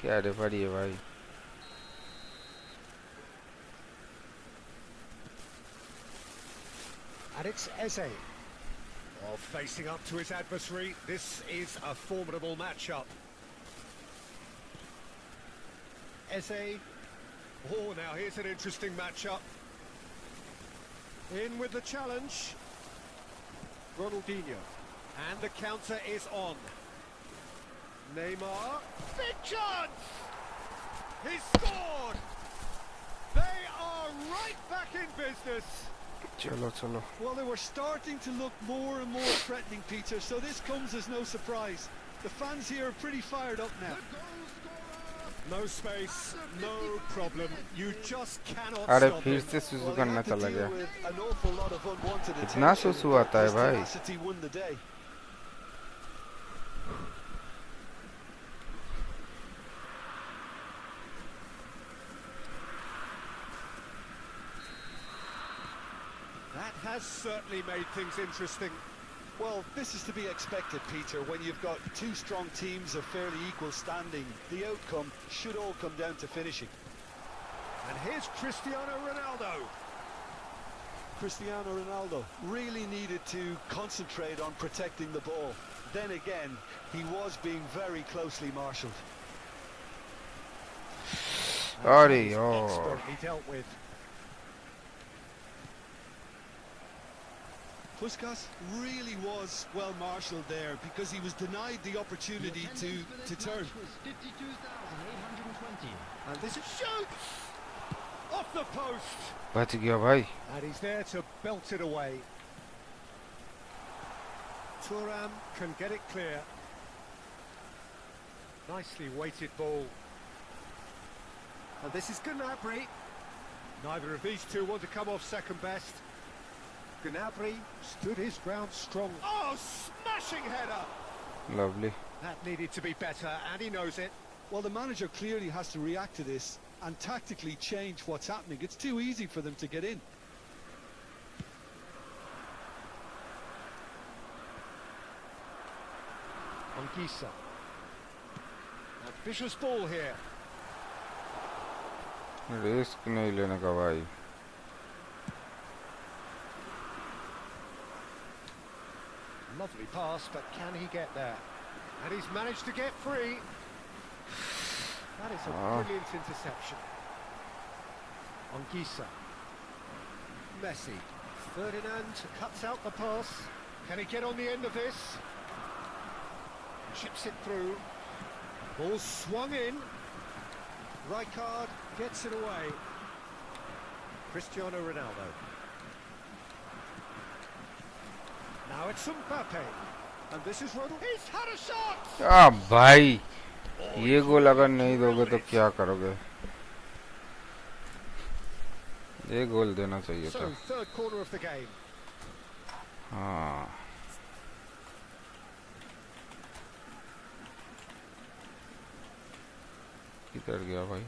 क्या रेफरी है भाई. And it's Eze. While facing up to his adversary, this is a formidable matchup. Eze. Oh, now here's an interesting matchup. In with the challenge. Ronaldinho. And the counter is on. Neymar. Big chance! He's scored! They are right back in business. चलो Well, they were starting to look more and more threatening, Peter, so this comes as no surprise. The fans here are pretty fired up now. No space, no problem. You just cannot अरे stop फिर him. से सुसु Well, he करना had to चला deal गया. with an awful lot of unwanted इतना attention, सुसु but आता है his भाई. tenacity won the day. That has certainly made things interesting. Well, this is to be expected, Peter, when you've got two strong teams of fairly equal standing. The outcome should all come down to finishing. And here's Cristiano Ronaldo. Cristiano Ronaldo really needed to concentrate on protecting the ball. Then again, he was being very closely marshalled. अरे He's यार. expertly dealt with. Puskas really was well marshalled there because he was denied the opportunity to turn. 52,820. And this is shoots! Off the post! बच गया भाई. And he's there to belt it away. Thuram can get it clear. Nicely weighted ball. And this is Gnabry. Neither of these two want to come off second best. Gnabry stood his ground strong. Oh, smashing header! Lovely. That needed to be better, and he knows it. Well, the manager clearly has to react to this and tactically change what's happening. It's too easy for them to get in. Anguissa. Ambitious ball here. Risk नहीं लेने का भाई. Lovely pass, but can he get there? And he's managed to get free. That is a brilliant interception. Anguissa. Messi. Ferdinand cuts out the pass. Can he get on the end of this? Chips it through. Ball swung in. Rijkaard gets it away. Cristiano Ronaldo. Now it's Mbappe. And this is Ronaldo. He's had a shot! आ भाई. ये गोल अगर नहीं दोगे तो क्या करोगे? ये गोल देना चाहिए था. So, third corner of the game. हाँ. किधर गया भाई?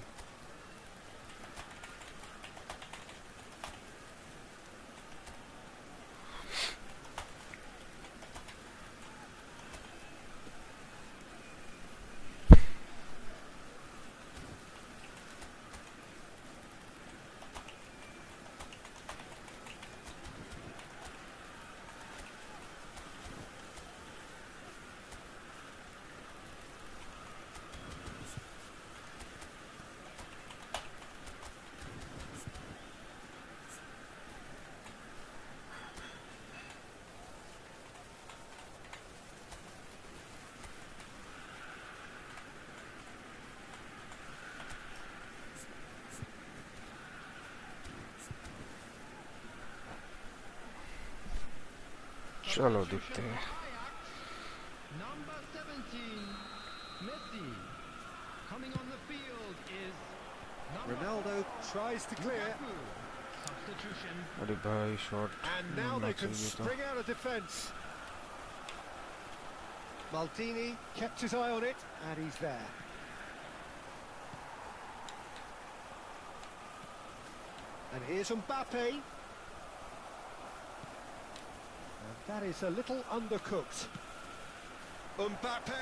चलो देखते हैं. Number 17, Messi. Coming on the field is Ronaldo tries to clear. Lukaku. Substitution. अरे भाई shot And now they can चाहिए था. spring out of defence. Maldini kept his eye on it, and he's there. And here's Mbappe. And that is a little undercooked. Mbappe!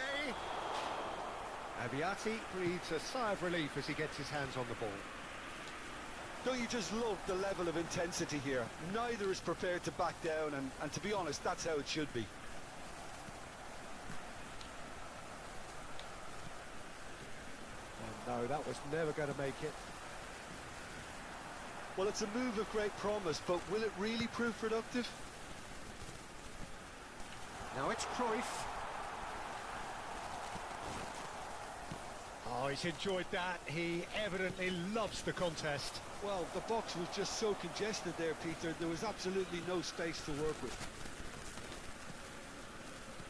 Abiati breathes a sigh of relief as he gets his hands on the ball. Don't you just love the level of intensity here? Neither is prepared to back down, and to be honest, that's how it should be. No, that was never going to make it. Well, it's a move of great promise, but will it really prove productive? Now it's Cruyff. Oh, he's enjoyed that. He evidently loves the contest. Well, the box was just so congested there, Peter. There was absolutely no space to work with.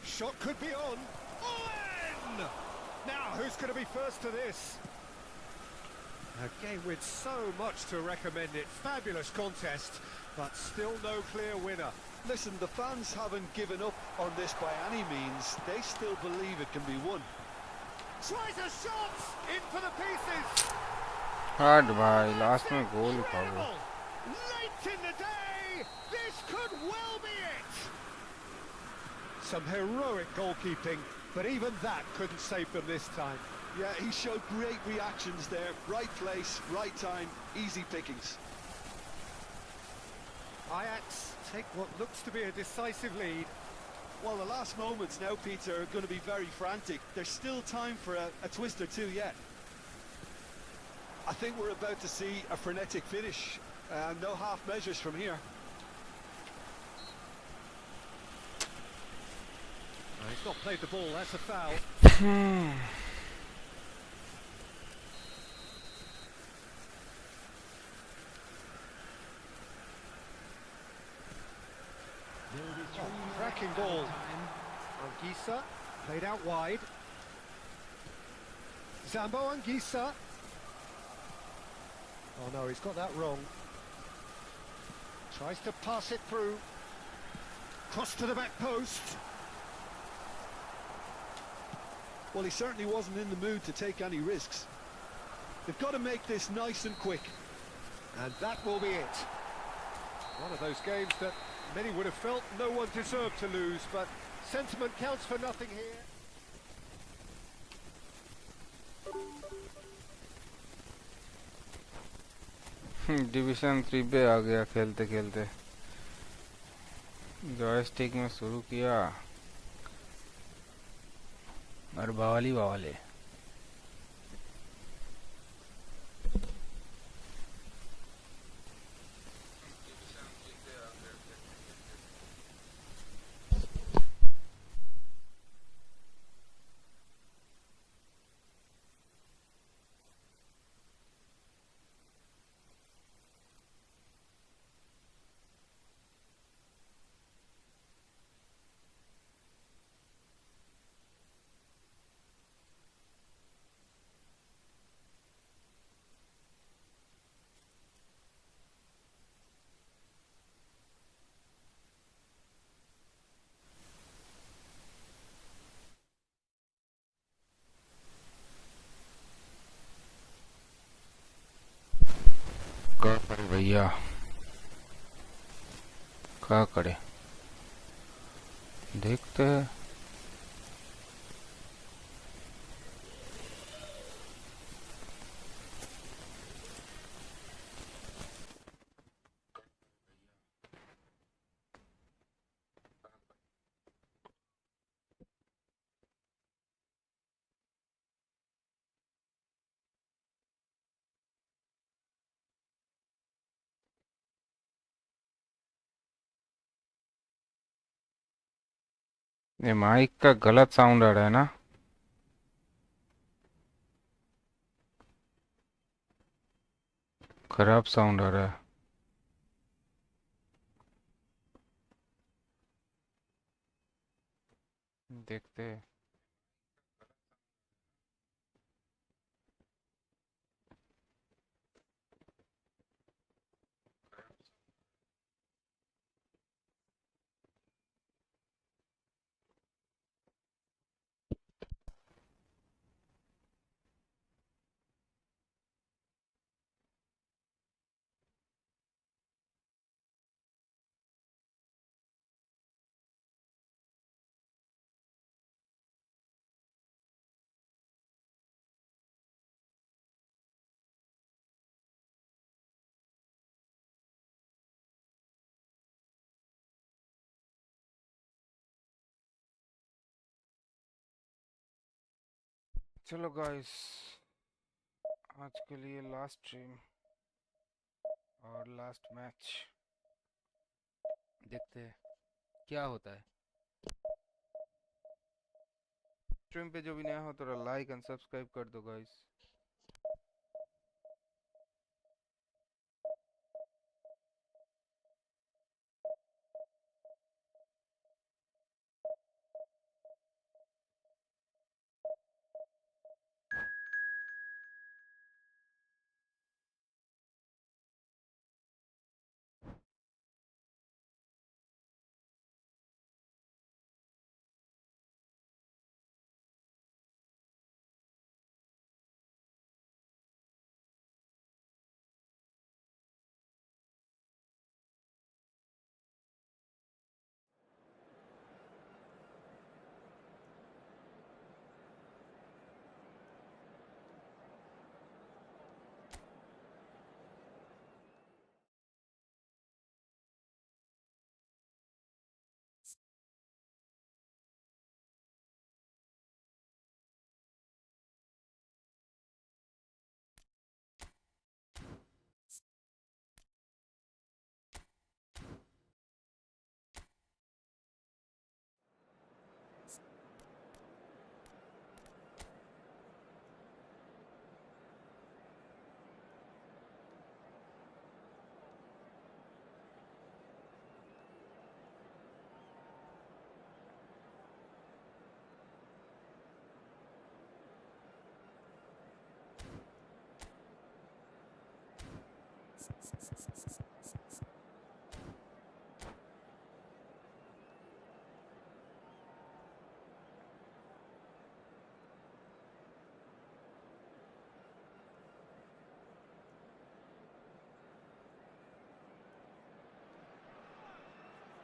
Shot could be on. On! Now, who's going to be first to this? A game with so much to recommend it. Fabulous contest, but still no clear winner. Listen, the fans haven't given up on this by any means. They still believe it can be won. Tries a shot! In for the pieces! hard भाई last में गोल ही खा गया Late in the day, this could well be it! Some heroic goalkeeping, but even that couldn't save them this time. Yeah, he showed great reactions there. Right place, right time, easy pickings. Ajax take what looks to be a decisive lead. Well, the last moments now, Peter, are going to be very frantic. There's still time for a twist or two yet. I think we're about to see a frenetic finish. No half measures from here. He's not played the ball, that's a foul. Cracking ball. Anguissa played out wide. Zambo Anguissa. Oh no, he's got that wrong. Tries to pass it through. Cross to the back post. Well, he certainly wasn't in the mood to take any risks. They've got to make this nice and quick. And that will be it. One of those games that many would have felt no one deserved to lose, but sentiment counts for nothing here. Division 3 पे आ गया खेलते खेलते joystick में शुरू किया और बावली क्या करे भैया क्या करे देखते हैं ये माइक का गलत साउंड आ रहा है ना खराब साउंड आ रहा है देखते हैं चलो गाइस, आज के लिए लास्ट स्ट्रीम और लास्ट मैच, देखते हैं क्या होता है। स्ट्रीम पे जो भी नया हो थोड़ा लाइक एंड सब्सक्राइब कर दो guys.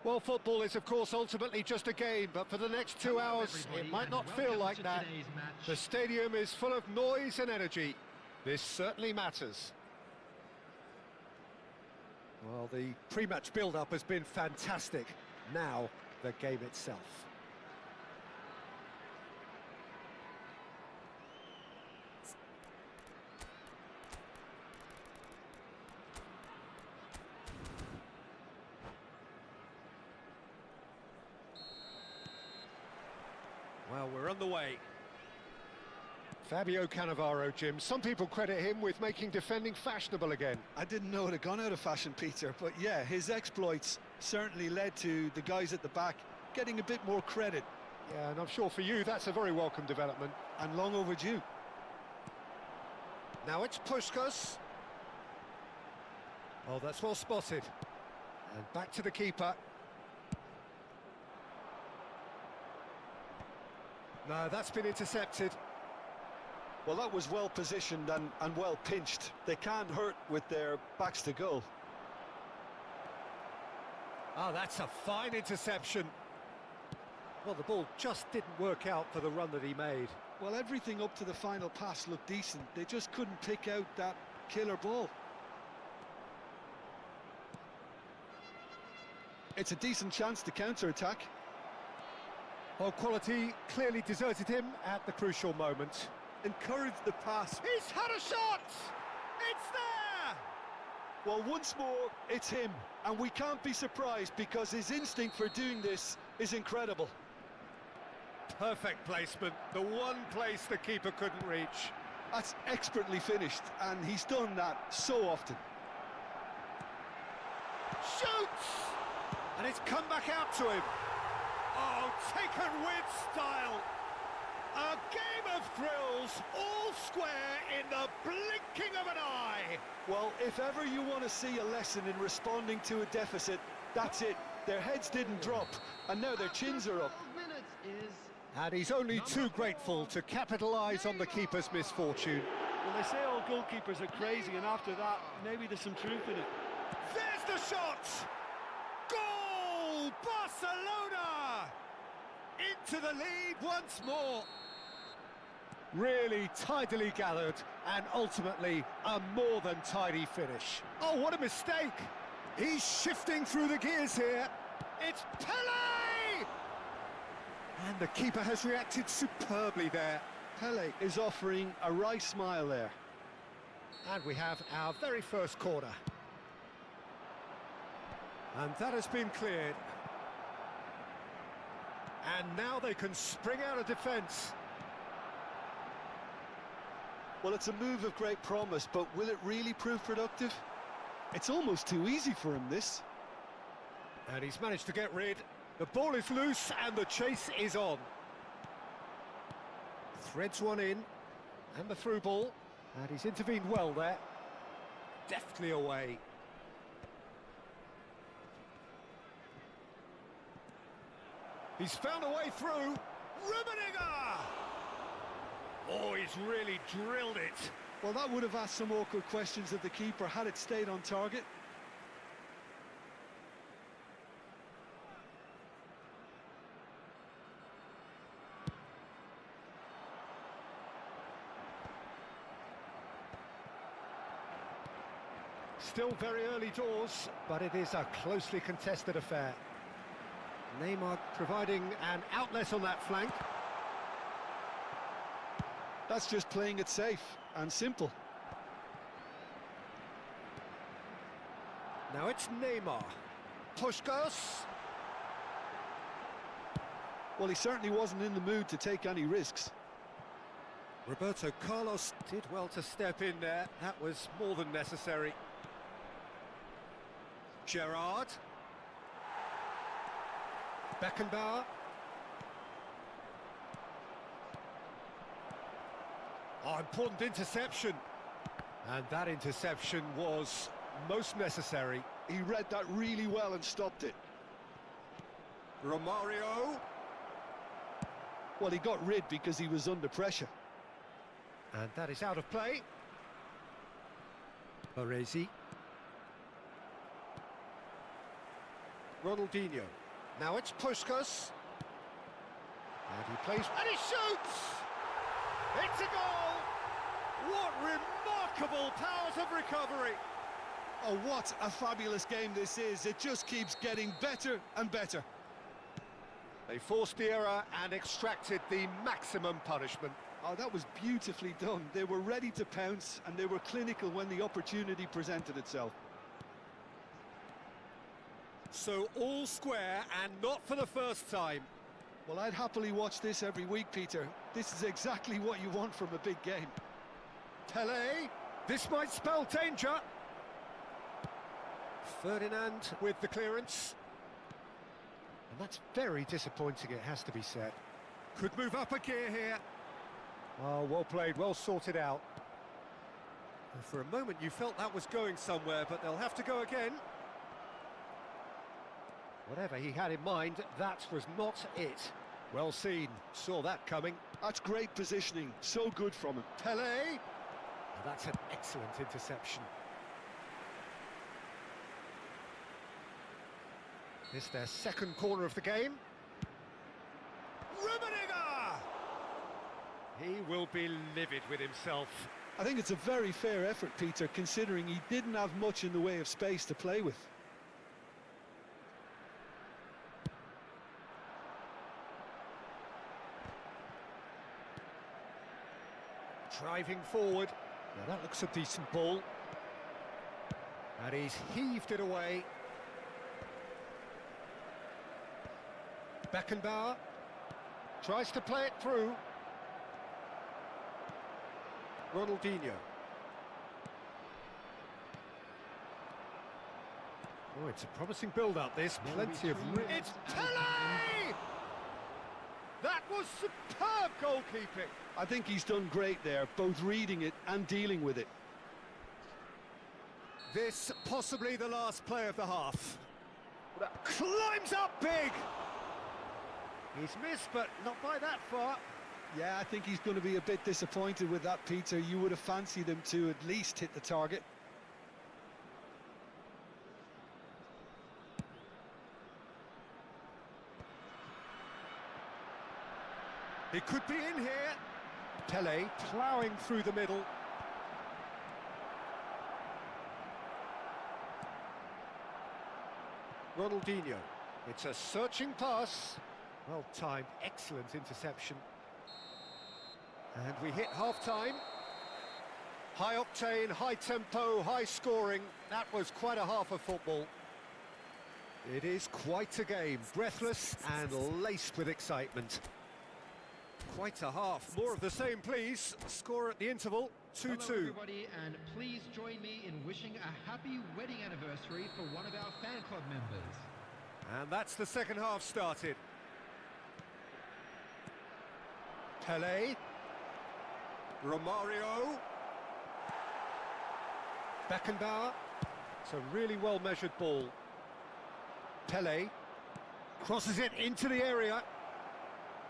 Well, football is, of course, ultimately just a game, but for the next 2 hours, it might not feel like that. The stadium is full of noise and energy. This certainly matters. Well, the pre-match build-up has been fantastic. Now, the game itself. Well, we're on the way. Fabio Cannavaro, Jim. Some people credit him with making defending fashionable again. I didn't know it had gone out of fashion, Peter, but yeah, his exploits certainly led to the guys at the back getting a bit more credit. Yeah, and I'm sure for you that's a very welcome development. And long overdue. Now it's Puskas. Oh, that's well spotted. And back to the keeper. No, that's been intercepted. Well, that was well positioned and well pinched. They can't hurt with their backs to goal. Oh, that's a fine interception. Well, the ball just didn't work out for the run that he made. Well, everything up to the final pass looked decent. They just couldn't pick out that killer ball. It's a decent chance to counter-attack. Well, quality clearly deserted him at the crucial moment. Encouraged the pass. He's had a shot! It's there! Well, once more, it's him. And we can't be surprised because his instinct for doing this is incredible. Perfect placement. The one place the keeper couldn't reach. That's expertly finished, and he's done that so often. Shoots! And it's come back out to him. Oh, taken with style. A game of thrills, all square in the blinking of an eye. Well, if ever you want to see a lesson in responding to a deficit, that's it. Their heads didn't drop, and now their chins are up. And he's only too grateful to capitalise on the keeper's misfortune. Well, they say all goalkeepers are crazy, and after that, maybe there's some truth in it. There's the shot! Goal! Barcelona! Into the lead once more. Really tidily gathered, and ultimately a more than tidy finish. Oh, what a mistake! He's shifting through the gears here. It's Pele! And the keeper has reacted superbly there. Pele is offering a wry smile there. And we have our very first corner. And that has been cleared. And now they can spring out of defence. Well, it's a move of great promise, but will it really prove productive? It's almost too easy for him, this. And he's managed to get rid. The ball is loose and the chase is on. Threads one in. And the through ball. And he's intervened well there. Deftly away. He's found a way through. Rummenigge! Oh, he's really drilled it. Well, that would have asked some awkward questions of the keeper had it stayed on target. Still very early doors, but it is a closely contested affair. Neymar providing an outlet on that flank. That's just playing it safe and simple. Now it's Neymar. Puskas. Well, he certainly wasn't in the mood to take any risks. Roberto Carlos did well to step in there. That was more than necessary. Gerrard. Beckenbauer. Oh, important interception. And that interception was most necessary. He read that really well and stopped it. Romario. Well, he got rid because he was under pressure. And that is out of play. Baresi. Ronaldinho. Now it's Puskas. And he plays... And he shoots! It's a goal! What remarkable powers of recovery! Oh, what a fabulous game this is. It just keeps getting better and better. They forced the error and extracted the maximum punishment. Oh, that was beautifully done. They were ready to pounce and they were clinical when the opportunity presented itself. So all square and not for the first time. Well, I'd happily watch this every week, Peter. This is exactly what you want from a big game. Pele, this might spell danger. Ferdinand with the clearance. And that's very disappointing, it has to be said. Could move up a gear here. Oh, well played, well sorted out. And for a moment you felt that was going somewhere, but they'll have to go again. Whatever he had in mind, that was not it. Well seen, saw that coming. That's great positioning, so good from him. Pele! Well, that's an excellent interception. This their second corner of the game. Rummenigge! He will be livid with himself. I think it's a very fair effort, Peter, considering he didn't have much in the way of space to play with. Driving forward. Now that looks a decent ball. And he's heaved it away. Beckenbauer tries to play it through. Ronaldinho. Oh, it's a promising build-up, this. Plenty of room. It's Pele! That was superb goalkeeping. I think he's done great there, both reading it and dealing with it. This possibly the last play of the half. Climbs up big! He's missed, but not by that far. Yeah, I think he's going to be a bit disappointed with that, Peter. You would have fancied him to at least hit the target. He could be in here. Pele ploughing through the middle. Ronaldinho. It's a searching pass. Well timed, excellent interception. And we hit half-time. High octane, high tempo, high scoring. That was quite a half of football. It is quite a game, breathless and laced with excitement. Quite a half. More of the same, please. Score at the interval, 2-2. Hello everybody, and please join me in wishing a happy wedding anniversary for one of our fan club members. And that's the second half started. Pele. Romario. Beckenbauer. It's a really well-measured ball. Pele. Crosses it into the area.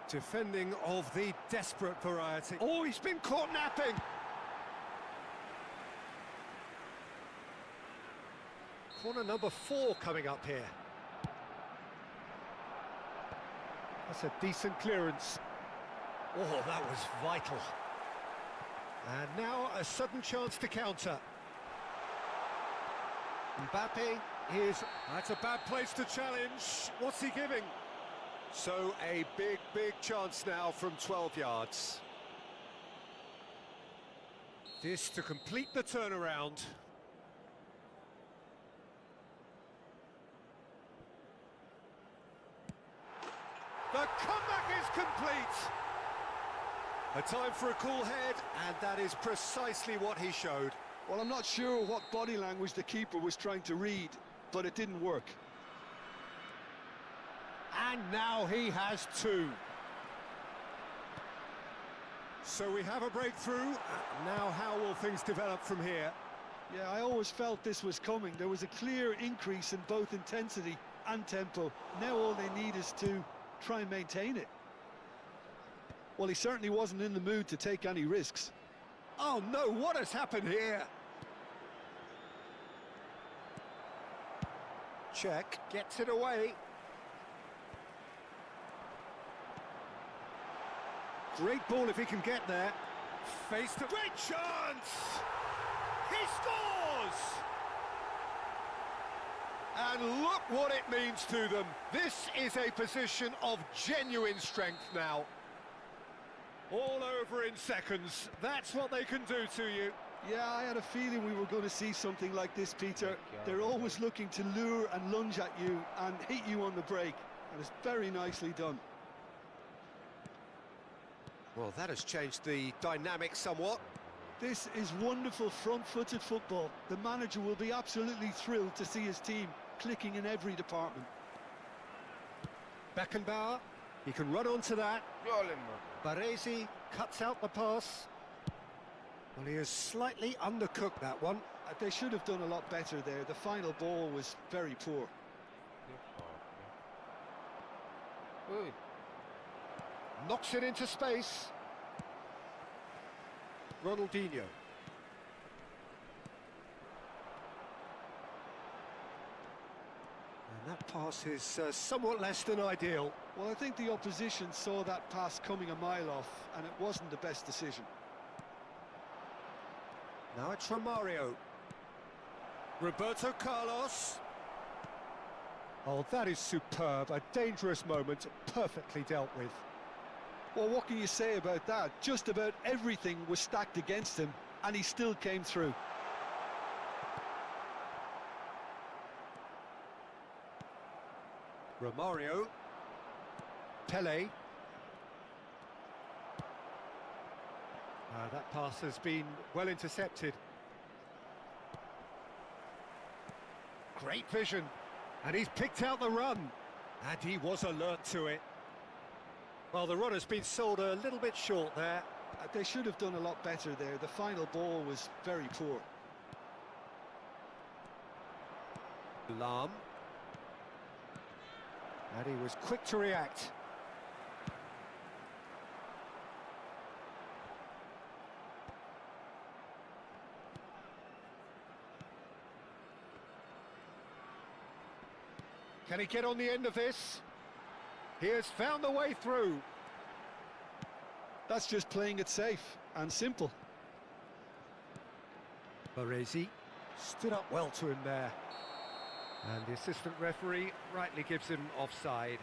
Defending of the desperate variety. Oh, he's been caught napping! Corner number 4 coming up here. That's a decent clearance. Oh, that was vital. And now a sudden chance to counter. Mbappe is... That's a bad place to challenge. What's he giving? So a big, big chance now from 12 yards. This to complete the turnaround. The comeback is complete! A time for a cool head, and that is precisely what he showed. Well, I'm not sure what body language the keeper was trying to read, but it didn't work. And now he has 2. So we have a breakthrough. Now how will things develop from here? Yeah, I always felt this was coming. There was a clear increase in both intensity and tempo. Now all they need is to try and maintain it. Well, he certainly wasn't in the mood to take any risks. Oh no, what has happened here? Check, gets it away. Great ball if he can get there. Face to... Great chance! He scores! And look what it means to them. This is a position of genuine strength now. All over in seconds. That's what they can do to you. Yeah, I had a feeling we were going to see something like this, Peter. They're always looking to lure and lunge at you and hit you on the break. And it's very nicely done. Well, that has changed the dynamic somewhat. This is wonderful front-footed football. The manager will be absolutely thrilled to see his team clicking in every department. Beckenbauer, he can run onto that. Baresi cuts out the pass. Well, he has slightly undercooked that one. They should have done a lot better there. The final ball was very poor. Knocks it into space. Ronaldinho. And that pass is somewhat less than ideal. Well, I think the opposition saw that pass coming a mile off, and it wasn't the best decision. Now it's Romario. Roberto Carlos. Oh, that is superb. A dangerous moment, perfectly dealt with. Well, what can you say about that? Just about everything was stacked against him, and he still came through. Romario. Pele. That pass has been well intercepted. Great vision. And he's picked out the run. And he was alert to it. Well, the run has been sold a little bit short there. They should have done a lot better there. The final ball was very poor. Lahm. And he was quick to react. Can he get on the end of this? He has found a way through. That's just playing it safe and simple. Baresi stood up well to him there. And the assistant referee rightly gives him offside.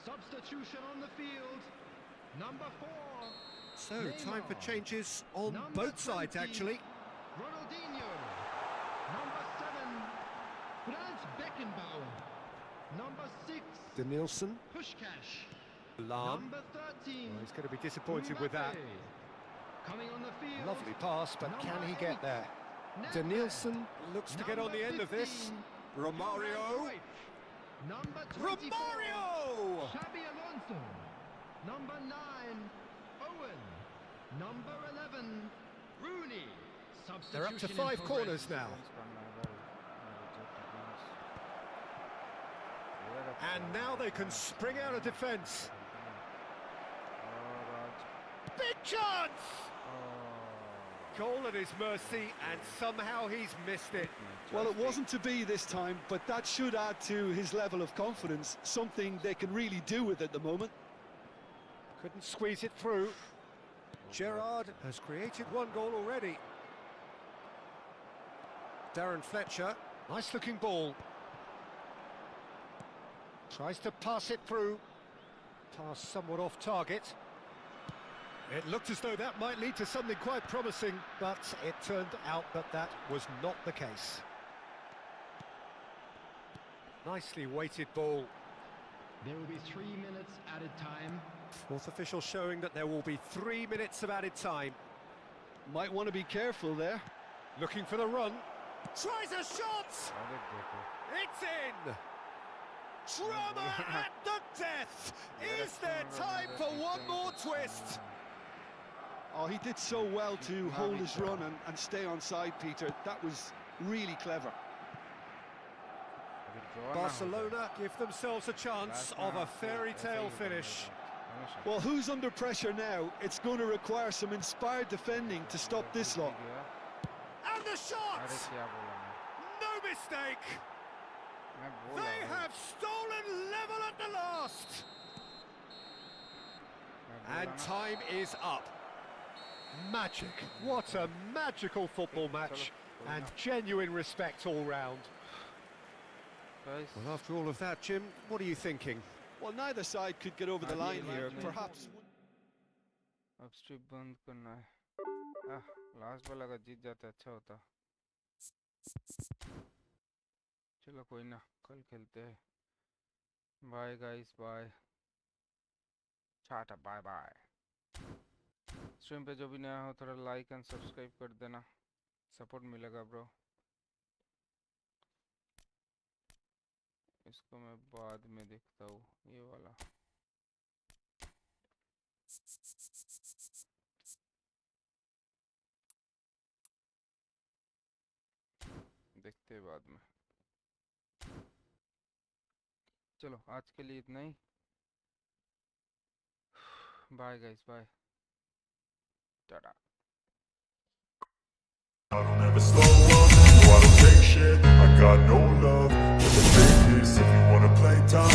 Substitution on the field. Number 4. So, time for changes on Number both sides, 20, actually. Ronaldinho. Number 7. Franz Beckenbauer. Number 6. Danielson. Pushkash. Lam. Number 13. Well, he's going to be disappointed with that. Mbappe. Coming on the field. Lovely pass, but can Number he get 8. there? Neves. Danielson looks to get on the Number end of this. 15. Romario. Number 24. Romario! Xabi Alonso. Number 9. Owen. Number 11. Rooney. They're up to Substitution in 5 progress. corners now. And now they can spring out of defence. Big chance! Goal at his mercy, and somehow he's missed it. Well, it wasn't to be this time, but that should add to his level of confidence, something they can really do with at the moment. Couldn't squeeze it through. Gerrard has created 1 goal already. Darren Fletcher, nice looking ball. Tries to pass it through. Pass somewhat off target. It looked as though that might lead to something quite promising, but it turned out that that was not the case. Nicely weighted ball. There will be 3 minutes added time. Fourth official showing that there will be 3 minutes of added time. Might want to be careful there. Looking for the run. Tries a shot! It's in! Drama at the death! Is there time for one more twist? Oh, he did so well to hold his run and stay on side, Peter. That was really clever. Barcelona give themselves a chance of a fairy tale finish. Well, who's under pressure now? It's going to require some inspired defending to stop this lot. And the shot! No mistake! They have stolen level at the last! And time is up. Magic. What a magical football match. And genuine respect all round. Well, after all of that, Jim, what are you thinking? Well, neither side could get over the line here. Perhaps. अब strip बंद करना है last वाला अगर जीत जाता अच्छा होता चलो कोई ना कल खेलते हैं bye guys bye tata bye bye stream पे जो भी नया हो थोड़ा लाइक एंड सब्सक्राइब कर देना सपोर्ट मिलेगा ब्रो इसको मैं बाद में देखता हूँ ये वाला देखते हैं बाद में चलो आज के लिए इतना ही bye guys bye tata I don't ever slow up, no I don't take shit. I got no love for the fakeness. If you wanna play tough,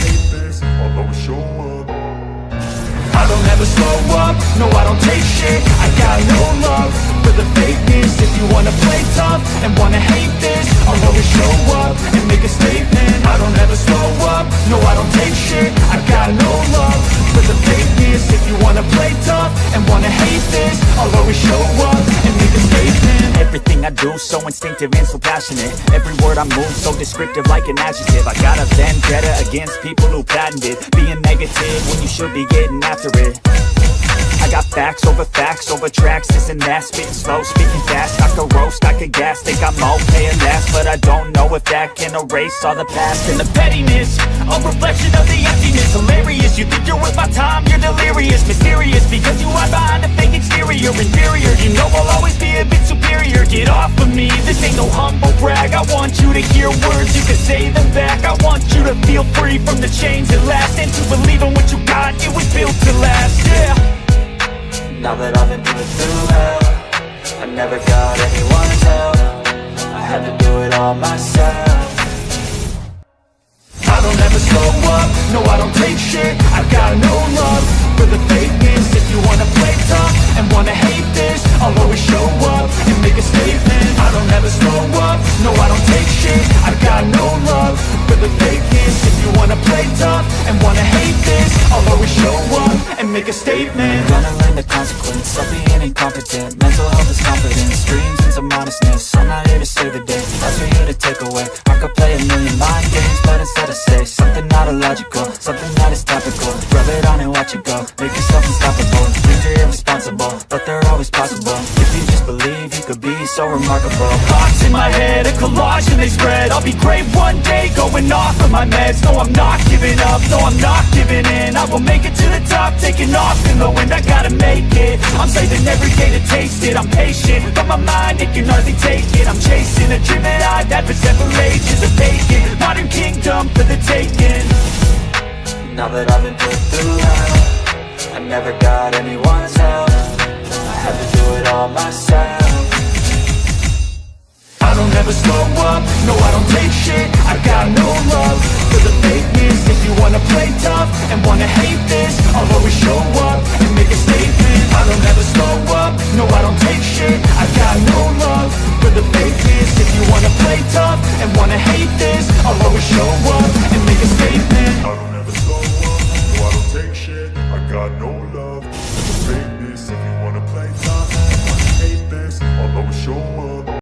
hate this, I'll always show up. I don't ever slow up, no I don't take shit. I got no love for the fakeness. If you wanna play tough and wanna hate this, I'll always show up and make a statement. I don't ever slow up, no I don't take shit. I got no love for the fakeness. If you wanna play tough and wanna hate this, I'll always show up and make a statement. Everything I do so instinctive and so passionate. Every word I move so descriptive like an adjective. I got a vendetta against people who patented being negative when you should be getting after it. I got facts over tracks, this and that. Spitting slow, speaking fast. I could roast, I could gas. Think I'm okay at last, but I don't know if that can erase all the past. And the pettiness, a reflection of the emptiness. Hilarious, you think you're worth my time, you're delirious. Mysterious, because you hide behind a fake exterior. Inferior, you know I'll always be a bit superior. Get off of me, this ain't no humble brag. I want you to hear words, you can say them back. I want you to feel free from the chains that last, and to believe in what you got, it was built to last, yeah. Now that I've been through hell, I never got anyone's help. I had to do it all myself. I don't ever slow up, no I don't take shit. I got no love for the fakeness. If you wanna play tough and wanna hate this, I'll always show up and make a statement. I don't ever slow up, no I don't take shit. I got no love for the fakeness. If you wanna play tough and wanna hate make a statement. Gonna learn the consequence of being incompetent. Mental health is competence, dreams into modestness. I'm not here to save the day, that's for you to take away. I could play a million mind games, but instead I say something not illogical, something that is topical. Rub it on and watch it go, make yourself unstoppable. Dreams are irresponsible, but they're always possible. If you just believe, you could be so remarkable. Thoughts in my head, a collage and they spread. I'll be great one day, going off of my meds. No, I'm not giving up, no, I'm not giving in. I will make it to the top, taking off in the wind. I gotta make it, I'm saving every day to taste it. I'm patient, but my mind, it can hardly take it. I'm chasing a dream that I've had for several ages. A vacant, modern kingdom for the taking. Now that I've been put through hell, I never got anyone's help, I had to do it all myself. I don't ever slow up, no I don't take shit. I got no love for the fakeness. If you wanna play tough and wanna hate this, I'll always show up and make a statement.